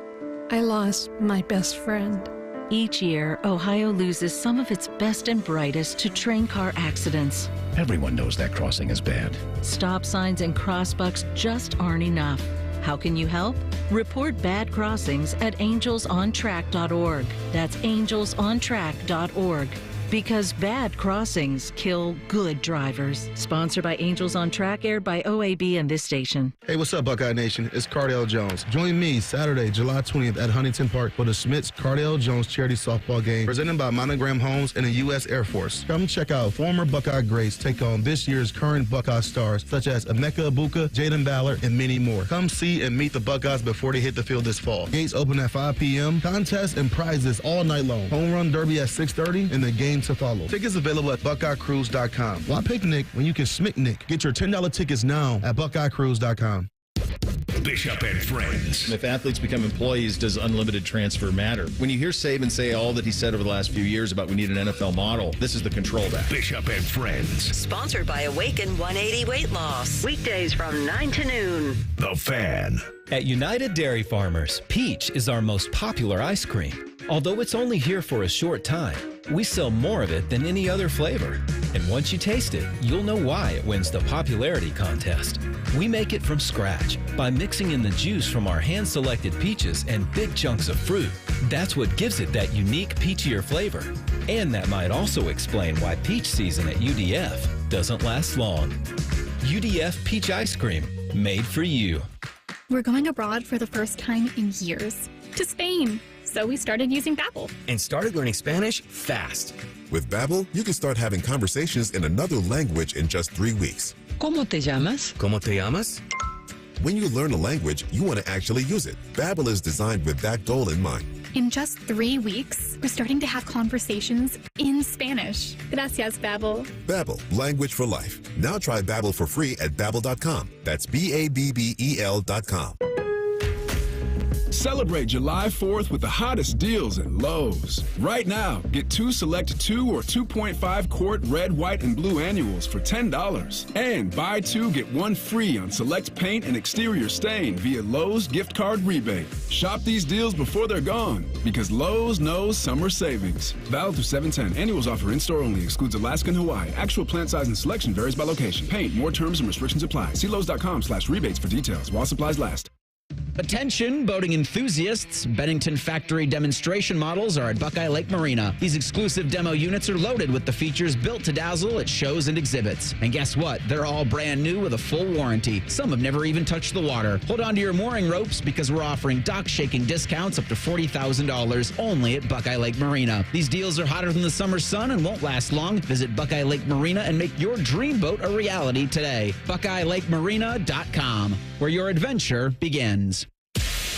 I lost my best friend. Each year, Ohio loses some of its best and brightest to train car accidents. Everyone knows that crossing is bad. Stop signs and crossbucks just aren't enough. How can you help? Report bad crossings at angelsontrack.org. That's angelsontrack.org. Because bad crossings kill good drivers. Sponsored by Angels on Track, aired by OAB and this station. Hey, what's up, Buckeye Nation? It's Cardale Jones. Join me Saturday, July 20th at Huntington Park for the Smiths Cardale Jones charity softball game presented by Monogram Homes and the U.S. Air Force. Come check out former Buckeye greats take on this year's current Buckeye stars such as Emeka Ibuka, Jaden Ballard, and many more. Come see and meet the Buckeyes before they hit the field this fall. Gates open at 5 p.m. Contests and prizes all night long. Home run derby at 6:30 and the game to follow. Tickets available at BuckeyeCruise.com. Why picnic when you can smicknick? Get your $10 tickets now at BuckeyeCruise.com. Bishop and Friends. If athletes become employees, does unlimited transfer matter? When you hear Saban say all that he said over the last few years about we need an NFL model, this is the control back. Bishop and Friends. Sponsored by Awaken 180 Weight Loss. Weekdays from 9 to noon. The Fan. At United Dairy Farmers, peach is our most popular ice cream. Although it's only here for a short time, we sell more of it than any other flavor. And once you taste it, you'll know why it wins the popularity contest. We make it from scratch by mixing in the juice from our hand-selected peaches and big chunks of fruit. That's what gives it that unique peachier flavor. And that might also explain why peach season at UDF doesn't last long. UDF Peach Ice Cream, made for you. We're going abroad for the first time in years, to Spain. So we started using Babbel. And started learning Spanish fast. With Babbel, you can start having conversations in another language in just 3 weeks. ¿Cómo te llamas? ¿Cómo te llamas? When you learn a language, you want to actually use it. Babbel is designed with that goal in mind. In just 3 weeks, we're starting to have conversations in Spanish. Gracias, Babbel. Babbel, language for life. Now try Babbel for free at Babbel.com. That's Babbel.com. Celebrate July 4th with the hottest deals at Lowe's. Right now, get 2 select 2 or 2.5 quart red, white, and blue annuals for $10. And buy 2, get 1 free on select paint and exterior stain via Lowe's gift card rebate. Shop these deals before they're gone because Lowe's knows summer savings. Valid through 7/10. Annuals offer in-store only. Excludes Alaska and Hawaii. Actual plant size and selection varies by location. Paint. More terms and restrictions apply. See Lowe's.com/rebates for details while supplies last. Attention, boating enthusiasts. Bennington Factory demonstration models are at Buckeye Lake Marina. These exclusive demo units are loaded with the features built to dazzle at shows and exhibits. And guess what? They're all brand new with a full warranty. Some have never even touched the water. Hold on to your mooring ropes because we're offering dock-shaking discounts up to $40,000 only at Buckeye Lake Marina. These deals are hotter than the summer sun and won't last long. Visit Buckeye Lake Marina and make your dream boat a reality today. BuckeyeLakeMarina.com, where your adventure begins.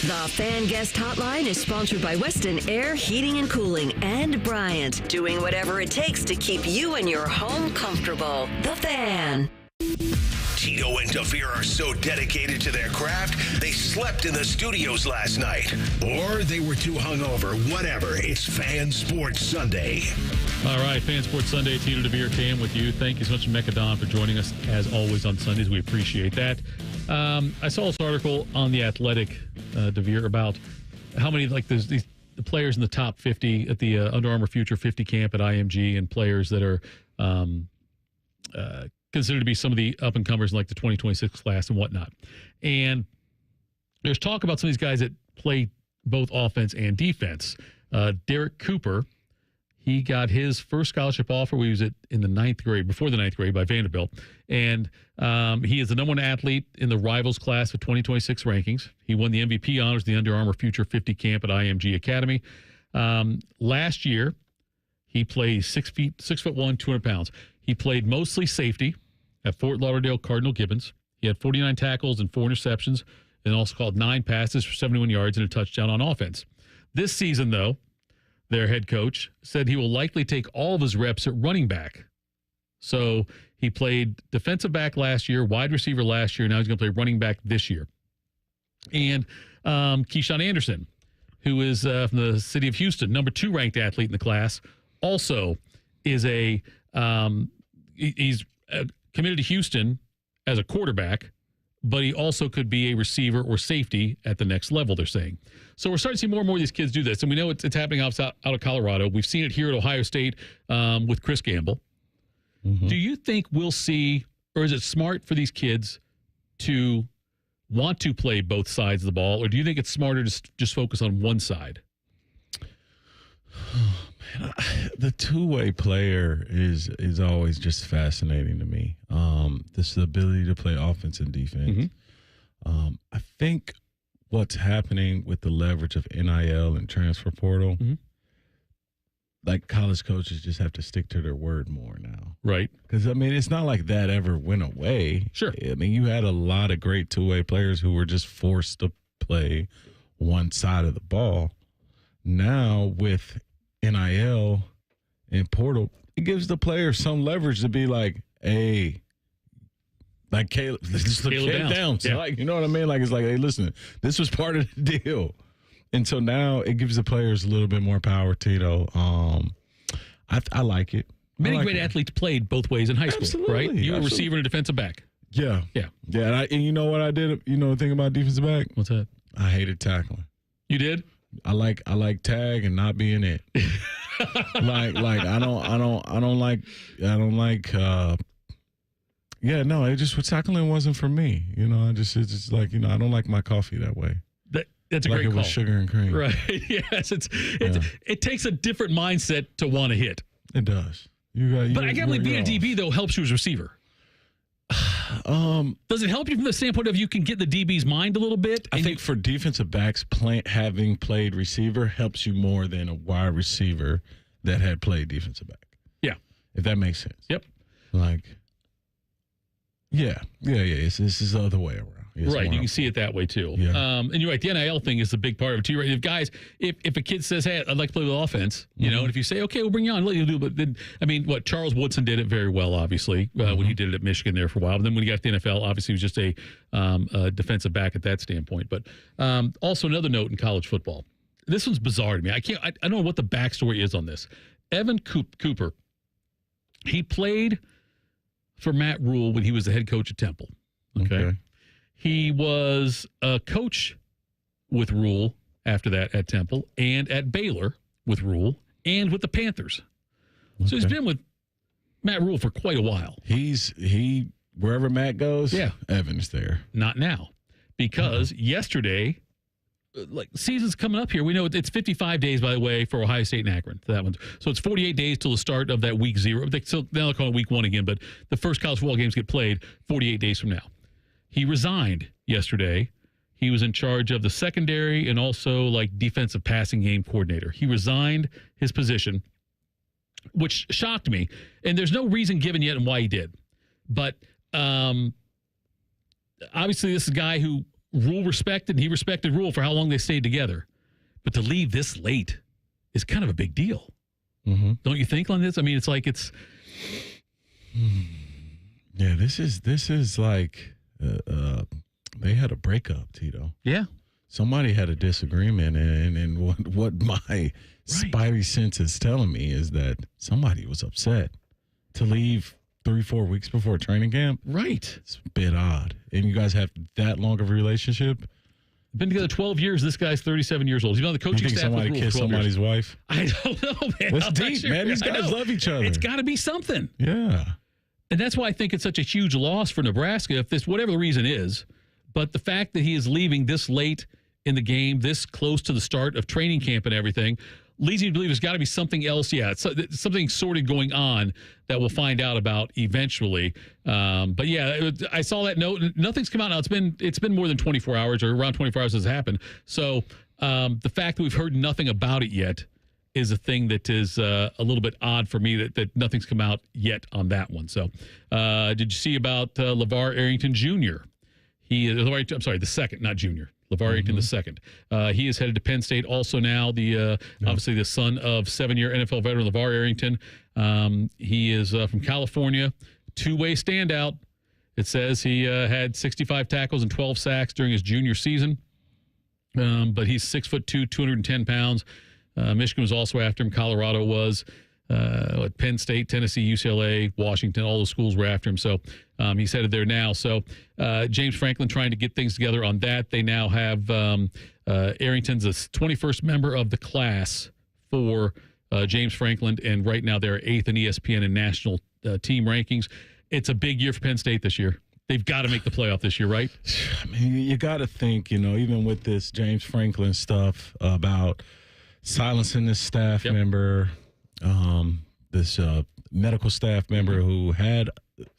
The Fan Guest Hotline is sponsored by Weston Air Heating and Cooling and Bryant, doing whatever it takes to keep you and your home comfortable. The Fan. Tito and Devier are so dedicated to their craft, they slept in the studios last night. Or they were too hungover. Whatever. It's Fan Sports Sunday. All right, Fan Sports Sunday. Tito Devier Cam with you. Thank you so much, Mekka Don, for joining us, as always, on Sundays. We appreciate that. I saw this article on The Athletic, Devier, about how many, like, the players in the top 50 at the Under Armour Future 50 camp at IMG, and players that are considered to be some of the up-and-comers in, like, the 2026 class and whatnot. And there's talk about some of these guys that play both offense and defense. Derek Cooper, he got his first scholarship offer when he was in the 9th grade, before the 9th grade, by Vanderbilt. And he is the number 1 athlete in the Rivals class of 2026 rankings. He won the MVP honors the Under Armour Future 50 camp at IMG Academy. Last year, he played 6'1", 200 pounds. He played mostly safety at Fort Lauderdale Cardinal Gibbons. He had 49 tackles and 4 interceptions, and also called 9 passes for 71 yards and a touchdown on offense. This season, though, their head coach said he will likely take all of his reps at running back. So he played defensive back last year, wide receiver last year. Now he's going to play running back this year. And Keyshawn Anderson, who is from the city of Houston, number 2 ranked athlete in the class, also is he's committed to Houston as a quarterback, but he also could be a receiver or safety at the next level, they're saying. So we're starting to see more and more of these kids do this, and we know it's happening out of Colorado. We've seen it here at Ohio State with Chris Gamble. Mm-hmm. Do you think we'll see, or is it smart for these kids to want to play both sides of the ball, or do you think it's smarter to just focus on one side? Man, the two-way player is always just fascinating to me. This ability to play offense and defense. Mm-hmm. I think what's happening with the leverage of NIL and transfer portal, mm-hmm. like college coaches just have to stick to their word more now. Right. Because, I mean, it's not like that ever went away. Sure. I mean, you had a lot of great two-way players who were just forced to play one side of the ball. Now, with NIL and portal, it gives the player some leverage to be like, hey, like Caleb, just look Caleb down. So, like, you know what I mean? Like, it's like, hey, listen, this was part of the deal. And so now it gives the players a little bit more power, Tito. I like it. Many great athletes played both ways in high school, Absolutely. right? You were a Absolutely. receiver and a defensive back. Yeah. Yeah. Yeah. And you know what I did? You know the thing about defensive back? What's that? I hated tackling. You did? I like tag and not being it. like I don't like it just tackling wasn't for me. You know, it's just like, you know, I don't like my coffee that way. That's a like great it call. was sugar and cream. Right. Yes. It takes a different mindset to want to hit. It does. But I can't believe being a DB though helps you as a receiver. Does it help you from the standpoint of you can get the DB's mind a little bit? I think for defensive backs, having played receiver helps you more than a wide receiver that had played defensive back. Yeah. If that makes sense. Yep. Like, yeah. This is the other way around. It's right, you can see it that way too. Yeah. And you're right, the NIL thing is a big part of it too. Right? If guys, if a kid says, "Hey, I'd like to play with offense," you know, and if you say, "Okay, we'll bring you on, let you do," but then, I mean, Charles Woodson did it very well, obviously, when he did it at Michigan there for a while. But then when he got to the NFL, obviously, he was just a defensive back at that standpoint. But also another note in college football, this one's bizarre to me. I don't know what the backstory is on this. Evan Cooper, he played for Matt Rule when he was the head coach at Temple. Okay. He was a coach with Rule after that at Temple and at Baylor with Rule and with the Panthers. Okay. So he's been with Matt Rule for quite a while. He wherever Matt goes, Evan's there. Not now. Because yesterday, like season's coming up here. We know it's 55 days, by the way, for Ohio State and Akron. That one. So it's 48 days till the start of that week 0. Now they're calling it week 1 again, but the first college football games get played 48 days from now. He resigned yesterday. He was in charge of the secondary and also like defensive passing game coordinator. He resigned his position, which shocked me. And there's no reason given yet on why he did. But obviously this is a guy who Rule respected, and he respected Rule for how long they stayed together. But to leave this late is kind of a big deal. Mm-hmm. Don't you think on this? I mean, it's like it's... Yeah, this is like... they had a breakup, Tito. Yeah. Somebody had a disagreement, and what my spidey sense is telling me is that somebody was upset to leave 3-4 weeks before training camp. Right. It's a bit odd. And you guys have that long of a relationship? Been together 12 years. This guy's 37 years old. He's on the coaching staff. Somebody kissed somebody's wife? I don't know, man. That's deep, man. These guys love each other. It's got to be something. Yeah. And that's why I think it's such a huge loss for Nebraska, if this, whatever the reason is. But the fact that he is leaving this late in the game, this close to the start of training camp and everything, leads you to believe there's got to be something else. Yeah, it's something sort of going on that we'll find out about eventually. But yeah, I saw that note. Nothing's come out now. It's been more than 24 hours or around 24 hours since it happened. So the fact that we've heard nothing about it yet is a thing that is a little bit odd for me that nothing's come out yet on that one. So, did you see about LeVar Arrington Jr.? I'm sorry, the second, not junior. LeVar Arrington the second. He is headed to Penn State. Also now, obviously the son of 7-year NFL veteran LeVar Arrington. He is from California, two-way standout. It says he had 65 tackles and 12 sacks during his junior season. But he's 6'2", 210 pounds. Michigan was also after him. Colorado was. Penn State, Tennessee, UCLA, Washington, all those schools were after him. So he's headed there now. So James Franklin trying to get things together on that. They now have Arrington's the 21st member of the class for James Franklin, and right now they're 8th in ESPN and national team rankings. It's a big year for Penn State this year. They've got to make the playoff this year, right? I mean, you got to think, even with this James Franklin stuff about silencing this staff member, this medical staff member who had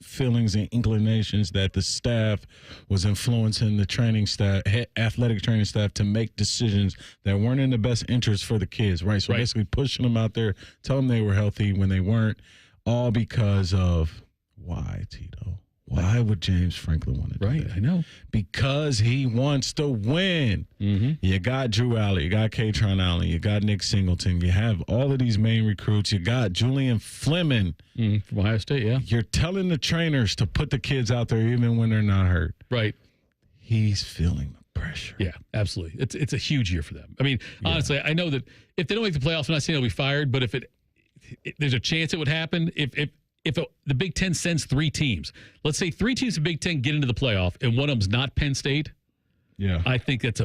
feelings and inclinations that the staff was influencing the training staff, athletic training staff, to make decisions that weren't in the best interest for the kids, right? So basically pushing them out there, telling them they were healthy when they weren't, all because of why, Tito? Why would James Franklin want to do that? I know. Because he wants to win. Mm-hmm. You got Drew Alley, you got Katron Allen, you got Nick Singleton, you have all of these main recruits, you got Julian Fleming. From Ohio State, yeah. You're telling the trainers to put the kids out there even when they're not hurt. Right. He's feeling the pressure. Yeah, absolutely. It's a huge year for them. I mean, honestly, I know that if they don't make the playoffs, I'm not saying they'll be fired, but if there's a chance it would happen, if the Big Ten sends 3 teams, let's say 3 teams in the Big Ten get into the playoff and one of them's not Penn State, I think that's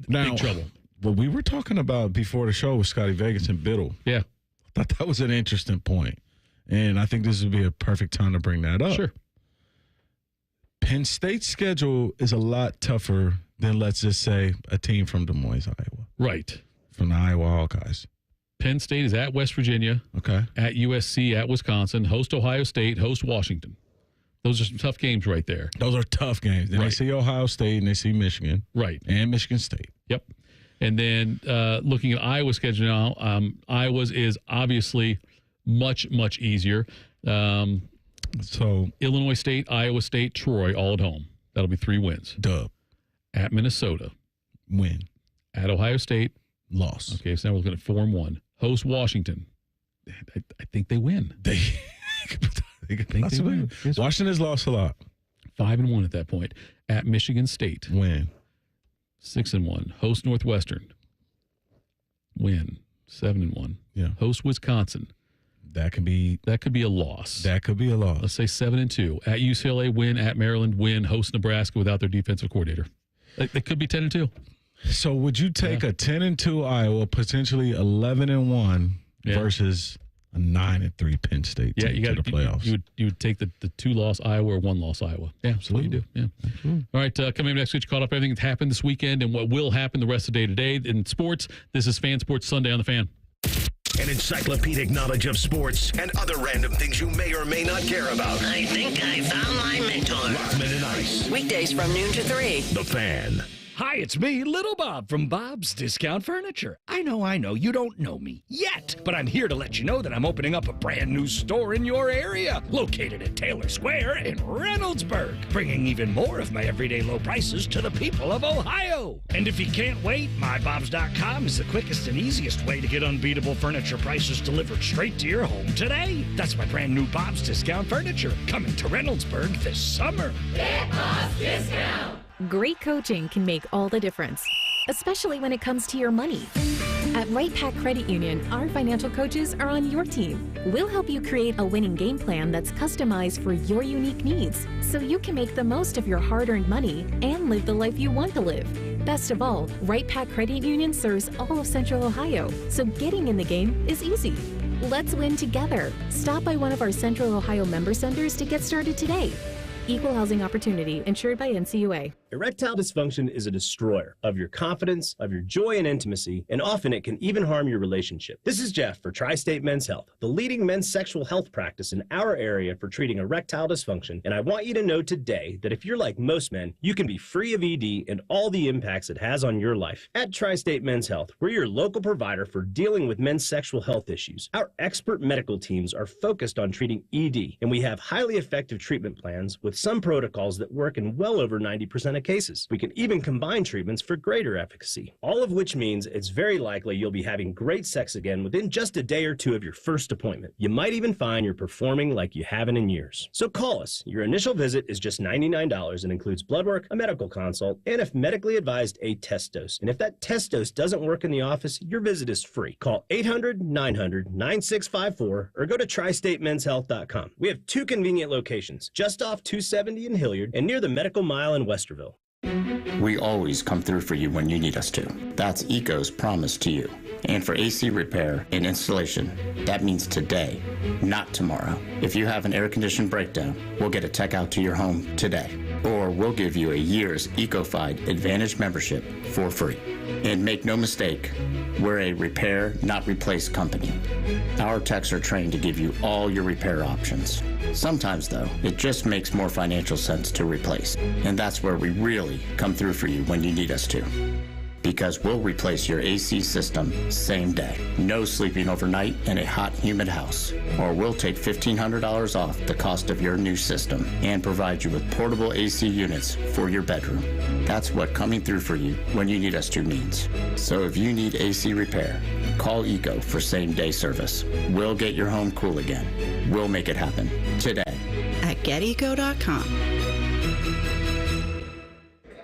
big trouble. What we were talking about before the show with Scotty Vegas and Biddle. Yeah. I thought that was an interesting point. And I think this would be a perfect time to bring that up. Sure. Penn State's schedule is a lot tougher than, let's just say, a team from Des Moines, Iowa. Right. From the Iowa Hawkeyes. Penn State is at West Virginia, at USC, at Wisconsin, host Ohio State, host Washington. Those are some tough games right there. Those are tough games. Then they see Ohio State and they see Michigan. Right. And Michigan State. Yep. And then looking at Iowa's schedule now, Iowa's is obviously much, much easier. So Illinois State, Iowa State, Troy, all at home. That'll be 3 wins. Dub. At Minnesota. Win. At Ohio State. Loss. Okay, so now we're looking at 4-1. Host Washington. I think they win. They win. Washington has lost a lot. 5-1 at that point. At Michigan State. Win. 6-1. Host Northwestern. Win. 7-1. Yeah. Host Wisconsin. That could be a loss. That could be a loss. Let's say 7-2. At UCLA, win. At Maryland, win. Host Nebraska without their defensive coordinator. They could be 10-2. So would you take a 10-2 Iowa, potentially 11-1 versus a 9-3 Penn State team to the playoffs? You would take the 2-loss Iowa or 1-loss Iowa. Yeah, absolutely. You do. Yeah. Absolutely. All right, coming up next week, you caught up everything that's happened this weekend and what will happen the rest of the day today in sports. This is Fan Sports Sunday on the Fan. An encyclopedic knowledge of sports and other random things you may or may not care about. I think I found my mentor. Rockman and Ice. Weekdays from noon to 3. The Fan. Hi, it's me, Little Bob from Bob's Discount Furniture. I know, you don't know me yet, but I'm here to let you know that I'm opening up a brand new store in your area, located at Taylor Square in Reynoldsburg, bringing even more of my everyday low prices to the people of Ohio. And if you can't wait, MyBobs.com is the quickest and easiest way to get unbeatable furniture prices delivered straight to your home today. That's my brand new Bob's Discount Furniture, coming to Reynoldsburg this summer. Get Bob's Discount! Great coaching can make all the difference, especially when it comes to your money. At Right Pac Credit Union, our financial coaches are on your team. We'll help you create a winning game plan that's customized for your unique needs, so you can make the most of your hard-earned money and live the life you want to live. Best of all, Right Pac Credit Union serves all of Central Ohio, so getting in the game is easy. Let's win together. Stop by one of our Central Ohio member centers to get started today. Equal housing opportunity, insured by NCUA. Erectile dysfunction is a destroyer of your confidence, of your joy and intimacy, and often it can even harm your relationship. This is Jeff for Tri-State Men's Health, the leading men's sexual health practice in our area for treating erectile dysfunction, and I want you to know today that if you're like most men, you can be free of ED and all the impacts it has on your life. At Tri-State Men's Health, we're your local provider for dealing with men's sexual health issues. Our expert medical teams are focused on treating ED, and we have highly effective treatment plans with some protocols that work in well over 90% of cases. We can even combine treatments for greater efficacy, all of which means it's very likely you'll be having great sex again within just a day or two of your first appointment. You might even find you're performing like you haven't in years. So call us. Your initial visit is just $99 and includes blood work, a medical consult, and if medically advised, a test dose. And if that test dose doesn't work in the office, your visit is free. Call 800-900-9654 or go to tristatemenshealth.com. We have 2 convenient locations, just off 270 in Hilliard and near the Medical Mile in Westerville. We always come through for you when you need us to. That's ECO's promise to you. And for AC repair and installation, that means today, not tomorrow. If you have an air condition breakdown, we'll get a tech out to your home today. Or we'll give you a year's EcoFi Advantage membership for free. And make no mistake, we're a repair, not replace company. Our techs are trained to give you all your repair options. Sometimes, though, it just makes more financial sense to replace. And that's where we really come through for you when you need us to. Because we'll replace your AC system same day. No sleeping overnight in a hot, humid house. Or we'll take $1,500 off the cost of your new system and provide you with portable AC units for your bedroom. That's what coming through for you when you need us to means. So if you need AC repair, call ECO for same-day service. We'll get your home cool again. We'll make it happen today. At geteco.com.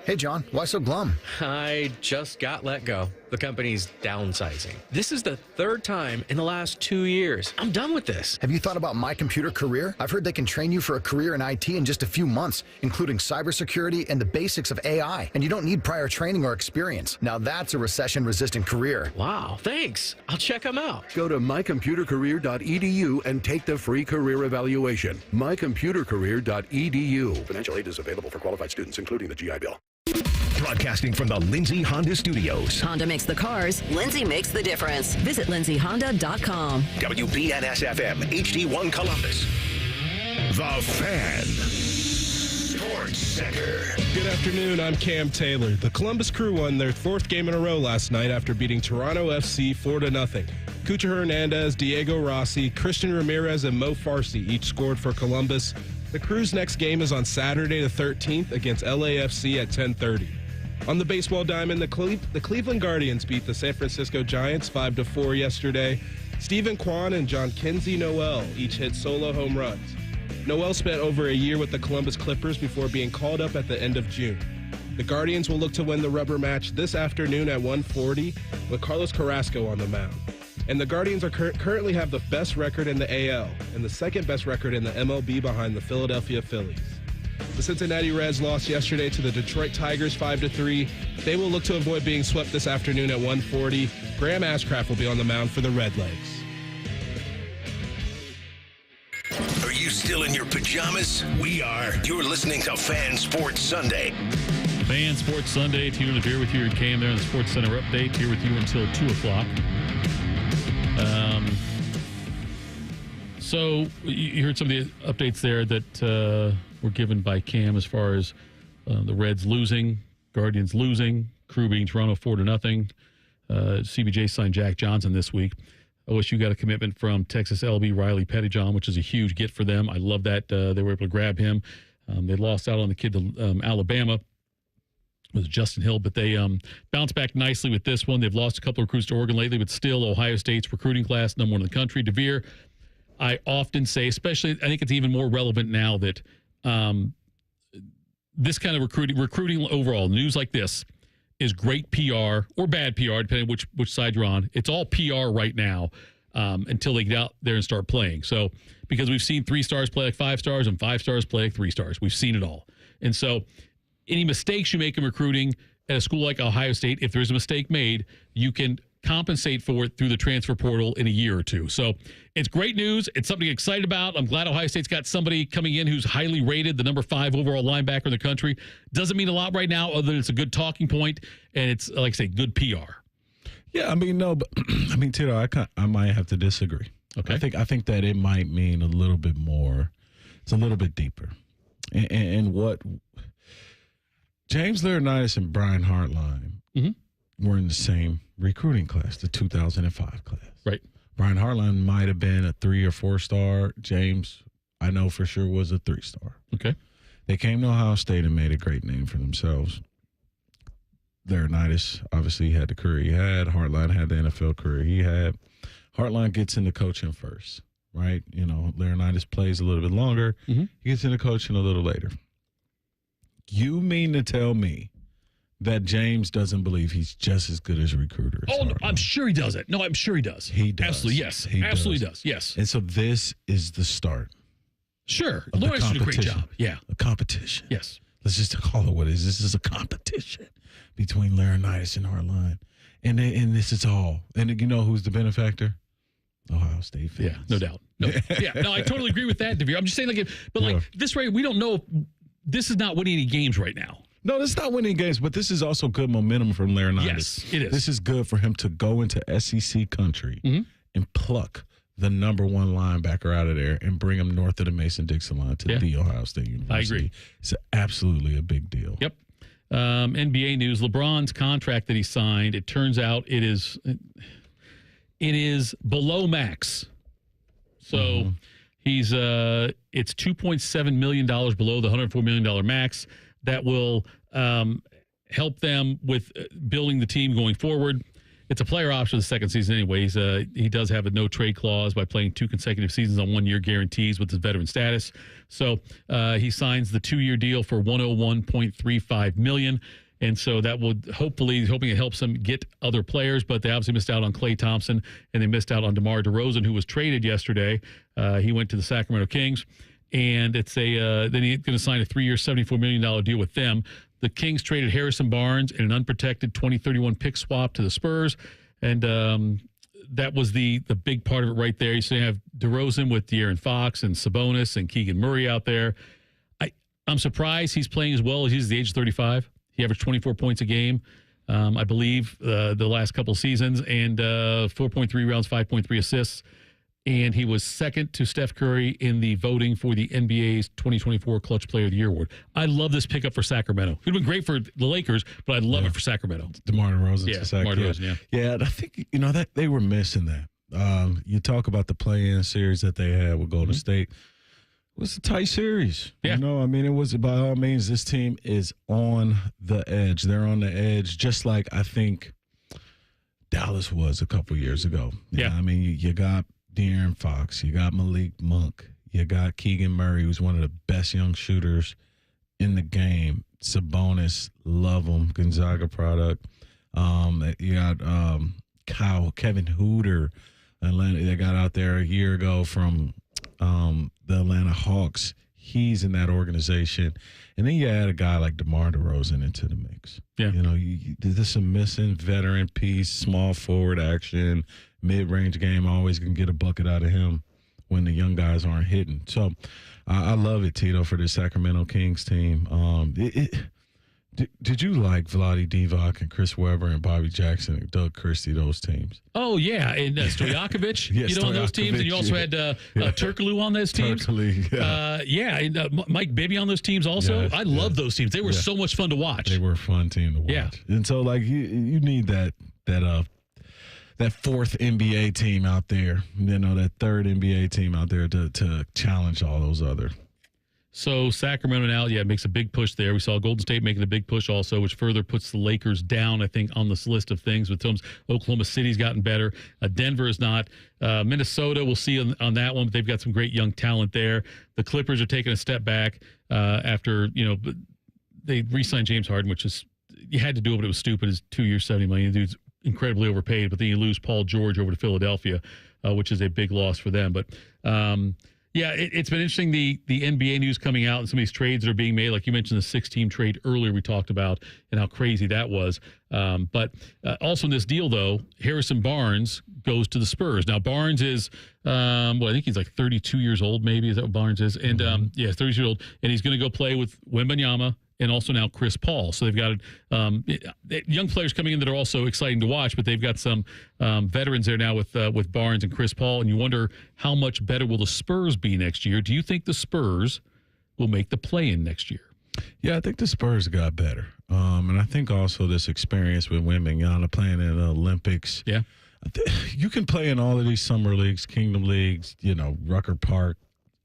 Hey, John, why so glum? I just got let go. The company's downsizing. This is the 3rd time in the last 2 years. I'm done with this. Have you thought about My Computer Career? I've heard they can train you for a career in IT in just a few months, including cybersecurity and the basics of AI. And you don't need prior training or experience. Now that's a recession-resistant career. Wow, thanks. I'll check them out. Go to mycomputercareer.edu and take the free career evaluation. mycomputercareer.edu. Financial aid is available for qualified students, including the GI Bill. Broadcasting from the Lindsay Honda Studios. Honda makes the cars, Lindsay makes the difference. Visit lindsayhonda.com. WBNS-FM, HD1 Columbus. The Fan. Sports Center. Good afternoon, I'm Cam Taylor. The Columbus Crew won their 4th game in a row last night after beating Toronto FC 4-0. Cucho Hernandez, Diego Rossi, Christian Ramirez, and Mo Farsi each scored for Columbus. The Crew's next game is on Saturday the 13th against LAFC at 10:30. On the baseball diamond, the Cleveland Guardians beat the San Francisco Giants 5-4 yesterday. Stephen Kwan and John Kinsey Noel each hit solo home runs. Noel spent over a year with the Columbus Clippers before being called up at the end of June. The Guardians will look to win the rubber match this afternoon at 1:40 with Carlos Carrasco on the mound. And the Guardians are currently have the best record in the AL and the 2nd best record in the MLB behind the Philadelphia Phillies. The Cincinnati Reds lost yesterday to the Detroit Tigers 5-3. They will look to avoid being swept this afternoon at 1:40. Graham Ashcraft will be on the mound for the Redlegs. Are you still in your pajamas? We are. You're listening to Fan Sports Sunday. Fan Sports Sunday. Tito and Devier with you and Cam there on the Sports Center update. Here with you until 2 o'clock. So you heard some of the updates there that were given by Cam as far as the Reds losing, Guardians losing, Crew beating Toronto 4-0. CBJ signed Jack Johnson this week. OSU got a commitment from Texas LB Riley Pettyjohn, which is a huge get for them. I love that they were able to grab him. They lost out on the kid to Alabama. It was Justin Hill, but they bounced back nicely with this one. They've lost a couple of recruits to Oregon lately, but still Ohio State's recruiting class, number 1 in the country. Devier, I often say, especially, I think it's even more relevant now that this kind of recruiting overall, news like this is great PR or bad PR, depending on which side you're on. It's all PR right now until they get out there and start playing. So, because we've seen 3 stars play like 5 stars and 5 stars play like 3 stars. We've seen it all. And so any mistakes you make in recruiting at a school like Ohio State, if there's a mistake made, you can compensate for it through the transfer portal in a year or two. So it's great news. It's something to get excited about. I'm glad Ohio State's got somebody coming in who's highly rated, the number 5 overall linebacker in the country. Doesn't mean a lot right now, other than it's a good talking point, and it's, like I say, good PR. Yeah, I mean, no, but I mean, Tito, I might have to disagree. Okay. I think that it might mean a little bit more. It's a little bit deeper. And what James Laurinaitis and Brian Hartline were in the same recruiting class, the 2005 class. Right. Brian Hartline might have been a 3 or 4 star. James, I know for sure, was a 3-star. Okay. They came to Ohio State and made a great name for themselves. Laurinaitis obviously had the career he had. Hartline had the NFL career he had. Hartline gets into coaching first, right? You know, Laurinaitis plays a little bit longer. He gets into coaching a little later. You mean to tell me that James doesn't believe he's just as good as a recruiter as no, Hartline? I'm sure he does it. No, I'm sure he does. He does. Absolutely, yes. He Absolutely does. Yes. And so this is the start. Sure. Of the Lawrence did a great competition. job. Yeah. A competition. Yes. Let's just call it what it is. This is a competition between Laurinaitis and Hartline. And this is all. And you know who's the benefactor? Ohio State fans. Yeah, no doubt. No, I totally agree with that, Devier. I'm just saying, this rate, we don't know. This is not winning any games right now. No, this is not winning games, but this is also good momentum from Laurinaitis. Yes, it is. This is good for him to go into SEC country and pluck the number 1 linebacker out of there and bring him north of the Mason-Dixon line to the Ohio State University. I agree. It's absolutely a big deal. Yep. NBA news, LeBron's contract that he signed, it turns out it is below max. So he's it's $2.7 million below the $104 million max. That will help them with building the team going forward. It's a player option the second season anyways. He does have a no-trade clause by playing 2 consecutive seasons on 1-year guarantees with his veteran status. So he signs the 2-year deal for $101.35 million. And so that would hoping it helps them get other players, but they obviously missed out on Klay Thompson and they missed out on DeMar DeRozan, who was traded yesterday. He went to the Sacramento Kings, and then he's going to sign a 3-year, $74 million deal with them. The Kings traded Harrison Barnes in an unprotected 2031 pick swap to the Spurs, and that was the big part of it right there. You still have DeRozan with De'Aaron Fox and Sabonis and Keegan Murray out there. I'm surprised he's playing as well as he's the age of 35. He averaged 24 points a game, I believe, the last couple seasons, and 4.3 rebounds, 5.3 assists. And he was second to Steph Curry in the voting for the NBA's 2024 Clutch Player of the Year award. I love this pickup for Sacramento. It would have been great for the Lakers, but I love it for Sacramento. DeMar DeRozan to DeMar DeRozan, yeah. Yeah, I think, that they were missing that. You talk about the play-in series that they had with Golden State. It was a tight series. Yeah. It was, by all means, this team is on the edge. They're on the edge, just like I think Dallas was a couple years ago. Yeah. You got De'Aaron Fox, you got Malik Monk, you got Keegan Murray, who's one of the best young shooters in the game. Sabonis, love him, Gonzaga product. You got Kevin Huerter, Atlanta. They got out there a year ago from the Atlanta Hawks. He's in that organization. And then you add a guy like DeMar DeRozan into the mix. Yeah. There's some missing veteran piece, small forward action, mid-range game. Always can get a bucket out of him when the young guys aren't hitting. So I love it, Tito, for the Sacramento Kings team. Did you like Vlade Divac and Chris Webber and Bobby Jackson and Doug Christie, those teams? Oh, yeah. And Stojakovic, on those teams. And you also had Turkoglu on those teams. And Mike Bibby on those teams also. Yes, I love those teams. They were so much fun to watch. They were a fun team to watch. Yeah. And so, you need that fourth NBA team out there, that third NBA team out there to challenge all those other. So Sacramento now, makes a big push there. We saw Golden State making a big push also, which further puts the Lakers down, I think, on this list of things. With Oklahoma City's gotten better. Denver is not. Minnesota, we'll see on that one, but they've got some great young talent there. The Clippers are taking a step back after, they re-signed James Harden, which is, you had to do it, but it was stupid. It's 2 years, $70 million. The dude's incredibly overpaid, but then you lose Paul George over to Philadelphia, which is a big loss for them. But, Yeah, it's been interesting, the NBA news coming out and some of these trades that are being made. Like you mentioned, the 6-team trade earlier we talked about and how crazy that was. But also in this deal, though, Harrison Barnes goes to the Spurs. Now, Barnes is, I think he's like 32 years old, maybe. Is that what Barnes is? And, 32 years old. And he's going to go play with Wembanyama and also now Chris Paul. So they've got young players coming in that are also exciting to watch, but they've got some veterans there now with Barnes and Chris Paul, and you wonder how much better will the Spurs be next year. Do you think the Spurs will make the play-in next year? Yeah, I think the Spurs got better. And I think also this experience with Wembanyama playing in the Olympics. Yeah. You can play in all of these summer leagues, Kingdom leagues, Rucker Park,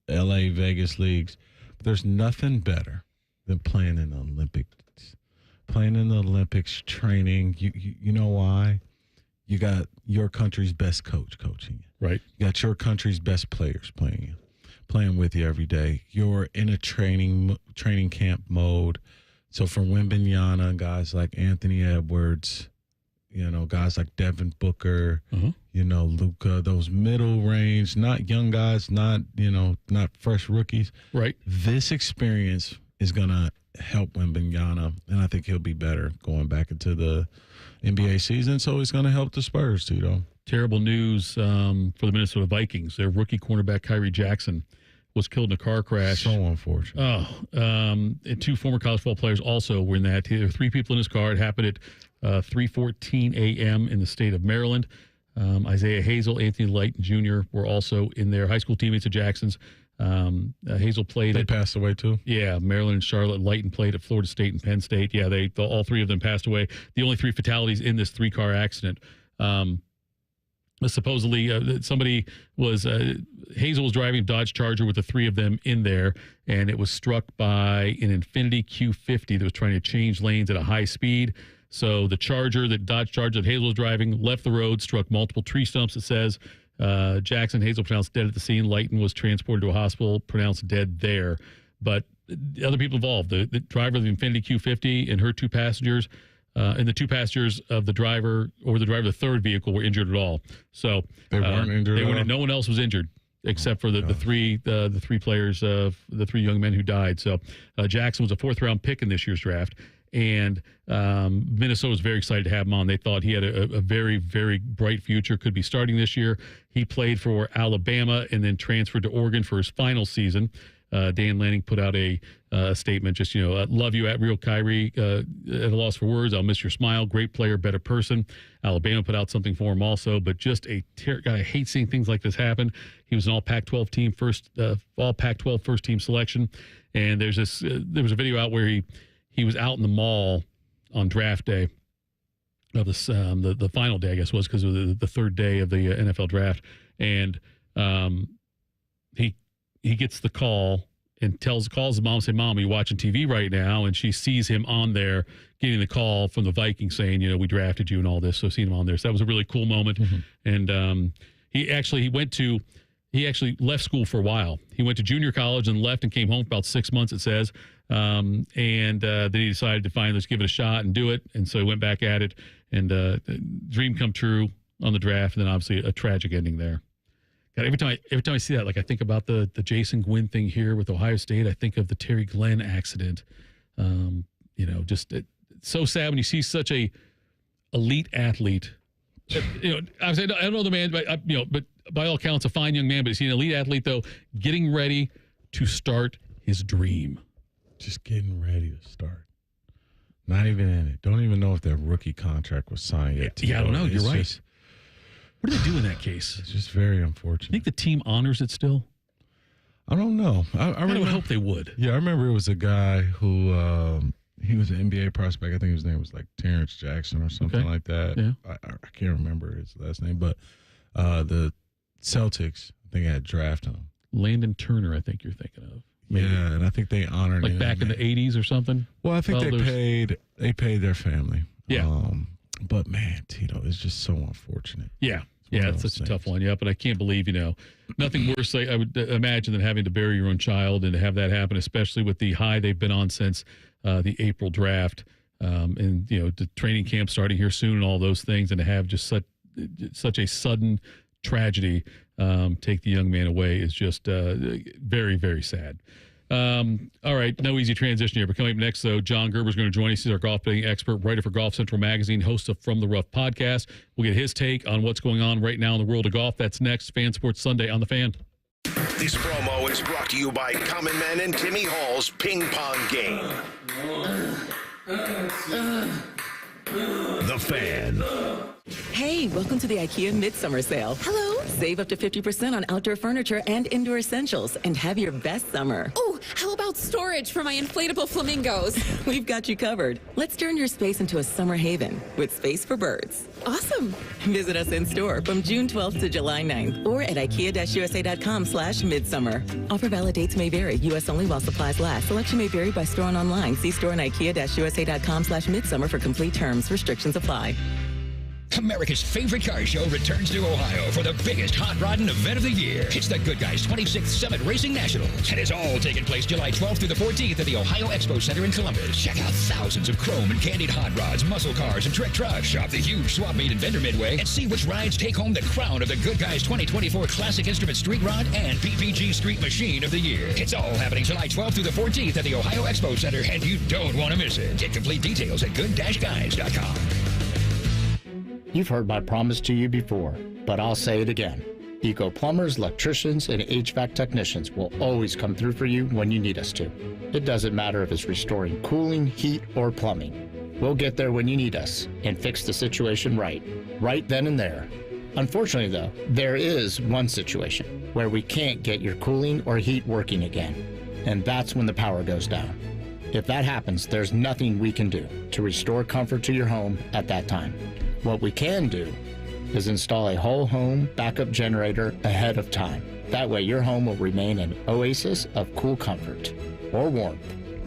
L.A., Vegas leagues. But there's nothing better than playing in the Olympics. Playing in the Olympics, training. You know why? You got your country's best coach coaching you. Right. You got your country's best players playing with you every day. You're in a training camp mode. So for Wembanyama, guys like Anthony Edwards, guys like Devin Booker, Luka, those middle range, not young guys, not fresh rookies. Right. This experience is going to help Wembanyama, and I think he'll be better going back into the NBA season. So he's going to help the Spurs, Tito. Terrible news for the Minnesota Vikings. Their rookie cornerback, Kyrie Jackson, was killed in a car crash. So unfortunate. And 2 former college football players also were in that. There were 3 people in his car. It happened at 3:14 a.m. in the state of Maryland. Isaiah Hazel, Anthony Lighton Jr. were also in there. High school teammates of Jackson's. Hazel played. They passed away too. Yeah, Maryland and Charlotte. Lighton played at Florida State and Penn State. Yeah, all 3 of them passed away. The only 3 fatalities in this 3-car accident. Supposedly, somebody was Hazel was driving a Dodge Charger with the 3 of them in there, and it was struck by an Infiniti Q50 that was trying to change lanes at a high speed. So the Dodge Charger that Hazel was driving, left the road, struck multiple tree stumps. It says. Jackson Hazel pronounced dead at the scene. Lighton was transported to a hospital, pronounced dead there. But the other people involved, the driver of the Infiniti Q50 and her 2 passengers, and the 2 passengers of the driver of the 3rd vehicle were injured at all. So they weren't injured. No one else was injured except for the 3 players of the 3 young men who died. So Jackson was a 4th-round pick in this year's draft. And Minnesota was very excited to have him on. They thought he had a very, very bright future, could be starting this year. He played for Alabama and then transferred to Oregon for his final season. Dan Lanning put out a statement, just, love you at Real Kyrie, at a loss for words. I'll miss your smile. Great player, better person. Alabama put out something for him also, but just God, I hate seeing things like this happen. He was an all Pac-12 team, all Pac-12 first team selection. And there was a video out where he was out in the mall on draft day of the final day, I guess was, because of the 3rd day of the NFL draft. And he gets the call and calls his mom, say, "Mom, are you watching TV right now?" And she sees him on there getting the call from the Vikings saying, we drafted you and all this. So seeing him on there. So that was a really cool moment. Mm-hmm. And he actually left school for a while. He went to junior college and left and came home for about 6 months, it says. And then he decided to finally, let's give it a shot and do it. And so he went back at it, and dream come true on the draft. And then obviously a tragic ending there. God, every time I see that, I think about the Jason Gwynn thing here with Ohio State. I think of the Terry Glenn accident. It's so sad when you see such a elite athlete. I don't know the man, but by all accounts, a fine young man. But he's an elite athlete, though, getting ready to start his dream. Just getting ready to start. Not even in it. Don't even know if their rookie contract was signed yet. Yeah, I don't know. You're right. What do they do in that case? It's just very unfortunate. You think the team honors it still? I don't know. I would hope they would. Yeah, I remember it was a guy who he was an NBA prospect. I think his name was Terrence Jackson or something like that. Yeah. I can't remember his last name, but the Celtics, I think, had drafted him. Landon Turner, I think you're thinking of. Maybe. Yeah, and I think they honored him. Back in the 80s or something? Well, I think they paid their family. Yeah. But, man, Tito, it's just so unfortunate. Yeah. It's such a tough one. Yeah, but I can't believe, nothing worse, I would imagine, than having to bury your own child and to have that happen, especially with the high they've been on since the April draft. And, the training camp starting here soon and all those things, and to have just such a sudden tragedy take the young man away is just very, very sad. All right, no easy transition here. But coming up next, though, John Gerber is going to join us. He's our golf betting expert, writer for Golf Central Magazine, host of From the Rough podcast. We'll get his take on what's going on right now in the world of golf. That's next. Fan Sports Sunday on The Fan. This promo is brought to you by Common Man and Timmy Hall's Ping Pong Game. The Fan. Hey, welcome to the IKEA Midsummer Sale. Hello. Save up to 50% on outdoor furniture and indoor essentials and have your best summer. Oh, how about storage for my inflatable flamingos? We've got you covered. Let's turn your space into a summer haven with space for birds. Awesome. Visit us in store from June 12th to July 9th or at ikea-usa.com/midsummer. Offer valid dates may vary. U.S. only while supplies last. Selection may vary by store and online. See store and ikea-usa.com/midsummer for complete terms. Restrictions apply. America's favorite car show returns to Ohio for the biggest hot rodding event of the year. It's the Good Guys 26th Summit Racing Nationals, and it's all taking place July 12th through the 14th at the Ohio Expo Center in Columbus. Check out thousands of chrome and candied hot rods, muscle cars, and trick trucks. Shop the huge swap meet and vendor midway and see which rides take home the crown of the Good Guys 2024 Classic Instrument Street Rod and PPG Street Machine of the Year. It's all happening July 12th through the 14th at the Ohio Expo Center, and you don't want to miss it. Get complete details at good-guys.com. You've heard my promise to you before, but I'll say it again. Eco plumbers, electricians, and HVAC technicians will always come through for you when you need us to. It doesn't matter if it's restoring cooling, heat, or plumbing. We'll get there when you need us and fix the situation right then and there. Unfortunately, though, there is one situation where we can't get your cooling or heat working again, and that's when the power goes down. If that happens, there's nothing we can do to restore comfort to your home at that time. What we can do is install a whole home backup generator ahead of time. That way your home will remain an oasis of cool comfort or warmth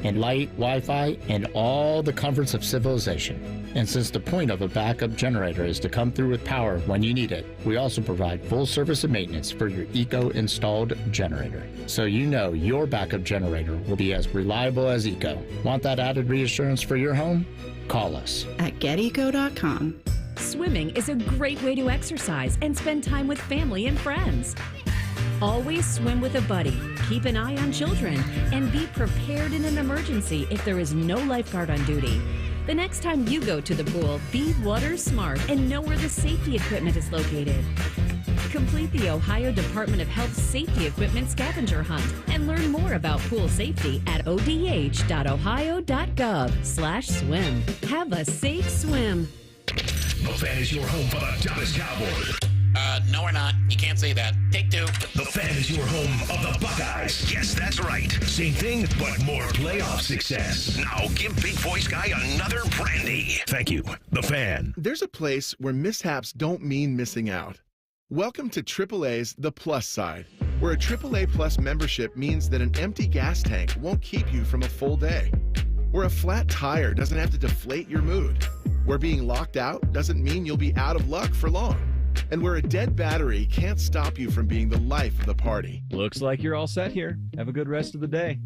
and light, Wi-Fi, and all the comforts of civilization. And since the point of a backup generator is to come through with power when you need it, we also provide full service and maintenance for your Eco-installed generator. So you know your backup generator will be as reliable as Eco. Want that added reassurance for your home? Call us at geteco.com. Swimming is a great way to exercise and spend time with family and friends. Always swim with a buddy, keep an eye on children, and be prepared in an emergency if there is no lifeguard on duty. The next time you go to the pool, be water smart and know where the safety equipment is located. Complete the Ohio Department of Health Safety Equipment Scavenger Hunt and learn more about pool safety at odh.ohio.gov/swim. Have a safe swim. The Fan is your home for the Dallas Cowboys. No, we're not. You can't say that. Take two. The Fan is your home of the Buckeyes. Yes, that's right. Same thing, but more playoff success. Now give Big Voice Guy another brandy. Thank you. The Fan. There's a place where mishaps don't mean missing out. Welcome to AAA's The Plus Side, where a AAA Plus membership means that an empty gas tank won't keep you from a full day, where a flat tire doesn't have to deflate your mood, where being locked out doesn't mean you'll be out of luck for long, and where a dead battery can't stop you from being the life of the party. Looks like you're all set here. Have a good rest of the day.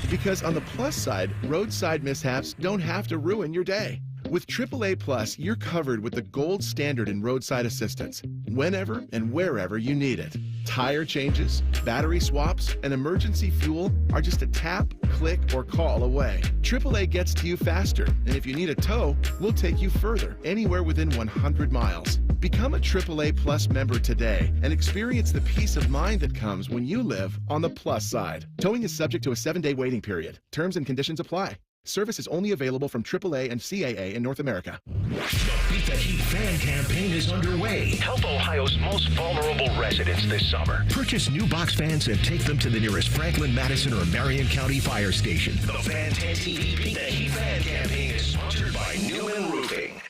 Because on the plus side, roadside mishaps don't have to ruin your day. With AAA Plus, you're covered with the gold standard in roadside assistance, whenever and wherever you need it. Tire changes, battery swaps, and emergency fuel are just a tap, click, or call away. AAA gets to you faster, and if you need a tow, we'll take you further, anywhere within 100 miles. Become a AAA Plus member today and experience the peace of mind that comes when you live on the plus side. Towing is subject to a 7-day waiting period. Terms and conditions apply. Service is only available from AAA and CAA in North America. The Beat the Heat fan campaign is underway. Help Ohio's most vulnerable residents this summer. Purchase new box fans and take them to the nearest Franklin, Madison, or Marion County fire station. The Fan 10 TV Beat the Heat fan campaign is sponsored by Newman Roofing.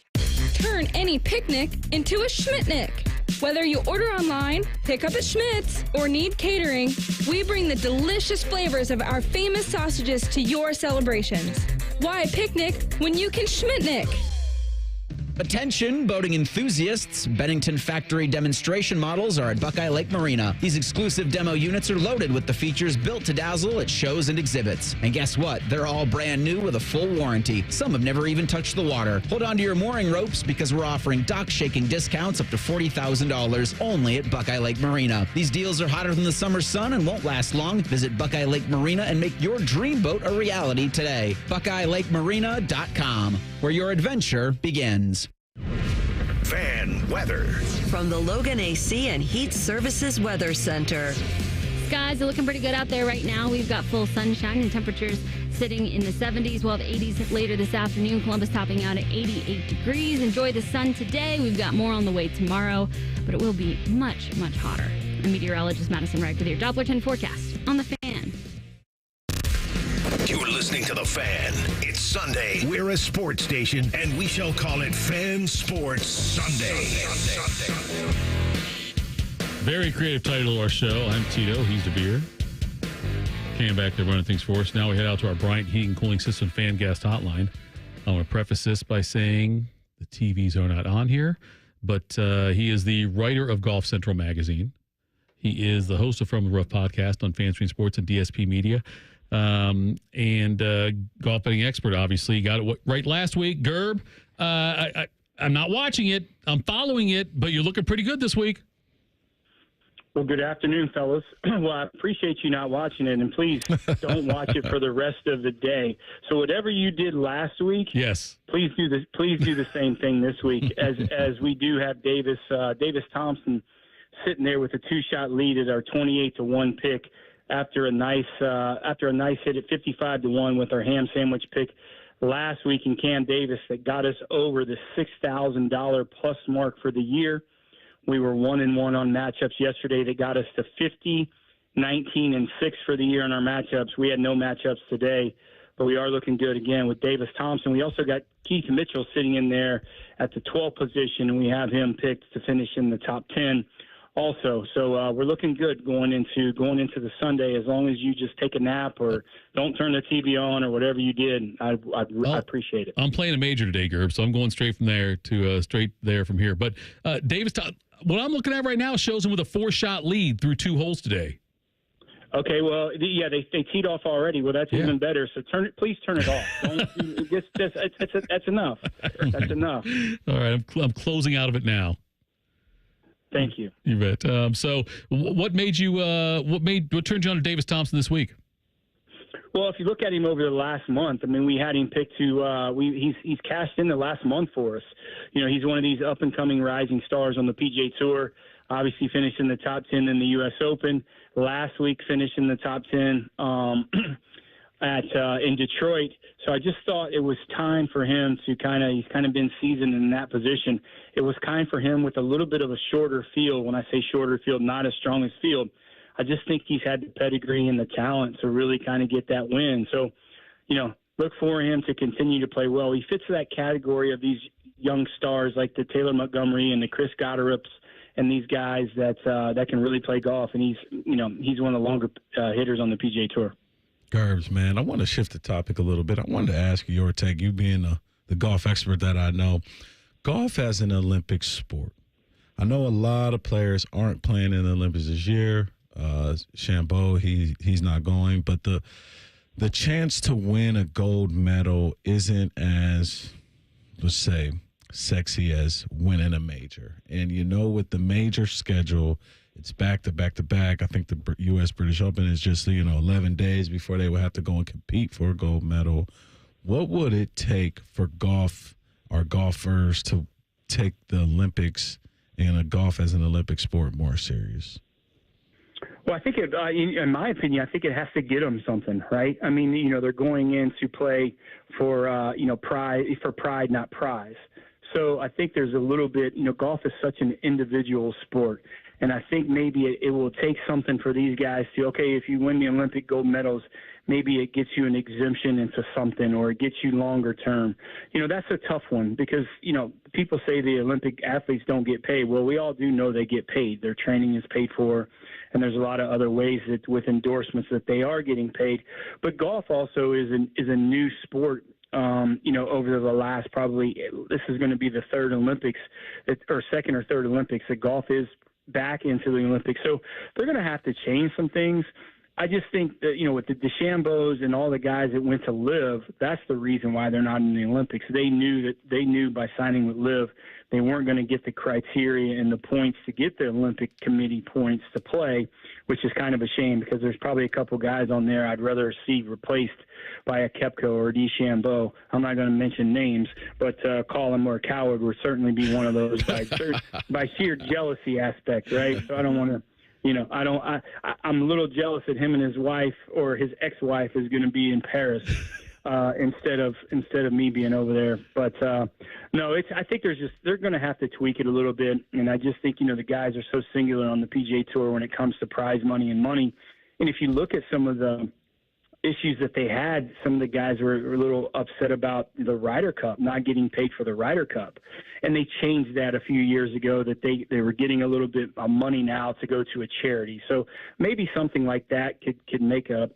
Turn any picnic into a Schmidtnick. Whether you order online, pick up at Schmidt's, or need catering, we bring the delicious flavors of our famous sausages to your celebrations. Why picnic when you can Schmidtnick? Attention, boating enthusiasts. Bennington Factory demonstration models are at Buckeye Lake Marina. These exclusive demo units are loaded with the features built to dazzle at shows and exhibits. And guess what? They're all brand new with a full warranty. Some have never even touched the water. Hold on to your mooring ropes because we're offering dock-shaking discounts up to $40,000 only at Buckeye Lake Marina. These deals are hotter than the summer sun and won't last long. Visit Buckeye Lake Marina and make your dream boat a reality today. BuckeyeLakeMarina.com, where your adventure begins. Fan weather. From the Logan AC and Heat Services Weather Center. Skies are looking pretty good out there right now. We've got full sunshine and temperatures sitting in the 70s. We'll have 80s later this afternoon. Columbus topping out at 88 degrees. Enjoy the sun today. We've got more on the way tomorrow, but it will be much, much hotter. I'm meteorologist Madison Wright with your Doppler 10 forecast on The Fan. You're listening to The Fan. It's Sunday. We're a sports station, and we shall call it Fan Sports Sunday. Very creative title to our show. I'm Tito. He's Devier. Cam back there running things for us. Now we head out to our Bryant Heating and Cooling System fan guest hotline. I want to preface this by saying the TVs are not on here, but he is the writer of Golf Central magazine. He is the host of From the Rough podcast on FanStream Sports and DSP Media. And golf betting expert, obviously. Got it right last week. Gerb, I'm not watching it. I'm following it, but you're looking pretty good this week. Well, good afternoon, fellas. Well, I appreciate you not watching it, and please don't watch it for the rest of the day. So whatever you did last week, yes, please do the same thing this week. As we do have Davis Thompson sitting there with a 2-shot lead at our 28-1 pick after a nice hit at 55-1 with our ham sandwich pick last week in Cam Davis that got us over the $6,000 plus mark for the year. We were 1-1 on matchups yesterday that got us to 50, 19, and 6 for the year in our matchups. We had no matchups today, but we are looking good again with Davis Thompson. We also got Keith Mitchell sitting in there at the 12th position, and we have him picked to finish in the top 10 also. So we're looking good going into the Sunday. As long as you just take a nap or don't turn the TV on or whatever you did, I appreciate it. I'm playing a major today, Gerb, so I'm going straight from there to straight there from here. But Davis, what I'm looking at right now shows him with a 4-shot lead through 2 holes today. Okay, well, they teed off already. Well, that's even better. So please turn it off. That's enough. That's enough. All right, I'm closing out of it now. Thank you. You bet. So, what turned you on to Davis Thompson this week? Well, if you look at him over the last month, I mean, we had him picked to. He's cashed in the last month for us. You know, he's one of these up and coming rising stars on the PGA Tour. Obviously, finished in the top 10 in the U.S. Open last week. Finished in the top 10 in Detroit. So I just thought it was time for him to he's kind of been seasoned in that position. It was time for him with a little bit of a shorter field. When I say shorter field, not as strong as field. I just think he's had the pedigree and the talent to really kind of get that win. So, look for him to continue to play well. He fits that category of these young stars like the Taylor Montgomery and the Chris Gotterups and these guys that can really play golf. And he's one of the longer hitters on the PGA Tour. Gerbs, man, I want to shift the topic a little bit. I wanted to ask you your take, you being the golf expert that I know. Golf as an Olympic sport. I know a lot of players aren't playing in the Olympics this year. Chambeau, he's not going, but the chance to win a gold medal isn't as, let's say, sexy as winning a major. And with the major schedule, it's back to back to back. I think the U.S. British Open is just 11 days before they would have to go and compete for a gold medal. What would it take for golfers to take the Olympics and golf as an Olympic sport more serious? Well, I think, in my opinion, I think it has to get them something, right? I mean, they're going in to play for, pride, not prize. So I think there's a little bit, golf is such an individual sport. And I think maybe it will take something for these guys to, okay, if you win the Olympic gold medals, maybe it gets you an exemption into something or it gets you longer term. That's a tough one because, people say the Olympic athletes don't get paid. Well, we all do know they get paid. Their training is paid for, and there's a lot of other ways that with endorsements that they are getting paid. But golf also is a new sport over the last this is going to be the third Olympics or second or third Olympics that golf is back into the Olympics. So they're going to have to change some things. I just think that, with the DeChambeaus and all the guys that went to LIV, that's the reason why they're not in the Olympics. They knew by signing with LIV, they weren't going to get the criteria and the points to get the Olympic Committee points to play, which is kind of a shame because there's probably a couple guys on there I'd rather see replaced by a Koepka or a DeChambeau. I'm not going to mention names, but Colin Morikawa would certainly be one of those by sheer jealousy aspect, right? So I don't want to. I'm a little jealous that him and his wife or his ex-wife is going to be in Paris instead of me being over there. But no, I think they're going to have to tweak it a little bit. And I just think, the guys are so singular on the PGA Tour when it comes to prize money and money. And if you look at some of the issues that they had, some of the guys were a little upset about the Ryder Cup, not getting paid for the Ryder Cup. And they changed that a few years ago that they were getting a little bit of money now to go to a charity. So maybe something like that could make an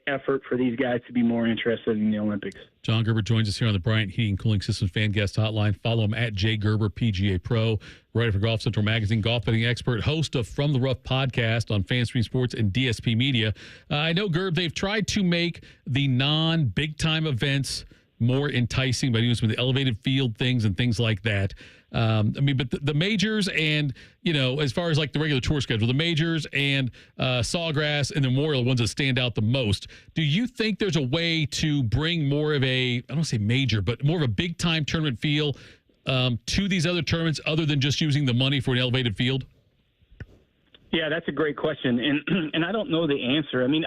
effort for these guys to be more interested in the Olympics. John Gerber joins us here on the Bryant Heating and Cooling Systems Fan Guest Hotline. Follow him at @JGerber PGA Pro, writer for Golf Central Magazine, golf betting expert, host of From the Rough podcast on FanStream Sports and DSP Media. I know, Gerb, they've tried to make the non-big-time events more enticing by doing some of the elevated field things and things like that. But the majors and, as far as like the regular tour schedule, the majors and Sawgrass and the Memorial, ones that stand out the most. Do you think there's a way to bring more of I don't say major, but more of a big time tournament feel to these other tournaments other than just using the money for an elevated field? Yeah, that's a great question, and I don't know the answer. I mean,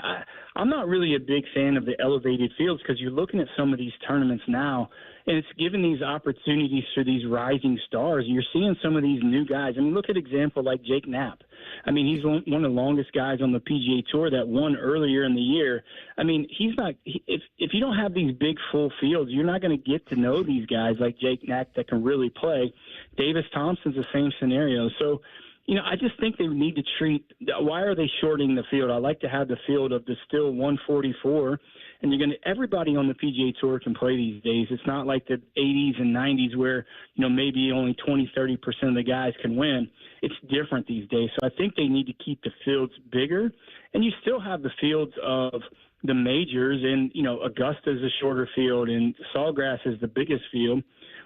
I'm not really a big fan of the elevated fields because you're looking at some of these tournaments now, and it's giving these opportunities for these rising stars. You're seeing some of these new guys. I mean, look at an example like Jake Knapp. I mean, he's one of the longest guys on the PGA Tour that won earlier in the year. I mean, he's not – if you don't have these big full fields, you're not going to get to know these guys like Jake Knapp that can really play. Davis Thompson's the same scenario. So – I just think they need to treat – why are they shorting the field? I like to have the field of the still 144, and everybody on the PGA Tour can play these days. It's not like the 80s and 90s where, maybe only 20-30% of the guys can win. It's different these days. So I think they need to keep the fields bigger, and you still have the fields of the majors, and, Augusta is a shorter field, and Sawgrass is the biggest field.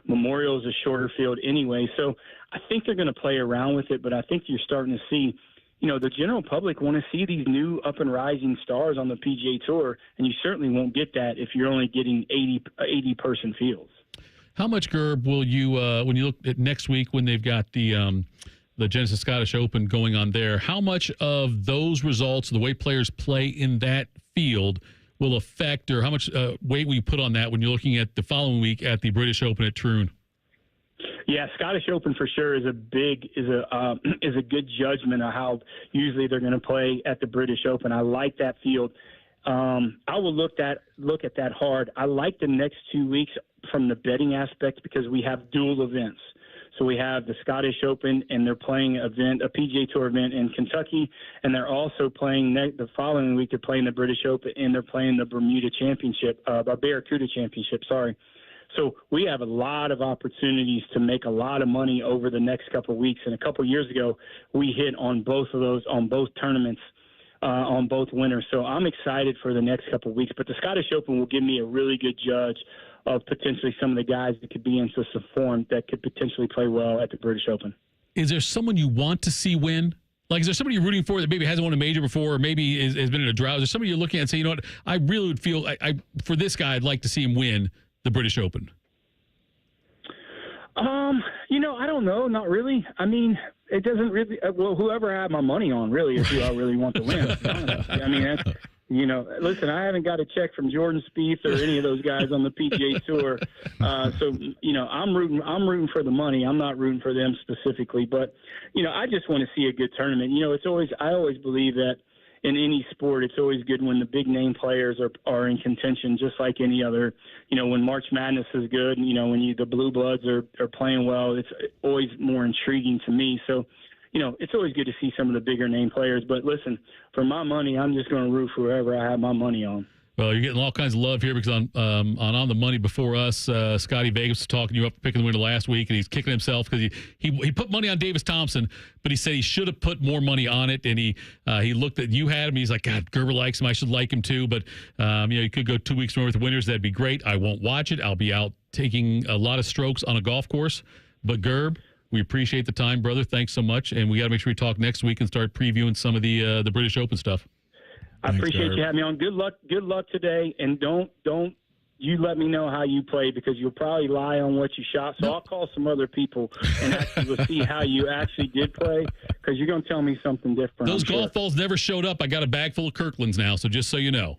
Memorial is a shorter field anyway. So I think they're going to play around with it, but I think you're starting to see, the general public want to see these new up and rising stars on the PGA Tour, and you certainly won't get that if you're only getting 80-person fields. How much, Gerb, will you, when you look at next week when they've got the Genesis Scottish Open going on there, how much of those results, the way players play in that field, will affect, or how much weight will you put on that when you're looking at the following week at the British Open at Troon? Yeah, Scottish Open for sure is a good judgment of how usually they're going to play at the British Open. I like that field. I will look at that hard. I like the next 2 weeks from the betting aspect because we have dual events. So we have the Scottish Open, and they're playing a PGA Tour event in Kentucky, and they're also playing the following week. They're playing the British Open, and they're playing the Bermuda Championship, Barracuda Championship. Sorry. So we have a lot of opportunities to make a lot of money over the next couple of weeks. And a couple of years ago, we hit on both of those on both tournaments, on both winners. So I'm excited for the next couple of weeks. But the Scottish Open will give me a really good judge of potentially some of the guys that could be in some form that could potentially play well at the British Open. Is there someone you want to see win? Like, is there somebody you're rooting for that maybe hasn't won a major before, or maybe has been in a drought? Is there somebody you're looking at and say, what, I really would feel, for this guy, I'd like to see him win the British Open? I don't know. Not really. I mean, it doesn't really. Well, whoever I have my money on really is who I really want to win. I mean, that's, listen, I haven't got a check from Jordan Spieth or any of those guys on the PGA Tour. So, I'm rooting for the money. I'm not rooting for them specifically. But, I just want to see a good tournament. I always believe that in any sport, it's always good when the big name players are in contention, just like any other. When March Madness is good, when the Blue Bloods are playing well, it's always more intriguing to me. So, it's always good to see some of the bigger name players. But listen, for my money, I'm just going to root for whoever I have my money on. Well, you're getting all kinds of love here because on the money before us, Scotty Vegas was talking you up for picking the winner last week, and he's kicking himself because he put money on Davis Thompson, but he said he should have put more money on it, and he looked at you had him. He's like, God, Gerber likes him. I should like him too, but you could go 2 weeks more with the winners. That'd be great. I won't watch it. I'll be out taking a lot of strokes on a golf course. But Gerb, we appreciate the time, brother. Thanks so much, and we got to make sure we talk next week and start previewing some of the British Open stuff. I appreciate you having me on. Good luck today, and don't you let me know how you played because you'll probably lie on what you shot. So I'll call some other people and actually we'll see how you actually did play because you're going to tell me something different. Those golf balls never showed up. I got a bag full of Kirklands now, so just so you know.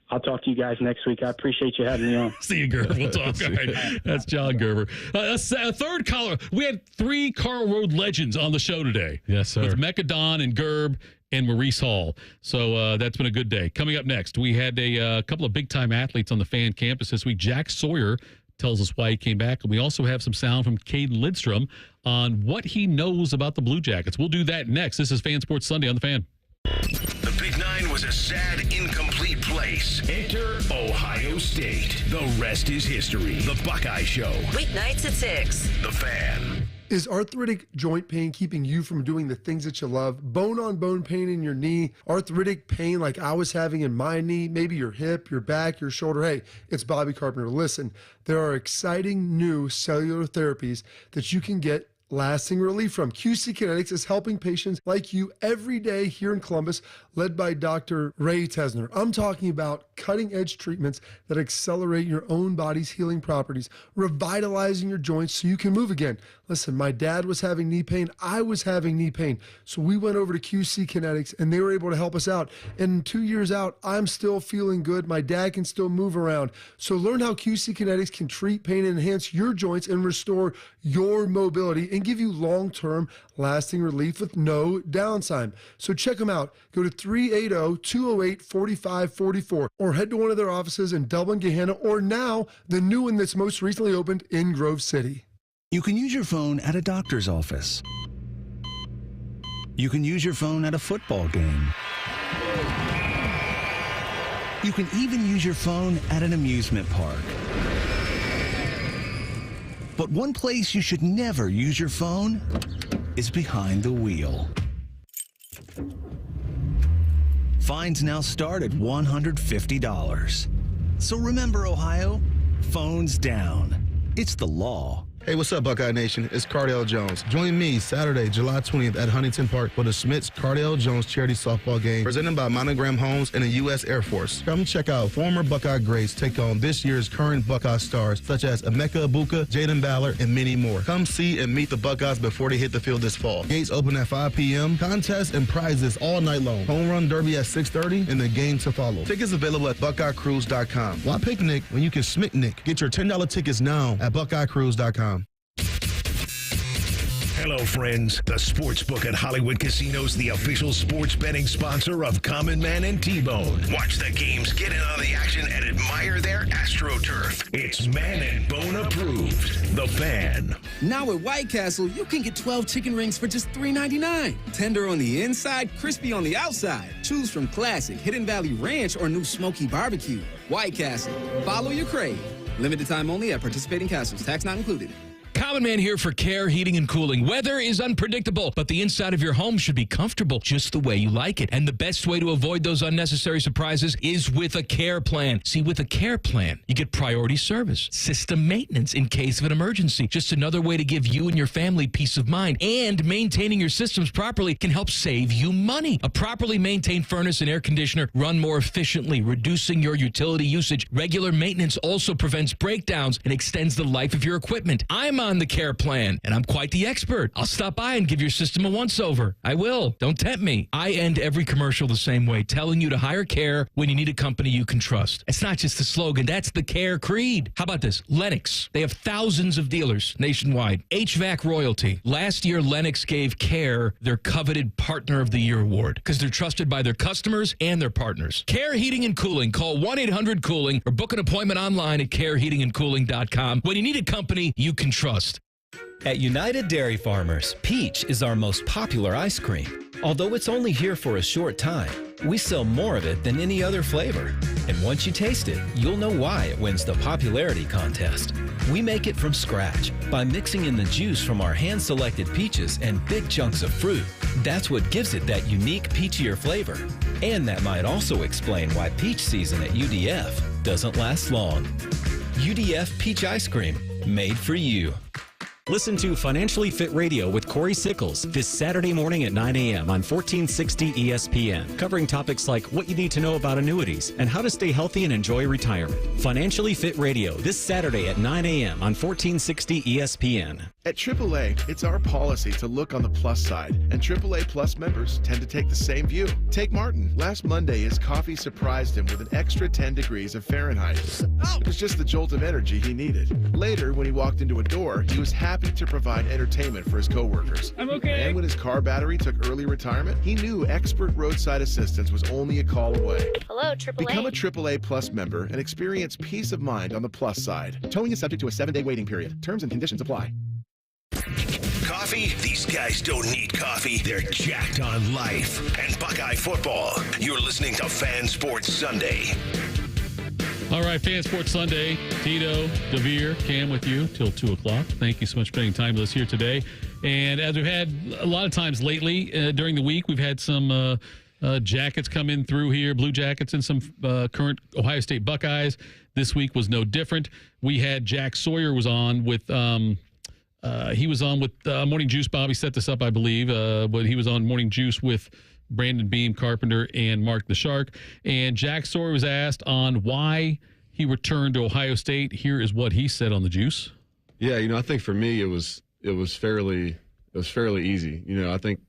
I'll talk to you guys next week. I appreciate you having me on. See you, Gerber. We'll talk. All right. That's John Gerber. A third caller. We had 3 Carl Road legends on the show today. Yes, sir. With Mekka Don and Gerb and Maurice Hall. So that's been a good day. Coming up next, we had a couple of big-time athletes on the fan campus this week. Jack Sawyer tells us why he came back. And we also have some sound from Caden Lidstrom on what he knows about the Blue Jackets. We'll do that next. This is Fan Sports Sunday on the Fan. The Big Nine was a sad, incomplete place. Enter Ohio State. The rest is history. The Buckeye Show. Weeknights at 6. The Fan. Is arthritic joint pain keeping you from doing the things that you love? Bone-on-bone pain in your knee? Arthritic pain like I was having in my knee? Maybe your hip, your back, your shoulder? Hey, it's Bobby Carpenter. Listen, there are exciting new cellular therapies that you can get lasting relief from. QC Kinetics is helping patients like you every day here in Columbus, led by Dr. Ray Tesner. I'm talking about cutting-edge treatments that accelerate your own body's healing properties, revitalizing your joints so you can move again. Listen, my dad was having knee pain. I was having knee pain. So we went over to QC Kinetics, and they were able to help us out. And 2 years out, I'm still feeling good. My dad can still move around. So learn how QC Kinetics can treat pain and enhance your joints and restore your mobility and give you long-term lasting relief with no downtime. So check them out. Go to 380-208-4544 or head to one of their offices in Dublin, Gahanna, or now the new one that's most recently opened in Grove City. You can use your phone at a doctor's office. You can use your phone at a football game. You can even use your phone at an amusement park. But one place you should never use your phone is behind the wheel. Fines now start at $150. So remember, Ohio, phones down. It's the law. Hey, what's up, Buckeye Nation? It's Cardell Jones. Join me Saturday, July 20th at Huntington Park for the Smith's Cardell Jones Charity Softball Game presented by Monogram Homes and the U.S. Air Force. Come check out former Buckeye greats take on this year's current Buckeye stars such as Emeka Ibuka, Jaden Ballard, and many more. Come see and meet the Buckeyes before they hit the field this fall. Gates open at 5 p.m. Contests and prizes all night long. Home run derby at 6:30 and the game to follow. Tickets available at BuckeyeCruise.com. Why picnic when you can smicknick? Get your $10 tickets now at BuckeyeCruise.com. Hello, friends. The Sportsbook at Hollywood Casinos, the official sports betting sponsor of Common Man and T-Bone. Watch the games, get in on the action, and admire their AstroTurf. It's Man and Bone approved. The Fan. Now at White Castle, you can get 12 chicken rings for just $3.99. Tender on the inside, crispy on the outside. Choose from classic, Hidden Valley Ranch, or new smoky barbecue. White Castle. Follow your crave. Limited time only at participating castles. Tax not included. Common Man here for Care Heating and Cooling. Weather is unpredictable, but the inside of your home should be comfortable just the way you like it. And the best way to avoid those unnecessary surprises is with a care plan. See, with a care plan, you get priority service, system maintenance in case of an emergency. Just another way to give you and your family peace of mind. And maintaining your systems properly can help save you money. A properly maintained furnace and air conditioner run more efficiently, reducing your utility usage. Regular maintenance also prevents breakdowns and extends the life of your equipment. I'm on the care plan, and I'm quite the expert. I'll stop by and give your system a once-over. I will. Don't tempt me. I end every commercial the same way, telling you to hire Care when you need a company you can trust. It's not just a slogan. That's the Care creed. How about this? Lennox. They have thousands of dealers nationwide. HVAC royalty. Last year, Lennox gave Care their coveted Partner of the Year award because they're trusted by their customers and their partners. Care Heating and Cooling. Call 1-800-COOLING or book an appointment online at careheatingandcooling.com. When you need a company you can trust. At United Dairy Farmers, Peach is our most popular ice cream. Although it's only here for a short time, We sell more of it than any other flavor. And once you taste it, you'll know why it wins the popularity contest. We make it from scratch by mixing in the juice from our hand-selected peaches and big chunks of fruit. That's what gives it that unique peachier flavor. And that might also explain why peach season at UDF doesn't last long. UDF Peach Ice Cream, made for you. Listen to Financially Fit Radio with Corey Sickles this Saturday morning at 9 a.m. on 1460 ESPN, covering topics like what you need to know about annuities and how to stay healthy and enjoy retirement. Financially Fit Radio this Saturday at 9 a.m. on 1460 ESPN. At AAA, it's our policy to look on the plus side, and AAA Plus members tend to take the same view. Take Martin. Last Monday, his coffee surprised him with an extra 10 degrees of Fahrenheit. It was just the jolt of energy he needed. Later, when he walked into a door, he was happy to provide entertainment for his coworkers. I'm okay. And when his car battery took early retirement, he knew expert roadside assistance was only a call away. Hello, AAA. Become a AAA Plus member and experience peace of mind on the plus side. Towing is subject to a 7-day waiting period. Terms and conditions apply. Coffee? These guys don't need coffee. They're jacked on life. And Buckeye football. You're listening to Fan Sports Sunday. All right, Fan Sports Sunday. Tito, Devier, Cam with you till 2 o'clock. Thank you so much for spending time with us here today. And as we've had a lot of times lately during the week, we've had some jackets come in through here, Blue Jackets and some current Ohio State Buckeyes. This week was no different. We had Jack Sawyer was on with Morning Juice. Bobby set this up, I believe, but he was on Morning Juice with Brandon Beam, Carpenter, and Mark the Shark. And Jack Sawyer was asked on why he returned to Ohio State. Here is what he said on the Juice. Yeah, I think for me it was fairly easy. I think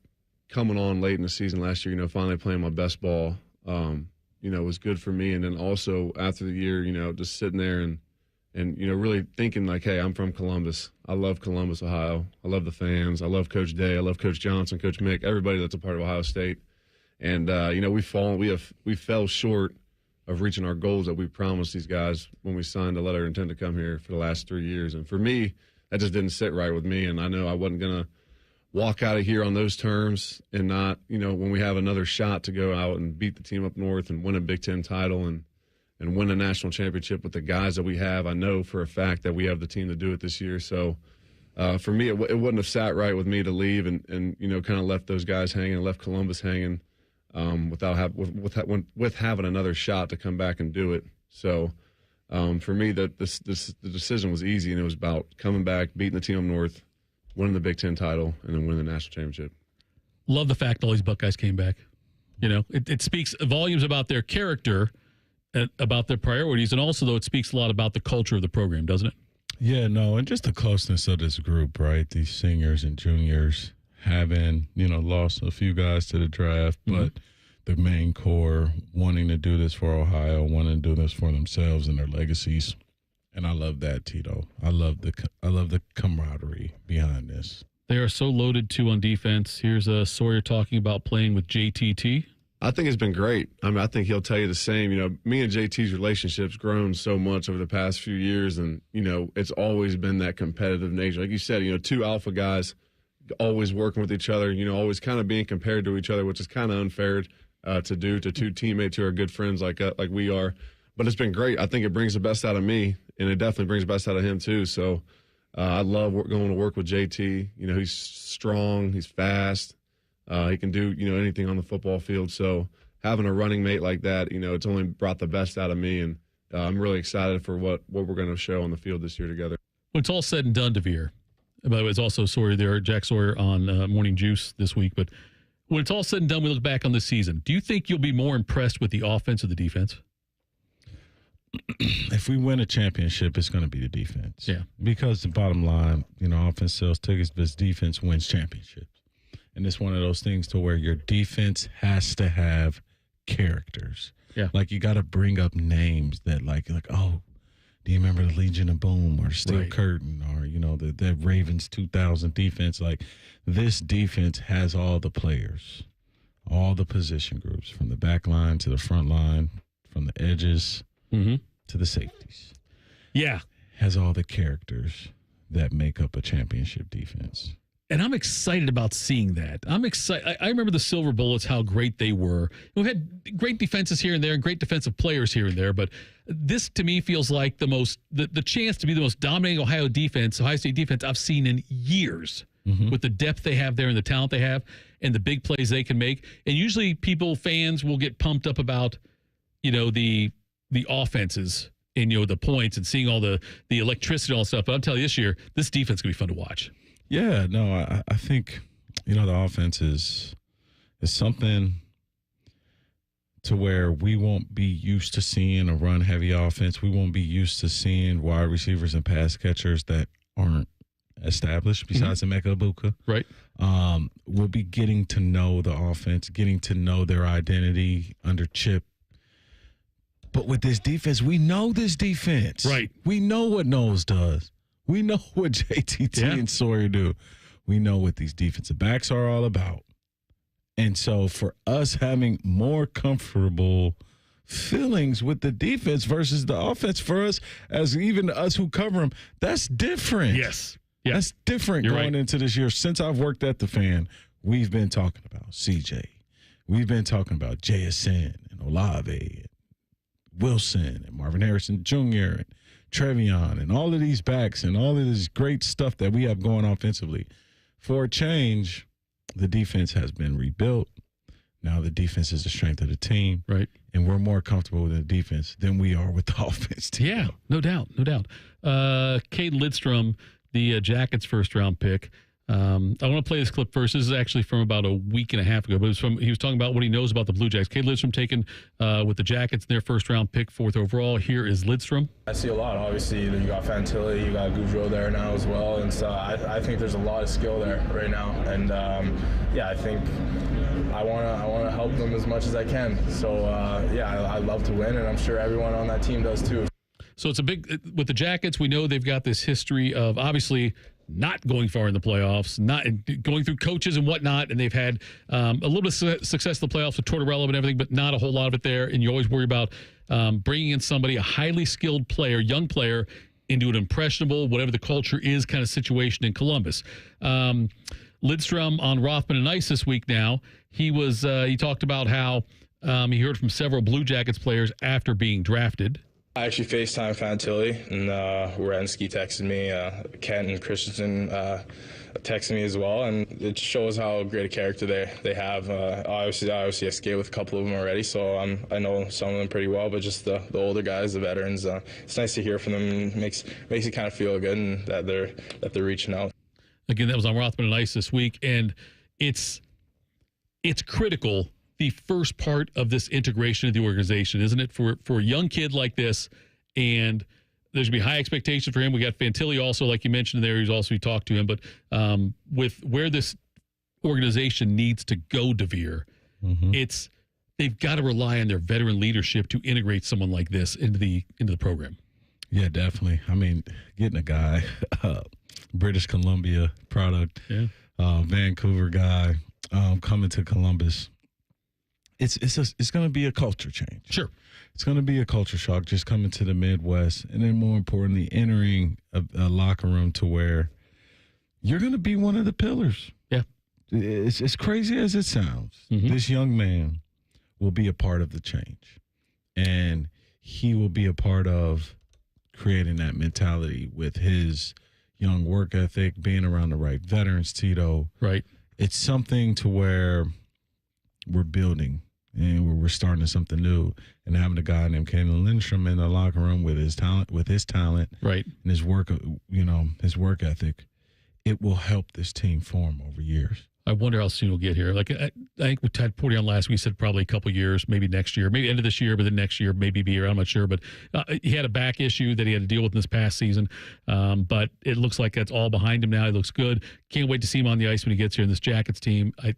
coming on late in the season last year, finally playing my best ball, was good for me. And then also after the year, just sitting there and really thinking like, hey, I'm from Columbus. I love Columbus, Ohio. I love the fans. I love Coach Day. I love Coach Johnson, Coach Mick, everybody that's a part of Ohio State. And we fell short of reaching our goals that we promised these guys when we signed a letter of intent to come here for the last 3 years. And for me, that just didn't sit right with me. And I know I wasn't gonna walk out of here on those terms and not, when we have another shot to go out and beat the team up north and win a Big Ten title and win a national championship with the guys that we have. I know for a fact that we have the team to do it this year. So for me, it wouldn't have sat right with me to leave and kind of left those guys hanging, left Columbus hanging with having another shot to come back and do it. So for me, the decision was easy, and it was about coming back, beating the team up north, winning the Big Ten title, and then winning the national championship. Love the fact all these Buckeyes came back. It speaks volumes about their character, about their priorities, and also, though, it speaks a lot about the culture of the program, doesn't it? Yeah, no, and just the closeness of this group, right? These seniors and juniors having, lost a few guys to the draft, but the main core wanting to do this for Ohio, wanting to do this for themselves and their legacies. And I love that, Tito. I love the camaraderie behind this. They are so loaded, too, on defense. Here's Sawyer talking about playing with JTT. I think it's been great. I think he'll tell you the same. Me and JT's relationship's grown so much over the past few years, and, it's always been that competitive nature. Like you said, two alpha guys always working with each other, always kind of being compared to each other, which is kind of unfair to do to two teammates who are good friends like we are. But it's been great. I think it brings the best out of me, and it definitely brings the best out of him too. So I love going to work with JT. He's strong, he's fast. He can do, anything on the football field. So having a running mate like that, it's only brought the best out of me. And I'm really excited for what we're going to show on the field this year together. When it's all said and done, Devier, by the way, it's also Sawyer there, Jack Sawyer on Morning Juice this week. But when it's all said and done, we look back on this season. Do you think you'll be more impressed with the offense or the defense? If we win a championship, it's going to be the defense. Yeah. Because the bottom line, offense sells tickets, but defense wins championships. And it's one of those things to where your defense has to have characters. Yeah. Like you got to bring up names that like, oh, do you remember the Legion of Boom or Steel Curtain or, the Ravens 2000 defense? Like this defense has all the players, all the position groups from the back line to the front line, from the edges to the safeties. Yeah. Has all the characters that make up a championship defense. And I'm excited about seeing that. I'm excited. I remember the Silver Bullets, how great they were. We've had great defenses here and there, and great defensive players here and there. But this, to me, feels like the chance to be the most dominating Ohio State defense I've seen in years. With the depth they have there and the talent they have and the big plays they can make. And usually fans will get pumped up about, the offenses and, the points and seeing all the electricity and all that stuff. But I'm telling you, this year, this defense is going to be fun to watch. Yeah, no, I think, the offense is something to where we won't be used to seeing a run-heavy offense. We won't be used to seeing wide receivers and pass catchers that aren't established besides Emeka Egbuka. Right. We'll be getting to know the offense, getting to know their identity under Chip. But with this defense, we know this defense. Right. We know what Knowles does. We know what JTT and Sawyer do. We know what these defensive backs are all about. And so for us having more comfortable feelings with the defense versus the offense, for us, as even us who cover them, that's different. Yes. That's different going into this year. Since I've worked at the Fan, we've been talking about CJ. We've been talking about JSN and Olave and Wilson and Marvin Harrison Jr. and Trevion and all of these backs and all of this great stuff that we have going offensively. For a change, the defense has been rebuilt. Now the defense is the strength of the team. Right. And we're more comfortable with the defense than we are with the offense team. Yeah, no doubt. Cade Lidstrom, the Jackets first-round pick. I want to play this clip first. This is actually from about a week and a half ago, but he was talking about what he knows about the Blue Jackets. Cade Lidstrom taken with the Jackets, their first-round pick, 4th overall. Here is Lidstrom. I see a lot. Obviously, you got Fantilli, you got Goudreau there now as well, and so I think there's a lot of skill there right now. And I think I want to help them as much as I can. So I love to win, and I'm sure everyone on that team does too. So it's with the Jackets, we know they've got this history of obviously not going far in the playoffs, not going through coaches and whatnot, and they've had a little bit of success in the playoffs with Tortorella and everything, but not a whole lot of it there. And you always worry about bringing in somebody, a highly skilled player, young player, into an impressionable, whatever the culture is, kind of situation in Columbus. Lidstrom on Rothman and Ice this week now, he talked about how he heard from several Blue Jackets players after being drafted. I actually FaceTime Fantilli, and Wierenski texted me, Kent and Christensen texted me as well, and it shows how great a character they have. Obviously I skate with a couple of them already, so I know some of them pretty well, but just the older guys, the veterans, it's nice to hear from them, and makes you kind of feel good and that they're reaching out. Again, that was on Rothman and Ice this week, and it's critical, the first part of this integration of the organization, isn't it? For a young kid like this, and there's going to be high expectations for him. We got Fantilli also, like you mentioned there, we talked to him, but with where this organization needs to go, Devier, they've got to rely on their veteran leadership to integrate someone like this into the program. Yeah, definitely. I mean, getting a guy, British Columbia product, Vancouver guy, coming to Columbus. It's going to be a culture change. Sure. It's going to be a culture shock just coming to the Midwest, and then more importantly, entering a locker room to where you're going to be one of the pillars. Yeah. It's as crazy as it sounds. This young man will be a part of the change, and he will be a part of creating that mentality with his young work ethic, being around the right veterans, Tito. Right. It's something to where we're building and we're starting something new, and having a guy named Kalen Lindstrom in the locker room with his talent, right, and his work, his work ethic, it will help this team form over years. I wonder how soon he'll get here. Like, I think we had Porty on last week. We said probably a couple years, maybe next year, maybe end of this year, but then next year, maybe be here. I'm not sure. But he had a back issue that he had to deal with in this past season. But it looks like that's all behind him now. He looks good. Can't wait to see him on the ice when he gets here in this Jackets team. I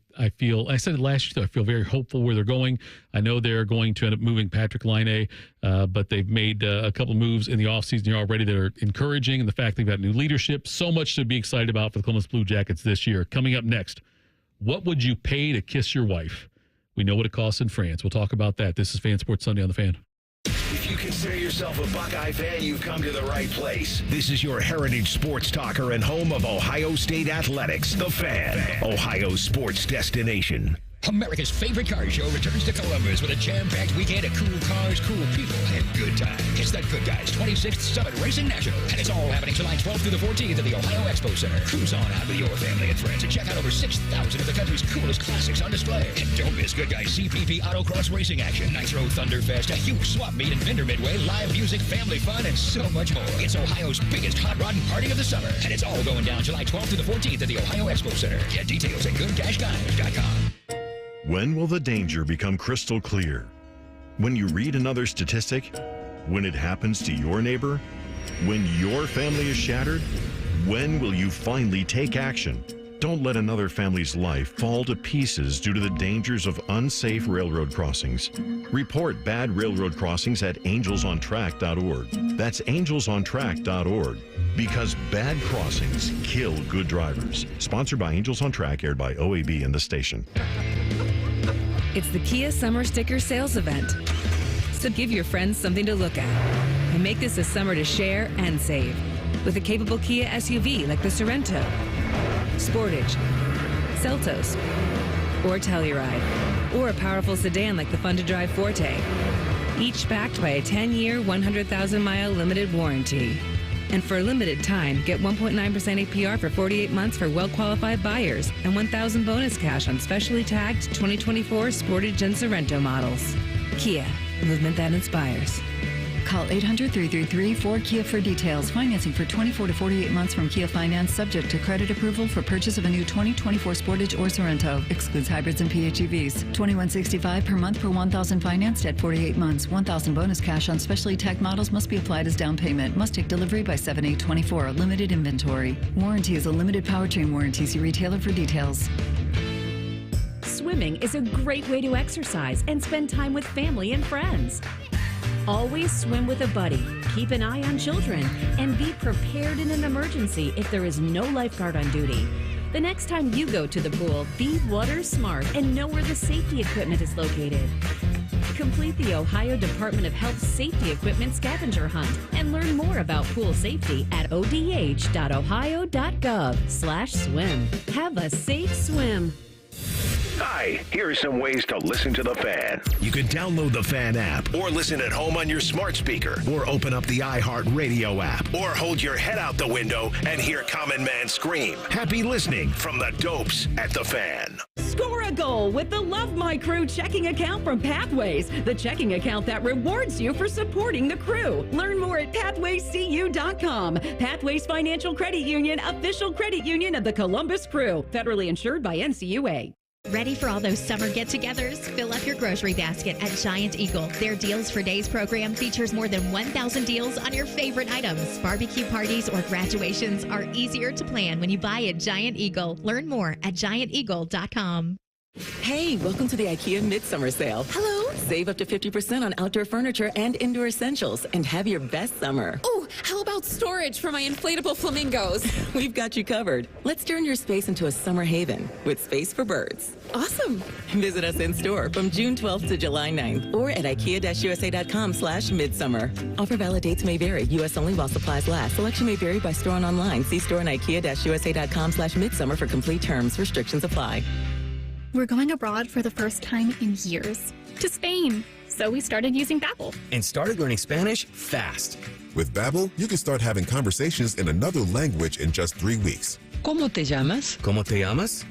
said it last year, I feel very hopeful where they're going. I know they're going to end up moving Patrick Laine, but they've made a couple moves in the offseason here already that are encouraging. And the fact they've got new leadership, so much to be excited about for the Columbus Blue Jackets this year. Coming up next, what would you pay to kiss your wife? We know what it costs in France. We'll talk about that. This is Fan Sports Sunday on the Fan. If If you consider yourself a Buckeye fan, you've come to the right place. This is your heritage sports talker and home of Ohio State Athletics, The Fan, Ohio's sports destination. America's favorite car show returns to Columbus with a jam-packed weekend of cool cars, cool people, and good times. It's the Good Guys 26th Summit Racing National, and it's all happening July 12th through the 14th at the Ohio Expo Center. Cruise on out with your family and friends and check out over 6,000 of the country's coolest classics on display. And don't miss Good Guys CPP Autocross Racing action, Nitro Thunderfest, a huge swap meet and vendor midway, live music, family fun, and so much more. It's Ohio's biggest hot rod and party of the summer, and it's all going down July 12th through the 14th at the Ohio Expo Center. Get details at goodcashguys.com. When will the danger become crystal clear? When you read another statistic? When it happens to your neighbor? When your family is shattered? When will you finally take action? Don't let another family's life fall to pieces due to the dangers of unsafe railroad crossings. Report bad railroad crossings at angelsontrack.org. That's angelsontrack.org. Because bad crossings kill good drivers. Sponsored by Angels on Track, aired by OAB and the station. It's the Kia Summer Sticker Sales Event. So give your friends something to look at and make this a summer to share and save with a capable Kia SUV like the Sorento, Sportage, Seltos, or Telluride, or a powerful sedan like the fun-to-drive Forte, each backed by a 10-year, 100,000-mile limited warranty. And for a limited time, get 1.9% APR for 48 months for well-qualified buyers and $1,000 bonus cash on specially tagged 2024 Sportage and Sorento models. Kia, movement that inspires. Call 800-333-4KIA for details. Financing for 24 to 48 months from Kia Finance, subject to credit approval for purchase of a new 2024 Sportage or Sorento. Excludes hybrids and PHEVs. $21.65 per month per 1,000 financed at 48 months. $1,000 bonus cash on specially tagged models must be applied as down payment. Must take delivery by 7/8/24. Limited inventory. Warranty is a limited powertrain warranty. See retailer for details. Swimming is a great way to exercise and spend time with family and friends. Always swim with a buddy, keep an eye on children, and be prepared in an emergency if there is no lifeguard on duty. The next time you go to the pool, be water smart and know where the safety equipment is located. Complete the Ohio Department of Health Safety Equipment Scavenger Hunt and learn more about pool safety at odh.ohio.gov/swim. Have a safe swim. Hi, here are some ways to listen to The Fan. You can download the Fan app or listen at home on your smart speaker or open up the iHeartRadio app or hold your head out the window and hear Common Man scream. Happy listening from the Dopes at The Fan. Score a goal with the Love My Crew checking account from Pathways, the checking account that rewards you for supporting the crew. Learn more at pathwayscu.com. Pathways Financial Credit Union, official credit union of the Columbus Crew, federally insured by NCUA. Ready for all those summer get-togethers? Fill up your grocery basket at Giant Eagle. Their Deals for Days program features more than 1,000 deals on your favorite items. Barbecue parties or graduations are easier to plan when you buy at Giant Eagle. Learn more at gianteagle.com. Hey, welcome to the IKEA Midsummer Sale. Hello. Save up to 50% on outdoor furniture and indoor essentials and have your best summer. Oh, how about storage for my inflatable flamingos? We've got you covered. Let's turn your space into a summer haven with space for birds. Awesome. Visit us in store from June 12th to July 9th or at ikea-usa.com/midsummer. Offer valid dates may vary. U.S. only while supplies last. Selection may vary by store and online. See store and ikea-usa.com/midsummer for complete terms. Restrictions apply. We're going abroad for the first time in years, to Spain. So we started using Babbel. And started learning Spanish fast. With Babbel, you can start having conversations in another language in just 3 weeks. ¿Cómo te llamas? ¿Cómo te llamas?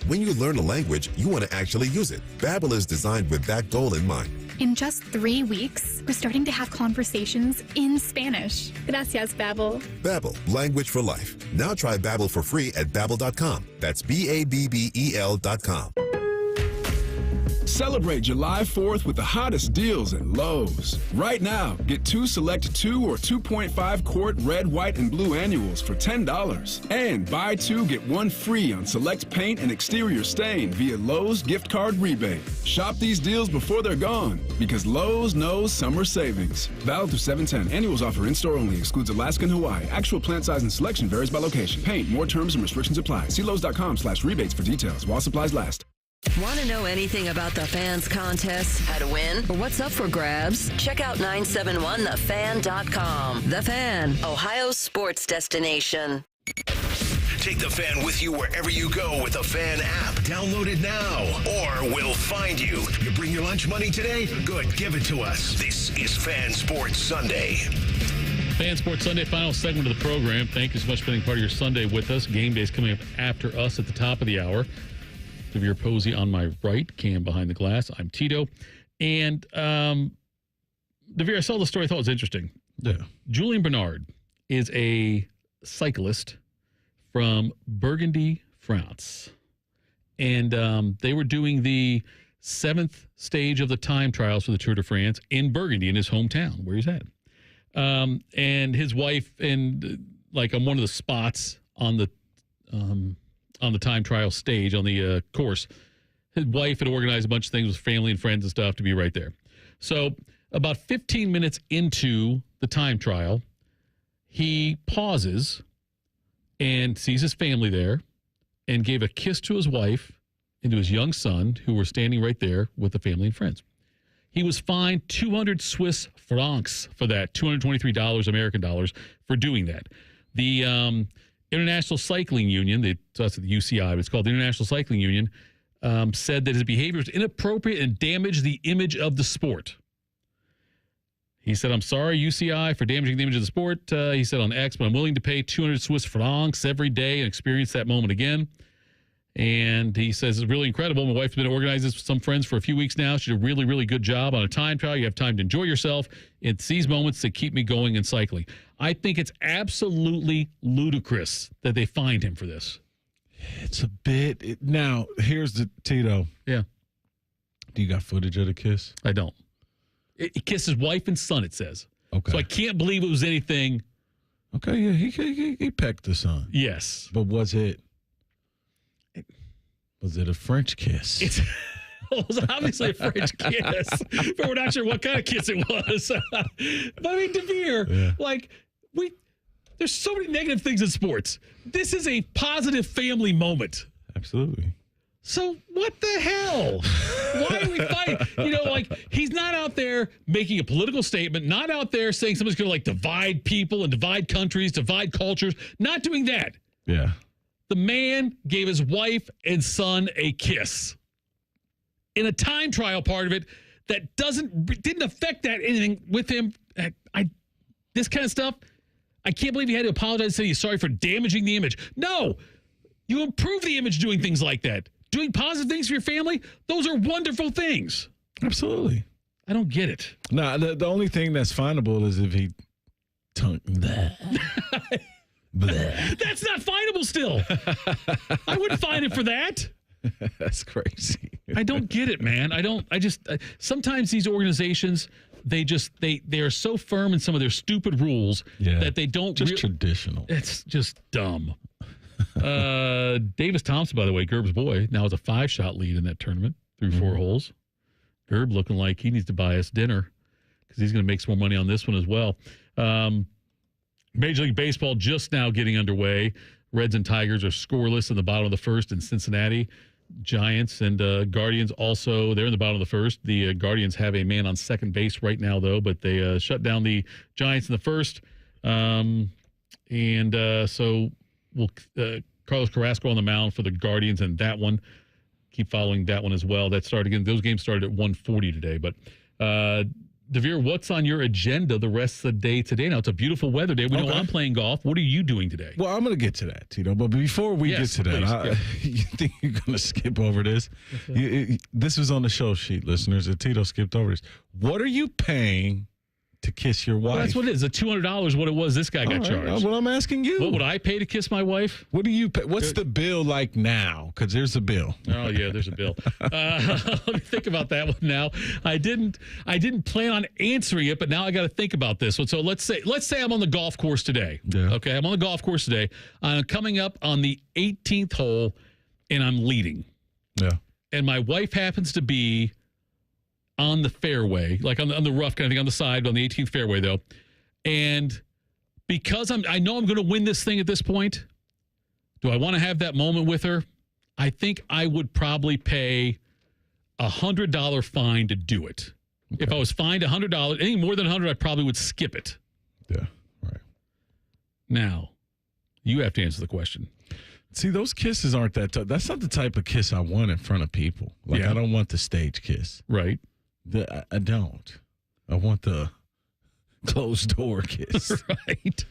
When you learn a language, you want to actually use it. Babbel is designed with that goal in mind. In just 3 weeks, we're starting to have conversations in Spanish. Gracias, Babbel. Babbel, language for life. Now try Babbel for free at Babbel.com. That's BABBEL.com. Celebrate July 4th with the hottest deals at Lowe's. Right now, get 2 select 2 or 2.5 quart red, white, and blue annuals for $10. And buy 2, get 1 free on select paint and exterior stain via Lowe's gift card rebate. Shop these deals before they're gone because Lowe's knows summer savings. Valid through 7/10. Annuals offer in-store only. Excludes Alaska and Hawaii. Actual plant size and selection varies by location. Paint. More terms and restrictions apply. See Lowe's.com/rebates for details while supplies last. Want to know anything about the Fans contest, how to win, or what's up for grabs? Check out 971thefan.com. The Fan, Ohio's sports destination. Take the Fan with you wherever you go with the Fan app. Download it now, or we'll find you. You bring your lunch money today? Good, give it to us. This is Fan Sports Sunday. Fan Sports Sunday, final segment of the program. Thank you so much for spending part of your Sunday with us. Game day is coming up after us at the top of the hour. Devier Posey on my right, Cam behind the glass. I'm Tito. And Devier, I saw the story. I thought it was interesting. Yeah. Julian Bernard is a cyclist from Burgundy, France. And they were doing the 7th stage of the time trials for the Tour de France in Burgundy, in his hometown, where he's at. And his wife, and like on one of the spots on the time trial stage, on the course, his wife had organized a bunch of things with family and friends and stuff to be right there. So about 15 minutes into the time trial, he pauses and sees his family there and gave a kiss to his wife and to his young son, who were standing right there with the family and friends. He was fined 200 Swiss francs for that, $223 American dollars, for doing that. The International Cycling Union, so that's the UCI, but it's called the International Cycling Union, said that his behavior was inappropriate and damaged the image of the sport. He said, "I'm sorry, UCI, for damaging the image of the sport." He said on X, "but I'm willing to pay 200 Swiss francs every day and experience that moment again." And he says, "It's really incredible. My wife's been organizing this with some friends for a few weeks now. She did a really, really good job on a time trial. You have time to enjoy yourself. It's these moments that keep me going in cycling." I think it's absolutely ludicrous that they fined him for this. It's a bit. Now, here's the Tito. Yeah. Do you got footage of the kiss? I don't. He kissed his wife and son, it says. Okay. So I can't believe it was anything. Okay, yeah, he pecked the son. Yes. But was it a French kiss? It was obviously a French kiss, but we're not sure what kind of kiss it was. But I mean, Devier, there's so many negative things in sports. This is a positive family moment. Absolutely. So what the hell? Why are we fighting? He's not out there making a political statement, not out there saying somebody's going to divide people and divide countries, divide cultures, not doing that. Yeah. The man gave his wife and son a kiss in a time trial part of it that didn't affect that anything with him. This kind of stuff, I can't believe he had to apologize and say he's sorry for damaging the image. No, you improve the image doing things like that. Doing positive things for your family, those are wonderful things. Absolutely. I don't get it. No, the only thing that's finable is if he tongue that. That's not finable still. I wouldn't fine him for that. That's crazy. I don't get it, man. Sometimes these organizations, they are so firm in some of their stupid rules that they don't. Just traditional. It's just dumb. Davis Thompson, by the way, Gerb's boy, now has a 5-shot lead in that tournament through 4 holes. Gerb looking like he needs to buy us dinner because he's going to make some more money on this one as well. Major League Baseball just now getting underway. Reds and Tigers are scoreless in the bottom of the first in Cincinnati. Giants and Guardians also, they're in the bottom of the first. The Guardians have a man on second base right now, though, but they shut down the Giants in the first. So Carlos Carrasco on the mound for the Guardians, and that one, keep following that one as well. That started again. Those games started at 1:40 today. But Devier, what's on your agenda the rest of the day today? Now, it's a beautiful weather day. We know I'm playing golf. What are you doing today? Well, I'm going to get to that, Tito. But before we get to that, you think you're going to skip over this? This was on the show sheet, listeners. Tito skipped over this. What are you paying to kiss your wife? Well, that's what it is. The $200 what it was this guy got charged. Well, I'm asking you. What would I pay to kiss my wife? What do you pay? What's the bill like now? Because there's a bill. Oh, yeah, there's a bill. Let me think about that one now. I didn't plan on answering it, but now I got to think about this one. So let's say I'm on the golf course today. Yeah. Okay, I'm on the golf course today. I'm coming up on the 18th hole, and I'm leading. Yeah. And my wife happens to be on the fairway, like on the rough kind of thing, on the side, on the 18th fairway, though. And because I know I'm going to win this thing at this point, do I want to have that moment with her? I think I would probably pay $100 fine to do it. Okay. If I was fined $100, any more than $100, I probably would skip it. Yeah, right. Now, you have to answer the question. See, those kisses aren't that tough. That's not the type of kiss I want in front of people. Like, I don't want the stage kiss. Right. I don't. I want the closed door kiss. Right.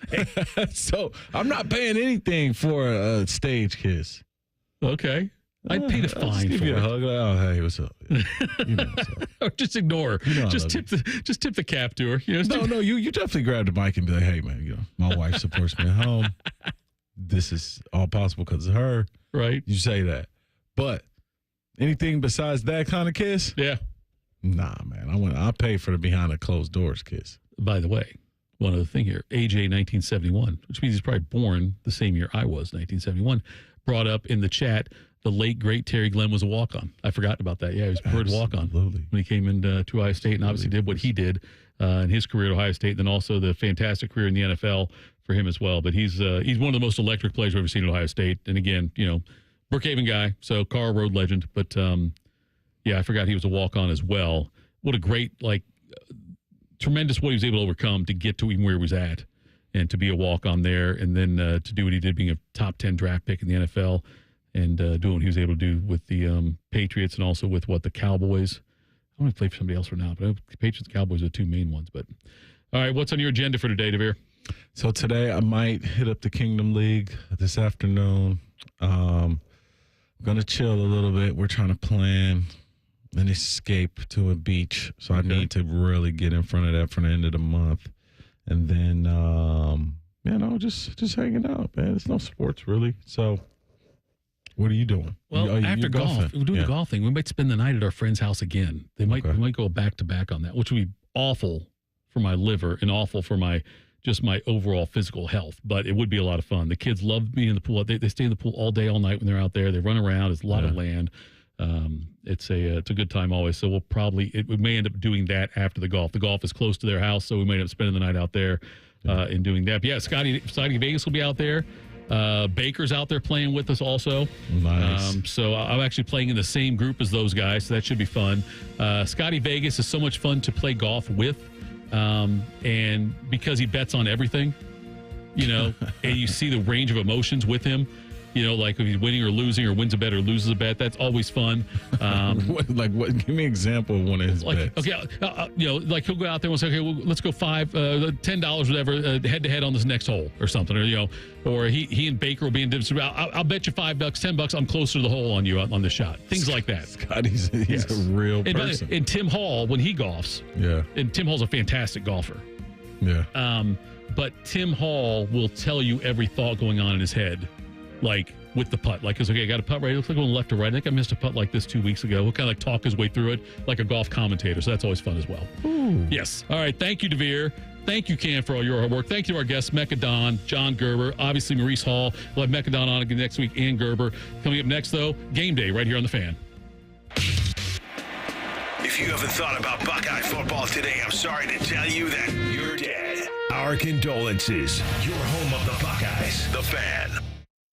So I'm not paying anything for a stage kiss. Okay. I'd pay the fine give for you it. a hug. Oh, hey, what's up? You know what's up. Or just ignore her. You know Just tip the cap to her. You know, No, you definitely grab the mic and be like, hey, man, my wife supports me at home. This is all possible because of her. Right. You say that. But anything besides that kind of kiss? Yeah. Nah, man. I'll pay for the behind the closed doors kiss. By the way, one other thing here. AJ 1971, which means he's probably born the same year I was, 1971, brought up in the chat the late, great Terry Glenn was a walk-on. I forgot about that. Yeah, he was a preferred walk-on when he came into Ohio State and obviously did what he did in his career at Ohio State, and then also the fantastic career in the NFL for him as well. But he's one of the most electric players we've ever seen at Ohio State. And again, Brookhaven guy, so Carl Road legend. But, I forgot he was a walk-on as well. What a great, tremendous what he was able to overcome to get to even where he was at and to be a walk-on there and then to do what he did being a top 10 draft pick in the NFL and doing what he was able to do with the Patriots and also with the Cowboys. I want to play for somebody else for now, but the Patriots and Cowboys are the two main ones. But all right, what's on your agenda for today, Devier? So today I might hit up the Kingdom League this afternoon. I'm going to chill a little bit. We're trying to plan an escape to a beach. So I need to really get in front of that for the end of the month. And then, just hanging out, man. It's no sports, really. So what are you doing? Well, after golf, we're doing the golf thing. We might spend the night at our friend's house again. We might go back-to-back on that, which would be awful for my liver and awful for my overall physical health. But it would be a lot of fun. The kids love being in the pool. They stay in the pool all day, all night when they're out there. They run around. It's a lot of land. It's a good time always. So we may end up doing that after the golf. The golf is close to their house, so we might end up spending the night out there and doing that. But yeah, Scotty Vegas will be out there. Baker's out there playing with us also. Nice. So I'm actually playing in the same group as those guys, so that should be fun. Scotty Vegas is so much fun to play golf with, and because he bets on everything, and you see the range of emotions with him. Like if he's winning or losing or wins a bet or loses a bet, that's always fun. What? Give me an example of one of his bets. Okay, he'll go out there and say, okay, well, let's go $10, whatever, head to head on this next hole or something, or he and Baker will be in different. I'll bet you $5, $10. I'm closer to the hole on you on the shot. Things like that. Scotty's a real person. And Tim Hall, when he golfs, and Tim Hall's a fantastic golfer. Yeah. But Tim Hall will tell you every thought going on in his head. Like with the putt, because I got a putt right. It looks like going left or right. I think I missed a putt like this 2 weeks ago. We'll kind of talk his way through it like a golf commentator. So that's always fun as well. Ooh. Yes. All right. Thank you, Devier. Thank you, Cam, for all your hard work. Thank you to our guests, Mekka Don, John Gerber, obviously Maurice Hall. We'll have Mekka Don on again next week and Gerber. Coming up next, though, game day right here on The Fan. If you haven't thought about Buckeye football today, I'm sorry to tell you that you're dead. Our condolences. Your home of the Buckeyes, The Fan.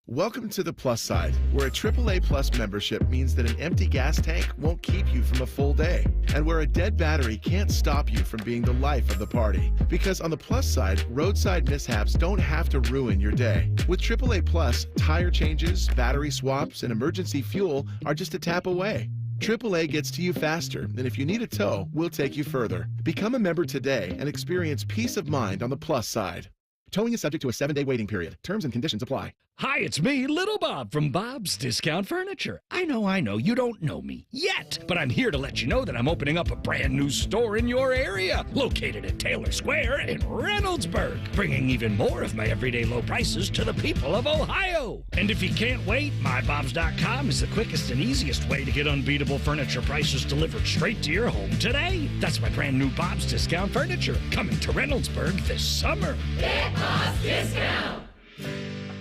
Welcome to the plus side, where a AAA Plus membership means that an empty gas tank won't keep you from a full day, and where a dead battery can't stop you from being the life of the party. Because on the plus side, roadside mishaps don't have to ruin your day. With AAA Plus, tire changes, battery swaps, and emergency fuel are just a tap away. AAA gets to you faster, and if you need a tow, we'll take you further. Become a member today and experience peace of mind on the plus side. Towing is subject to a 7-day waiting period. Terms and conditions apply. Hi, it's me, Little Bob from Bob's Discount Furniture. I know, you don't know me yet, but I'm here to let you know that I'm opening up a brand new store in your area, located at Taylor Square in Reynoldsburg, bringing even more of my everyday low prices to the people of Ohio. And if you can't wait, MyBobs.com is the quickest and easiest way to get unbeatable furniture prices delivered straight to your home today. That's my brand new Bob's Discount Furniture, coming to Reynoldsburg this summer. Get Bob's Discount!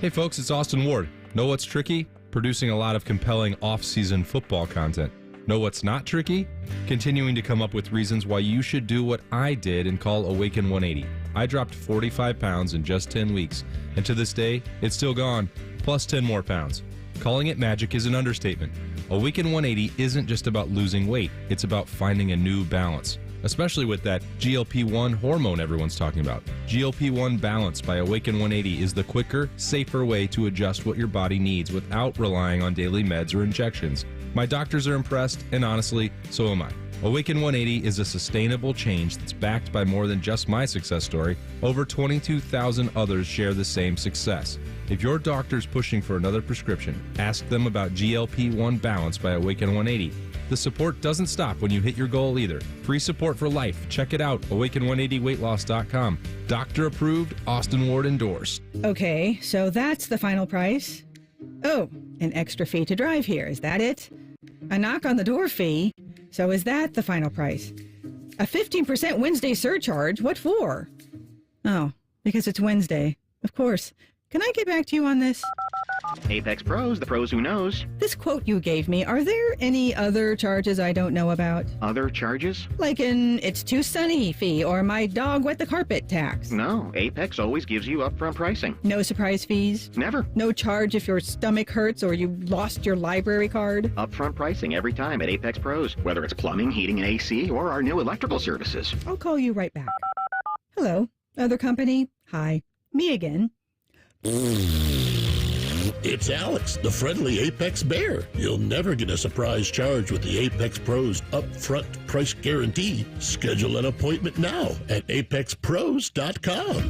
Hey folks, it's Austin Ward. Know what's tricky? Producing a lot of compelling off-season football content. Know what's not tricky? Continuing to come up with reasons why you should do what I did and call Awaken 180. I dropped 45 pounds in just 10 weeks, and to this day, it's still gone, plus 10 more pounds. Calling it magic is an understatement. Awaken 180 isn't just about losing weight, it's about finding a new balance, especially with that GLP-1 hormone everyone's talking about. GLP-1 Balance by Awaken 180 is the quicker, safer way to adjust what your body needs without relying on daily meds or injections. My doctors are impressed, and honestly, so am I. Awaken 180 is a sustainable change that's backed by more than just my success story. Over 22,000 others share the same success. If your doctor's pushing for another prescription, ask them about GLP-1 Balance by Awaken 180. The support doesn't stop when you hit your goal either. Free support for life. Check it out, awaken180weightloss.com. Doctor approved, Austin Ward endorsed. Okay, so that's the final price. Oh, an extra fee to drive here, is that it? A knock on the door fee? So is that the final price? A 15% Wednesday surcharge? What for? Oh, because it's Wednesday. Of course. Can I get back to you on this? Apex Pros, the pros who knows. This quote you gave me, are there any other charges I don't know about? Other charges? Like an it's too sunny fee or my dog wet the carpet tax? No, Apex always gives you upfront pricing. No surprise fees? Never. No charge if your stomach hurts or you lost your library card? Upfront pricing every time at Apex Pros, whether it's plumbing, heating, and AC, or our new electrical services. I'll call you right back. Hello, other company? Hi, me again. It's Alex, the friendly Apex Bear. You'll never get a surprise charge with the Apex Pros upfront price guarantee. Schedule an appointment now at apexpros.com.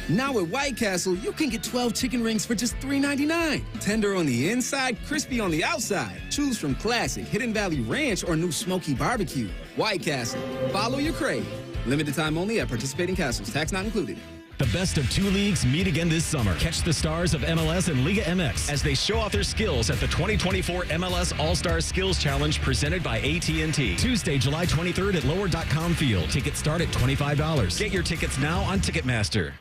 Now at White Castle, you can get 12 chicken rings for just $3.99. Tender on the inside, crispy on the outside. Choose from classic, Hidden Valley Ranch, or new smoky barbecue. White Castle. Follow your crave. Limited time only at participating castles. Tax not included. The best of two leagues meet again this summer. Catch the stars of MLS and Liga MX as they show off their skills at the 2024 MLS All-Star Skills Challenge presented by AT&T. Tuesday, July 23rd at Lower.com Field. Tickets start at $25. Get your tickets now on Ticketmaster.